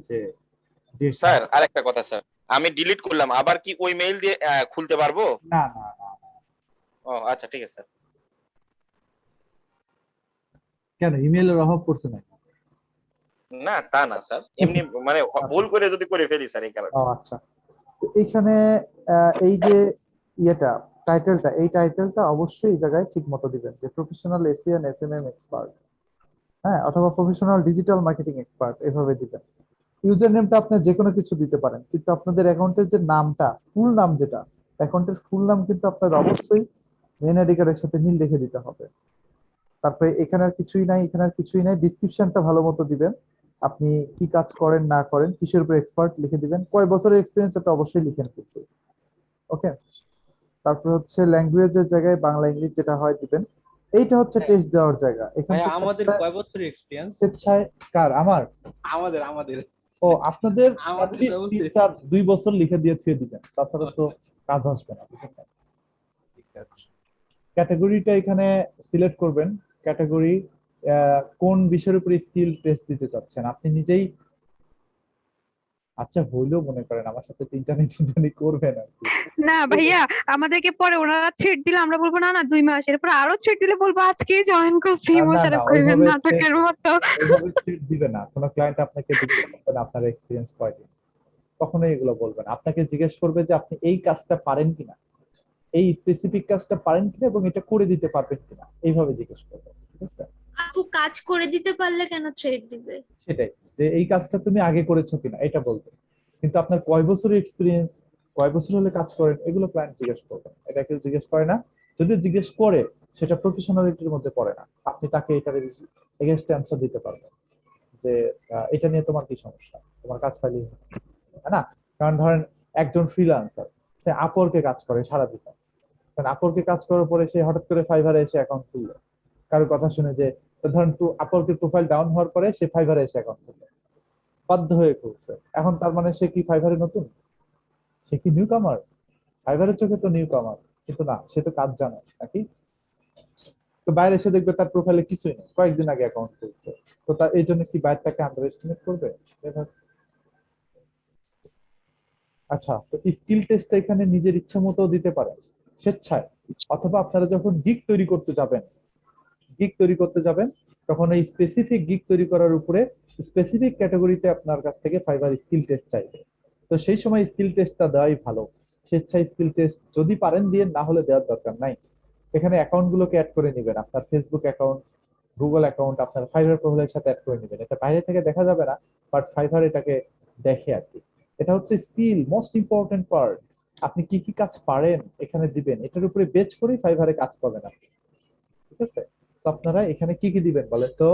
Speaker 8: যে
Speaker 17: স্যার আরেকটা কথা স্যার, আমি ডিলিট করলাম, আবার কি ওই মেইল দিয়ে খুলতে পারবো?
Speaker 8: না না না,
Speaker 17: ও আচ্ছা ঠিক আছে স্যার।
Speaker 8: কেন ইমেইলের অভাব পড়ছে না?
Speaker 17: না তা না স্যার, এমনি মানে ভুল করে যদি করে ফেলি স্যার, এই কারণে।
Speaker 8: ও আচ্ছা, তো এইখানে এই যে ইয়েটা টাইটেলটা, এই টাইটেলটা অবশ্যই এই জায়গায় ঠিক মতো দিবেন, যে প্রফেশনাল এসিএন এসএমএম এক্সপার্ট, হ্যাঁ, অথবা প্রফেশনাল ডিজিটাল মার্কেটিং এক্সপার্ট, এভাবে দিবেন। ইউজার নেমটা আপনি যে কোনো কিছু দিতে পারেন, কিন্তু আপনাদের অ্যাকাউন্টের যে নামটা, ফুল নাম যেটা, অ্যাকাউন্টের ফুল নাম কিন্তু আপনার অবশ্যই মেন আইডি কার্ডের সাথে মিল রেখে দিতে হবে। তারপরে এখানে আর কিছুই নাই, এখানে আর কিছুই নাই, ডিসক্রিপশনটা ভালো মতো দিবেন, আপনি কি কাজ করেন না করেন, কিসের উপর এক্সপার্ট লিখে দিবেন, কয় বছরের এক্সপিরিয়েন্স এটা অবশ্যই লিখেন কিন্তু, ওকে। তারপর হচ্ছে ল্যাঙ্গুয়েজের জায়গায় বাংলা ইংলিশ যেটা হয় দিবেন। এইটা হচ্ছে টেস্ট দেওয়ার জায়গা। এখানে
Speaker 6: আমাদের কয় বছরের এক্সপেরিয়েন্স?
Speaker 8: কার? আমার
Speaker 6: আমাদের
Speaker 8: ও আপনাদের
Speaker 6: আমাদের
Speaker 8: at least
Speaker 6: তো
Speaker 8: তিন
Speaker 6: বলছে।
Speaker 8: চার 2 বছর লিখে দিয়ে থুয়ে দিবেন, তাছাড়া তো কাজ আসবে না, বুঝলেন?
Speaker 6: ঠিক আছে।
Speaker 8: ক্যাটাগরিটা এখানে সিলেক্ট করবেন। ক্যাটাগরি কোন বিষয়ের উপরে স্কিল টেস্ট দিতে চাচ্ছেন আপনি নিজেই। আচ্ছা হইলেও মনে করেন আমার সাথে তিনটানি করবেন আর কি।
Speaker 2: না ভাইয়া, আমাদেরকে পরে ওনারা ছেড় দিলে আমরা বলবো না না 2 মাস, এরপর আরো ছেড় দিলে বলবো আজকেই জয়েন করছি,
Speaker 8: না না
Speaker 2: মোশাররফ করিমের
Speaker 8: ওইভাবে
Speaker 2: নাটকের মতো।
Speaker 8: ওইভাবে treat দিবে না, কোনো ক্লায়েন্ট আপনাকে জিজ্ঞেস করবে না আপনার এক্সপিরিয়েন্স কয়দিন, কখনোই এগুলো বলবেন। আপনাকে জিজ্ঞেস করবে যে আপনি এই কাজটা পারেন কিনা, এই স্পেসিফিক কাজটা পারেন কিনা এবং এটা করে দিতে পারবেন কিনা, এইভাবে জিজ্ঞেস করবে, ঠিক আছে?
Speaker 16: আপু কাজ করে দিতে পারলে কেন থ্রেড দিবে?
Speaker 8: সেটাই, যে এই কাজটা তুমি আগে করেছো কিনা এটা বলবে। কিন্তু আপনার কয় বছরের এক্সপিরিয়েন্স, কয় বছর হলে কাজ করেন, এগুলো ক্লায়েন্ট জিজ্ঞেস করবে, এটা কেউ জিজ্ঞেস করে না। যদি জিজ্ঞেস করে সেটা প্রফেশনালিটির মধ্যে পড়ে না, আপনি তাকে এটার এগেইনস্ট অ্যান্সার দিতে পারবেন যে এটা নিয়ে তোমার কি সমস্যা, তোমার কাজ পাইলেই হবে, তাই না? কারণ ধরেন একজন ফ্রিল্যান্সার, সে আপওয়ার্কে কাজ করে সারাদিন, কারণ আপওয়ার্কে কাজ করার পরে সে হঠাৎ করে ফাইবারে এসে অ্যাকাউন্ট খুললো কারো কথা শুনে, যে ধরেন আপওয়ার্কের প্রোফাইল ডাউন হওয়ার পরে সে ফাইবারে এসে অ্যাকাউন্ট খুললো, বাধ্য হয়ে খুলছে, এখন তার মানে সে কি ফাইবারে নতুন, সে কি নিউ কামার? ফাইবারের চোখে তো নিউ কামার, কিন্তু না, সে তো কাজ জানে নাকি। তো বাইরে এসে দেখবে তার প্রোফাইলে কিছুই নেই, কয়েকদিন আগে অ্যাকাউন্ট খুলছে, তো তার এই জন্য কি বাইরে তাকে আন্ডার এস্টিমেট করবে? আচ্ছা, তো স্কিল টেস্টটা এখানে নিজের ইচ্ছা মতো দিতে পারেন স্বেচ্ছায়, অথবা আপনারা যখন গিগ তৈরি করতে যাবেন তখন এই স্পেসিফিক গিগ তৈরি করার উপরে স্পেসিফিক ক্যাটাগরিতে আপনার কাছ থেকে ফাইবার স্কিল টেস্ট চাইবে। তো সেই সময় স্কিল টেস্টটা দেওয়াই ভালো। স্বেচ্ছায় স্কিল টেস্ট যদি পারেন দিয়ে, না হলে দেওয়ার দরকার নাই। এখানে অ্যাকাউন্ট গুলোকে অ্যাড করে নেবেন, আপনার ফেসবুক অ্যাকাউন্ট, গুগল অ্যাকাউন্ট আপনার ফাইবার প্রোফাইলের সাথে অ্যাড করে নেবেন। এটা বাইরে থেকে দেখা যাবে না, বাট ফাইবার এটাকে দেখে আর কি। এটা হচ্ছে স্কিল, মোস্ট ইম্পর্টেন্ট পার্ট। আপনি কি কি কাজ পারেন এখানে দিবেন, এটার উপরে বেচ করেই ফাইবারে কাজ পাবেন আপনি, ঠিক আছে? So আপনারা এখানে কি কি দিবেন বলেন তো?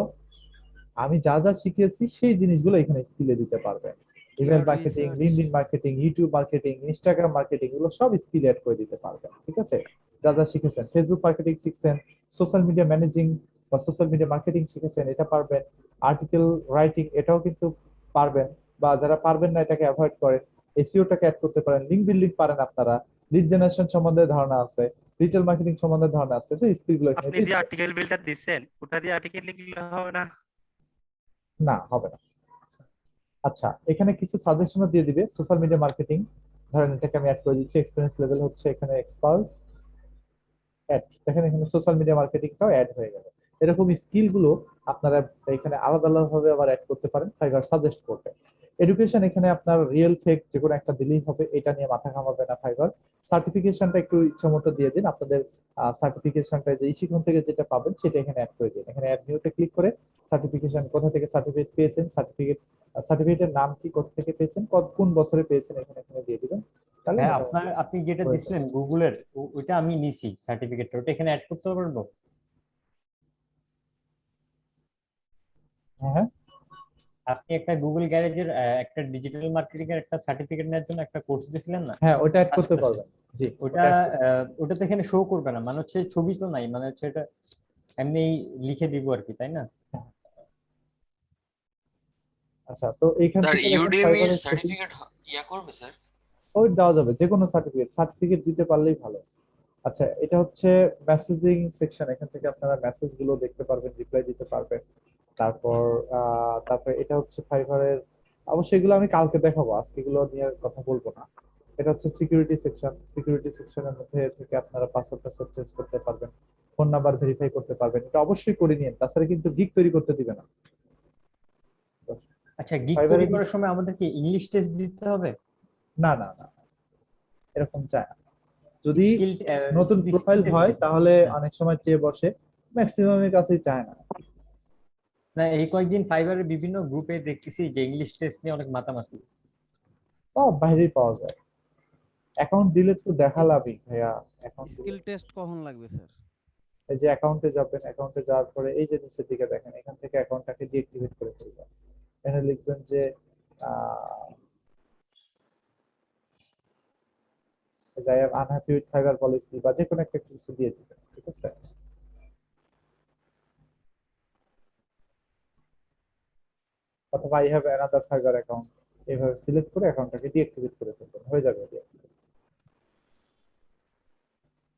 Speaker 8: আমি যা যা শিখিয়েছি সেই জিনিসগুলো এখানে স্কিলে দিতে পারবেন। Email
Speaker 1: Keyword
Speaker 8: marketing,
Speaker 1: research,
Speaker 8: LinkedIn marketing, YouTube marketing, Instagram marketing, এগুলো সব স্কিল অ্যাড করে দিতে পারবেন, ঠিক আছে? যা যা শিখেছেন, ফেসবুক মার্কেটিং শিখছেন, সোশ্যাল মিডিয়া ম্যানেজিং বা সোশ্যাল মিডিয়া মার্কেটিং শিখেছেন, এটা পারবেন। আর্টিকেল রাইটিং এটাও কিন্তু পারবেন, বা যারা পারবেন না এটাকে অ্যাভয়েড করেন, এসইওটাকে অ্যাড করতে পারেন। লিঙ্ক বিল্ডিং পারেন আপনারা, লিড জেনারেশন সম্বন্ধে ধারণা আছে, ডিজিটাল মার্কেটিং সম্বন্ধে ধারণা আছে, সেই স্কিলগুলো এখানে
Speaker 3: আপনি যে
Speaker 8: দিতে
Speaker 3: আর্টিকেল বিলটা দিচ্ছেন ওটা দিয়ে আর্টিকেল লিখলে হবে না?
Speaker 8: না, হবে না। আচ্ছা, এখানে কিছু সাজেশনও দিয়ে দিবে সোশ্যাল মিডিয়া মার্কেটিং। ধরেন এটাকে আমি অ্যাড করে দিচ্ছি, এক্সপিরিয়েন্স লেভেল হচ্ছে এখানে এক্সপার্ট, অ্যাড, দেখেন এখানে সোশ্যাল মিডিয়া মার্কেটিংটাও অ্যাড হয়ে গেল। এরকম স্কিল গুলো আপনারা এখানে আলাদা আলাদা ভাবে আবার অ্যাড করতে পারেন, ফাইবার সাজেস্ট করবে। এডুকেশন এখানে আপনার রিয়েল ফেক যে কোনো একটা দিলেই হবে, এটা নিয়ে মাথা ঘামাবে না ফাইবার। সার্টিফিকেশনটা একটু ইচ্ছা মতো দিয়ে দিন, আপনাদের সার্টিফিকেশনটা যে শিখন থেকে যেটা পাবেন সেটা এখানে অ্যাড করে দিন। এখানে অ্যাড নিউতে ক্লিক করে সার্টিফিকেশন, কোথা থেকে সার্টিফিকেট পেয়েছেন, সার্টিফিকেটের নাম কি, কোথা থেকে পেয়েছেন, কোন বছরে পেয়েছেন, এখানে এখানে দিয়ে দিবেন। তাহলে
Speaker 4: হ্যাঁ,
Speaker 8: মোটামুটি
Speaker 4: আপনি যেটা
Speaker 8: হয়ে যাবে।
Speaker 4: দিছিলেন গুগলের, ওইটা আমি নিছি সার্টিফিকেটটা, ওটা এখানে অ্যাড করতে পারবো?
Speaker 8: হ্যাঁ হ্যাঁ,
Speaker 4: আপনি একটা গুগল গ্যারেজের একটা ডিজিটাল মার্কেটিং এর একটা সার্টিফিকেট নেওয়ার জন্য একটা কোর্স দিছিলেন না?
Speaker 8: হ্যাঁ ওটা অ্যাড করতে
Speaker 4: আশেপাশে।
Speaker 8: পারবেন। জি,
Speaker 4: ওটা ওটা তো এখানে শো করবে না, মানে হচ্ছে ছবি তো নাই, মানে হচ্ছে এটা এমনি লিখে দিব আর কি, তাই না?
Speaker 8: আচ্ছা, তো এইখান
Speaker 12: স্যার
Speaker 8: থেকে দেখেন
Speaker 12: ইউডেমি এর
Speaker 8: ফাইবারের সেটিং,
Speaker 12: সার্টিফিকেট ইয়া করবে স্যার?
Speaker 8: ওই দেওয়া যাবে, যে কোনো সার্টিফিকেট সার্টিফিকেট দিতে পারলেই ভালো। আচ্ছা, এটা হচ্ছে মেসেজিং সেকশন, এখান থেকে আপনারা মেসেজ গুলো দেখতে পারবেন, রিপ্লাই দিতে পারবেন। তারপর তারপরে এটা হচ্ছে ফাইবারের, অবশ্যই এগুলো আমি কালকে দেখাবো, আজকে এগুলো নিয়ে কথা বলবো না। এটা হচ্ছে সিকিউরিটি সেকশন, সিকিউরিটি সেকশনের মধ্যে থেকে আপনারা পাসওয়ার্ড চেঞ্জ করতে পারবেন, ফোন নাম্বার ভেরিফাই করতে পারবেন। এটা অবশ্যই করে নিন, তাছাড়া কিন্তু গিগ তৈরি করতে দিবে না।
Speaker 4: আচ্ছা, গিগ
Speaker 8: ফাইবারে
Speaker 4: তৈরি করার সময় আমাদের কি ইংলিশ টেস্ট দিতে হবে?
Speaker 8: না না না, এরকম চায় না। যদি
Speaker 4: স্কিল
Speaker 8: নতুন
Speaker 4: শুধু
Speaker 8: প্রোফাইল
Speaker 4: স্কিল
Speaker 8: হয়
Speaker 4: টেস্ট?
Speaker 8: তাহলে অনেক সময় চেয়ে বসে, ম্যাক্সিমামের কাছেই চায় না।
Speaker 4: না, এই কয়েকদিন ফাইবারের বিভিন্ন গ্রুপে দেখতেছি যে ইংলিশ টেস্ট নিয়ে অনেক মাতামাতি।
Speaker 8: সব বাইরেই পাওয়া যায়, অ্যাকাউন্ট দিলে তো দেখালামই ভাইয়া। অ্যাকাউন্ট দিলে
Speaker 1: স্কিল টেস্ট কখন লাগবে স্যার?
Speaker 8: এই যে অ্যাকাউন্টে যাবেন, অ্যাকাউন্টে যাওয়ার পরে এই যে নিচের দিকে দেখেন, এখান থেকে অ্যাকাউন্টটাকে ডিঅ্যাক্টিভেট করে ফেলবেন। এখানে লিখবেন যে I am unhappy with fibre policy, বা যে কোনো একটা কিছু দিয়ে দিবেন, ঠিক আছে? অথবা I have another fibre account, এইভাবে সিলেক্ট করে অ্যাকাউন্টটাকে ডিঅ্যাক্টিভেট করে ফেলবেন, হয়ে যাবে।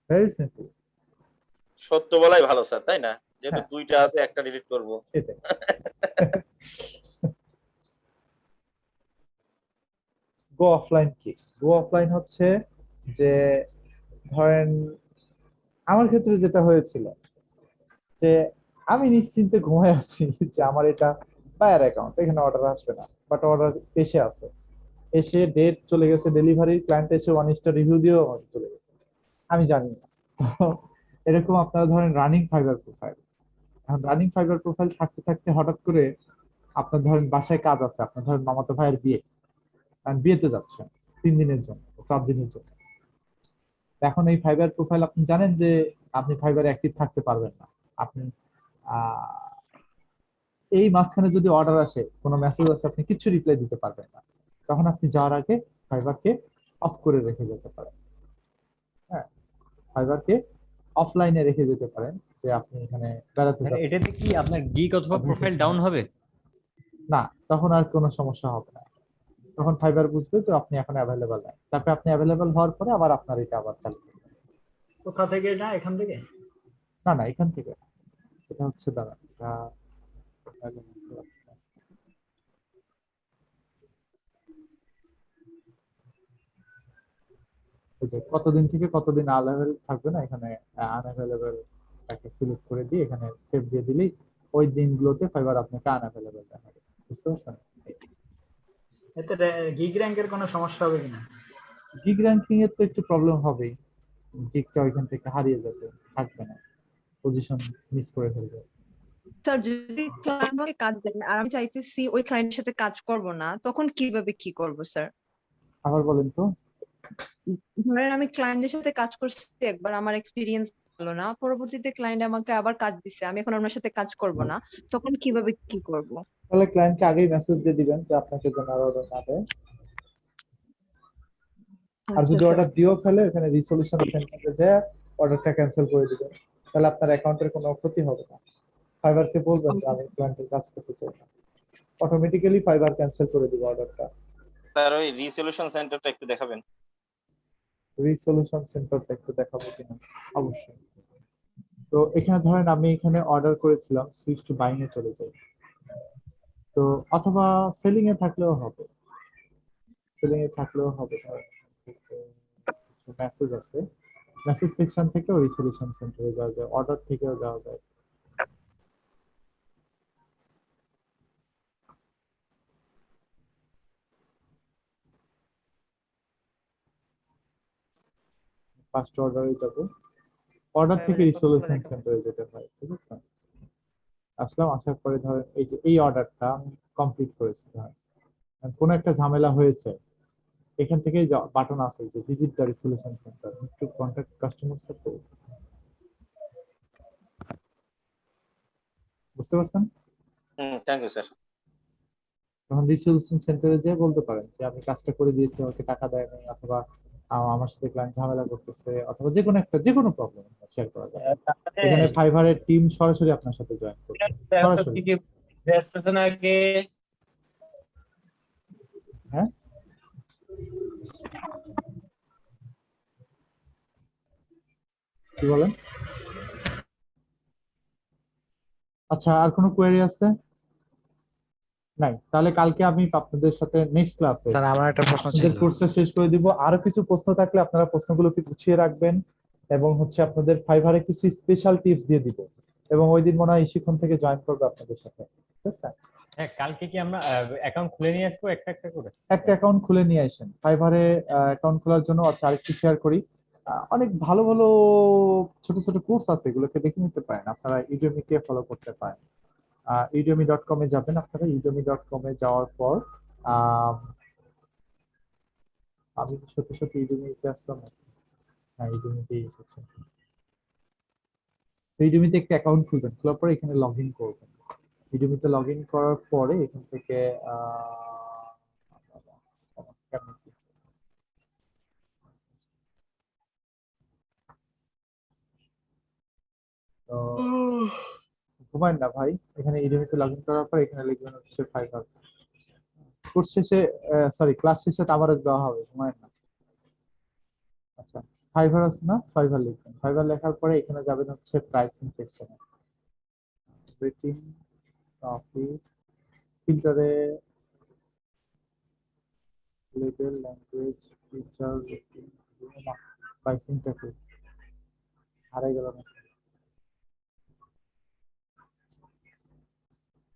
Speaker 8: Very simple.
Speaker 17: সত্য বলাই ভালো স্যার, তাই না? যেহেতু
Speaker 8: হ্যাঁ,
Speaker 17: দুইটা আছে, একটা ডিলিট করব।
Speaker 8: সেটাই। গো অফলাইন কি? গো অফলাইন হচ্ছে যে ধরেন আমার ক্ষেত্রে যেটা হয়েছিল যে আমি নিশ্চিন্তে ঘুমায় আছি যে আমার এটা বায়ার অ্যাকাউন্ট, এখানে অর্ডার আসবে না, বাট অর্ডার এসে আছে, এসে ডেট চলে গেছে, ডেলিভারি ক্লায়েন্ট এসে 1 স্টার রিভিউ দিয়েও আমাকে চলে গেছে, আমি জানি না। তো এরকম আপনারা ধরেন running fibre profile, running fibre profile থাকতে থাকতে হঠাৎ করে আপনার ধরেন বাসায় কাজ আছে, আপনার ধরেন মামাতো ভাইয়ের বিয়ে, কারণ বিয়েতে যাচ্ছেন 3 দিনের জন্য, 4 দিনের জন্য। এখন এই ফাইবার প্রোফাইল আপনি জানেন যে আপনি ফাইবারে অ্যাক্টিভ থাকতে পারবেন না, আপনি এই মাঝখানে যদি অর্ডার আসে, কোনো মেসেজ আসে, আপনি কিছু রিপ্লাই দিতে পারবেন না, তখন আপনি যাওয়ার আগে ফাইবারকে অফ করে রেখে যেতে পারেন। হ্যাঁ, ফাইবারকে অফলাইনে রেখে যেতে পারেন, যে আপনি এখানে বেড়াতে যাচ্ছেন।
Speaker 4: এটাতে কি আপনার গিগ অথবা প্রোফাইল ডাউন হবে?
Speaker 8: না, তখন আর কোনো সমস্যা হবে না, তখন ফাইবার বুঝবে যে আপনি এখন অ্যাভেলেবল নাই, তারপরে আপনি অ্যাভেলেবল হওয়ার পরে আবার আপনার এটা আবার চালু করবেন।
Speaker 15: কোথা থেকে এটা? এখান থেকে?
Speaker 8: না না, এখান থেকে না। এটা হচ্ছে দাঁড়া, এই যে কতদিন থেকে কতদিন আনঅ্যাভেলেবল থাকবে না, এখানে আনঅ্যাভেলেবল একটা সিলেক্ট করে দিয়ে এখানে সেভ দিয়ে দিলেই ওই দিনগুলোতে ফাইবার আপনাকে আনঅ্যাভেলেবল দেখাবে। বুঝতে পারছেন?
Speaker 15: এতে গিগ র্যাঙ্কের কোনো সমস্যা হবে কিনা?
Speaker 8: গিগ র্যাঙ্কিং এর তো একটু প্রবলেম হবেই, গিগটা ওইখান থেকে হারিয়ে যাবে, থাকবে না, পজিশন মিস করে ফেলবে।
Speaker 10: স্যার যদি ক্লায়েন্ট আমাকে কাজ দেন আর আমি চাইতেছি ওই ক্লায়েন্টের সাথে কাজ করব না, তখন কিভাবে কি করব স্যার?
Speaker 8: আবার বলেন তো।
Speaker 10: ধরেন আমি ক্লায়েন্টের সাথে কাজ করছি একবার, আমার এক্সপিরিয়েন্স ভালো না, পরবর্তীতে ক্লায়েন্ট আমাকে আবার কাজ দিছে, আমি এখন ওনার সাথে কাজ করব না, তখন কিভাবে কি করব?
Speaker 8: তাহলে ক্লায়েন্টকে আগেই মেসেজ দিয়ে দিবেন যে আপনাকে যেন আর অর্ডার না দেয়। আর যদি অর্ডার দিয়েও ফেলে, এখানে রিসলিউশন সেন্টারে যে অর্ডারটা ক্যান্সেল করে দিবেন, তাহলে আপনার অ্যাকাউন্টের কোনো ক্ষতি হবে না। ফাইবারকে বলবেন যে আমি ক্লায়েন্টের কাজ করতে চাই না, অটোমেটিক্যালি ফাইবার ক্যান্সেল করে দিবে অর্ডারটা।
Speaker 17: স্যার ওই রিসলিউশন সেন্টারটা একটু দেখাবেন।
Speaker 8: রিসলিউশন সেন্টারটা একটু দেখাবো কিনা? অবশ্যই। তো এখানে ধরেন আমি এখানে অর্ডার করেছিলাম, সুইচ টু বাইং এ চলে যাই, তো অথবা সেলিং এ থাকলেও হবে, সেলিং এ থাকলেও হবে। মেসেজ আছে, মেসেজ সেকশন থেকেও রিসলিউশন সেন্টারে যাওয়া যায়, অর্ডার থেকেও যাওয়া যায়। ফার্স্ট অর্ডারে যাব, অর্ডার থেকে রিসলিউশন সেন্টারে যেতে হয়, ঠিক আছে? আসলাম, আসার পরে ধরেন এই যে এই অর্ডারটা আমি কমপ্লিট করেছি, ধরেন কোনো একটা ঝামেলা হয়েছে, এখান থেকেই বাটন আছে যে visit the resolution center to contact customer support. বুঝতে পারছেন?
Speaker 17: Thank you sir.
Speaker 8: তখন রিসলিউশন সেন্টারে যেয়ে বলতে পারেন যে আমি কাজটা করে দিয়েছি, আমাকে টাকা দেয় নাই, অথবা আমার সাথে ক্লায়েন্ট ঝামেলা করতেছে, অথবা যে কোনো প্রবলেম শেয়ার করা যায়। এখানে ফাইবারের টিম সরাসরি আপনার সাথে জয়েন করবে, সরাসরি। হ্যাঁ, কি বলেন? আচ্ছা, আর কোনো কোয়েরি আছে? নাই, তাহলে কালকে আমি আপনাদের সাথে নেক্সট ক্লাসে
Speaker 18: স্যার আমার একটা প্রশ্ন ছিল।
Speaker 8: আপনাদের কোর্সটা শেষ করে দিব। আরো কিছু প্রশ্ন থাকলে আপনারা প্রশ্নগুলোকে গুছিয়ে রাখবেন, এবং হচ্ছে আপনাদের ফাইবারে কিছু স্পেশাল টিপস দিয়ে দিব, এবং ওই দিন মনে হয় শিক্ষণ থেকে জয়েন করবে আপনাদের সাথে, ঠিক আছে?
Speaker 4: হ্যাঁ, কালকে কি আমরা অ্যাকাউন্ট খুলে নিয়ে আসবো একটা একটা করে?
Speaker 8: একটা অ্যাকাউন্ট খুলে নিয়ে আসেন ফাইবারে। অ্যাকাউন্ট খোলার জন্য আচ্ছা আরেকটু শেয়ার করি, অনেক ভালো ভালো ছোট ছোট কোর্স আছে, এগুলোকে দেখে নিতে পারেন, আপনারা ইউডেমিকে ফলো করতে পারেন। udemy.com এ যাবেন, আপনারা udemy.com এ যাওয়ার পর আমি সত্যি সত্যি ইউডেমিতে আসলাম না। হ্যাঁ, ইউডেমিতেই এসেছে। ইউডেমিতে একটা অ্যাকাউন্ট খুলবেন, খোলার পরে এখানে লগ ইন করবেন। ইউডেমিতে লগ ইন করার পরে এখান থেকে ঘুমায় না ভাই, এখানে ইউডেমিতে লগ ইন করার পর এখানে লিখবেন হচ্ছে ফাইবার। কোর্স শেষে সরি ক্লাস শেষে তো আবারও দেওয়া হবে, সময় না। আচ্ছা, ফাইবার আছে না, ফাইবার লিখবেন। ফাইবার লেখার পরে এখানে যাবেন হচ্ছে প্রাইসিং সেকশনে, রেটিং, প্রফিট, ফিল্টারে লেভেল, ল্যাঙ্গুয়েজ, ফিচার, রেটিং, প্রাইসিংটা কি হারাই গেল না।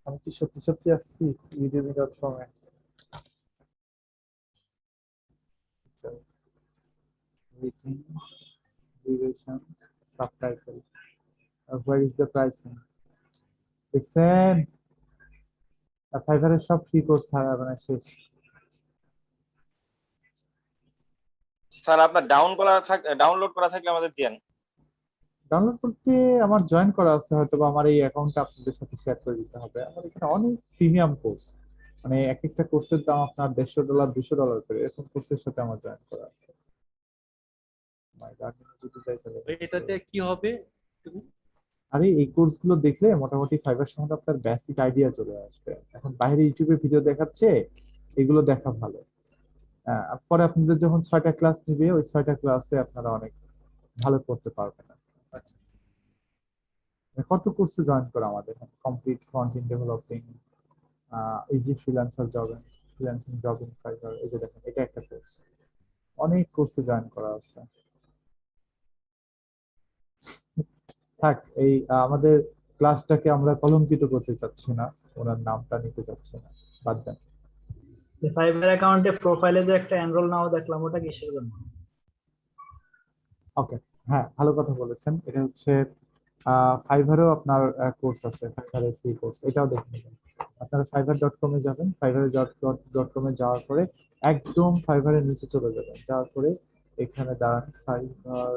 Speaker 8: আমি কি সত্যি সত্যি আসছি udemy.com A? Rating, duration, subtitle. Where is the pricing? দেখছেন, ফাইবারের সব ফ্রি কোর্স মানে শেষ।
Speaker 17: স্যার আপনার ডাউনলোড করা থাকলে আমাদের দেন।
Speaker 8: ডাউনলোড করতে আমার জয়েন করা আছে, হয়তো বা আমার এই অ্যাকাউন্টটা আপনাদের সাথে শেয়ার করে দিতে হবে। আমার এখানে অনেক প্রিমিয়াম কোর্স, মানে এক একটা কোর্সের দাম আপনার $150 $200 করে, এরকম কোর্সের সাথে আমার জয়েন করা আছে। মাই গড, যদি যাই তাহলে
Speaker 6: এটাতে কি হবে?
Speaker 8: আরে এই কোর্সগুলো দেখলে মোটামুটি ফাইবার সম্বন্ধে আপনার বেসিক আইডিয়া চলে আসবে। এখন বাইরে ইউটিউবে ভিডিও দেখাচ্ছে, এগুলো দেখা ভালো। পরে আপনাদের যখন 6টা ক্লাস নিবে, ওই 6টা ক্লাসে আপনারা অনেক ভালো করতে পারবেন। কত কোর্সে জয়েন করা আমাদের, complete front end developing, easy freelancer freelancing job in fibre, এই যে দেখেন এটা একটা কোর্স। অনেক কোর্সে জয়েন করা আছে। থাক, এই আমাদের ক্লাসটাকে আমরা কলঙ্কিত করতে চাচ্ছি না, ওনার নামটা নিতে চাচ্ছি না, বাদ দেন।
Speaker 15: ফাইবার অ্যাকাউন্টে প্রোফাইলে যে একটা এনরোল নাও দেখলাম, ওটা কিসের জন্য?
Speaker 8: ওকে, হ্যাঁ ভালো কথা বলেছেন। এটা হচ্ছে ফাইবারেও আপনার কোর্স আছে, ফাইবারের ফ্রি কোর্স, এটাও দেখে নেবেন। আপনারা fiverr.com এ যাবেন, fiverr.com এ যাওয়ার পরে একদম ফাইবারের নিচে চলে যাবেন, যাওয়ার পরে এখানে দাঁড়ান fibre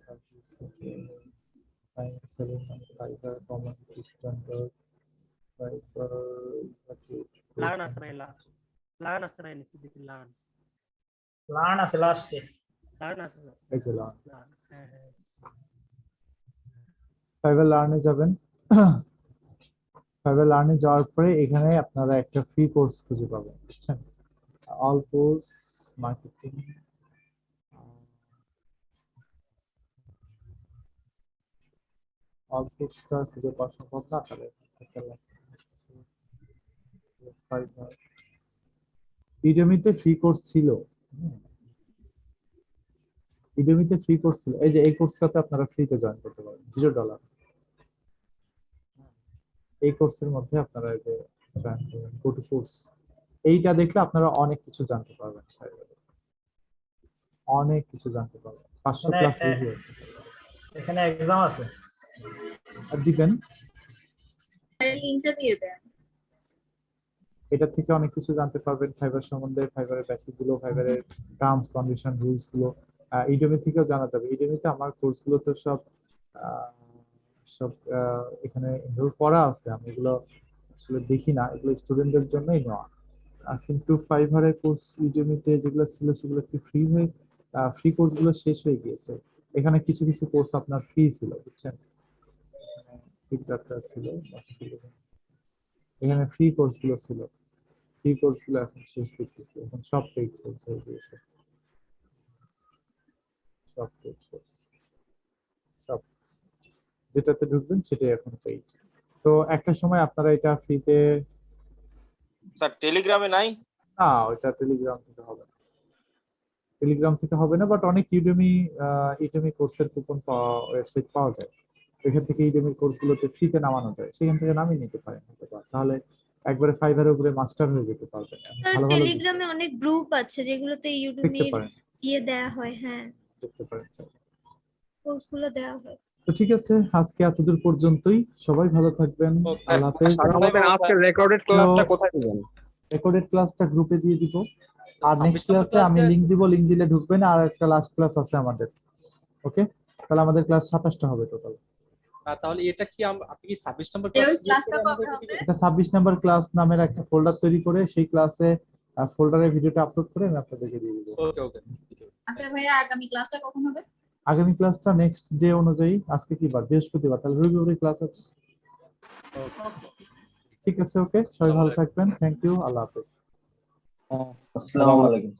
Speaker 8: service, fibre community standard, fibre
Speaker 15: learn আছে লাস্টে।
Speaker 8: এই যে লার্ন, ফাইবার লার্নে যাবেন। ফাইবার লার্নে যাওয়ার পরে এখানে আপনারা একটা ফ্রি কোর্স খুঁজে পাবেন, বুঝছেন? অল কোর্স মার্কেটিং, অল কোর্সটা খুঁজে পাওয়া সম্ভব না, তাহলে ইউডেমিতে ফ্রি কোর্স ছিল, ইউডেমিতে ফ্রি কোর্স ছিল। এই যে এই কোর্সটাতে আপনারা ফ্রিতে জয়েন করতে পারেন, $0। এই কোর্সের মধ্যে আপনারা এই যে জয়েন করবেন, গো টু কোর্স, এইটা দেখলে আপনারা অনেক কিছু জানতে পারবেন, অনেক কিছু জানতে পারবেন। 500 ক্লাস রিভিউ আছে,
Speaker 15: এখানে এক্সাম আছে,
Speaker 8: আর দিবেন।
Speaker 16: লিংকটা দিয়ে দেন।
Speaker 8: এটা থেকে অনেক কিছু জানতে পারবেন ফাইবার সম্বন্ধে, ফাইবারের বেসিক গুলো, ফাইবারের টার্মস কন্ডিশন রুলস গুলো ইউডেমি থেকেও জানা যাবে। ইউডেমিতে আমার কোর্স গুলো তো সব এখানে এনরোল করা আছে, আমি এগুলো আসলে দেখি না, এগুলো স্টুডেন্টদের জন্যই নেওয়া। কিন্তু ফাইবারের কোর্স ইউডেমিতে যেগুলো ছিল সেগুলো কি ফ্রি হয়ে, ফ্রি কোর্স গুলো শেষ হয়ে গিয়েছে। এখানে কিছু কিছু কোর্স আপনার ফ্রি ছিল, বুঝছেন? ছিল, এখানে ফ্রি কোর্স গুলো ছিল, ফ্রি কোর্স গুলো এখন শেষ করতেছি, এখন সব পেইড কোর্স হয়ে গিয়েছে, সব পেইড কোর্স, সব যেটাতে ঢুকবেন সেটাই এখন পেইড। তো একটা সময় আপনারা এটা ফ্রিতে,
Speaker 17: স্যার টেলিগ্রামে নাই?
Speaker 8: না, ওটা টেলিগ্রাম থেকে হবে না, টেলিগ্রাম থেকে হবে না, বাট অনেক ইউডেমি কোর্সের কুপন ওয়েবসাইট পাওয়া যায়, এখান থেকে ইউডেমি কোর্স গুলোতে ফ্রিতে নামানো যায়, সেখান থেকে নামিয়ে নিতে পারেন, তাহলে একবারে ফাইবারের উপরে মাস্টার হয়ে যেতে পারবেন।
Speaker 16: স্যার টেলিগ্রামে অনেক গ্রুপ আছে যেগুলোতে ইউডেমির দেয়া হয়, হ্যাঁ
Speaker 8: দেখতে পারেন,
Speaker 16: কোর্সগুলো দেয়া হয়।
Speaker 8: তো ঠিক আছে, আজকে এতদূর পর্যন্তই, সবাই ভালো থাকবেন, আল্লাহ হাফেজ।
Speaker 5: আজকে রেকর্ডেড ক্লাসটা কোথায় দিবেন?
Speaker 8: রেকর্ডেড ক্লাসটা গ্রুপে দিয়ে দিব, আর নেক্সট ক্লাসে আমি লিংক দিব, লিংক দিলে ঢুকবেন, আর একটা লাস্ট ক্লাস আছে আমাদের। ওকে, তাহলে আমাদের ক্লাস 27টা হবে টোটাল।
Speaker 6: তাহলে এটা কি আপনি কি 26 নম্বর ক্লাসটা কবে হবে?
Speaker 8: এটা 26 নম্বর ক্লাস নামের একটা ফোল্ডার তৈরি করে সেই ক্লাসে ফোল্ডারে ভিডিওটা আপলোড করে আমি আপনাদেরকে দিয়ে দিব।
Speaker 6: ওকে ওকে।
Speaker 18: আচ্ছা ভাইয়া, আগামী ক্লাসটা কখন হবে?
Speaker 8: আগামী ক্লাসটা নেক্সট ডে অনুযায়ী, আজকে কি বার? বৃহস্পতিবার, তাহলে রবিবারে ক্লাস আছে। ঠিক আছে, ওকে, সবাই ভালো থাকবেন, থ্যাংক ইউ, আল্লাহ হাফেজ।
Speaker 1: আসসালামু আলাইকুম।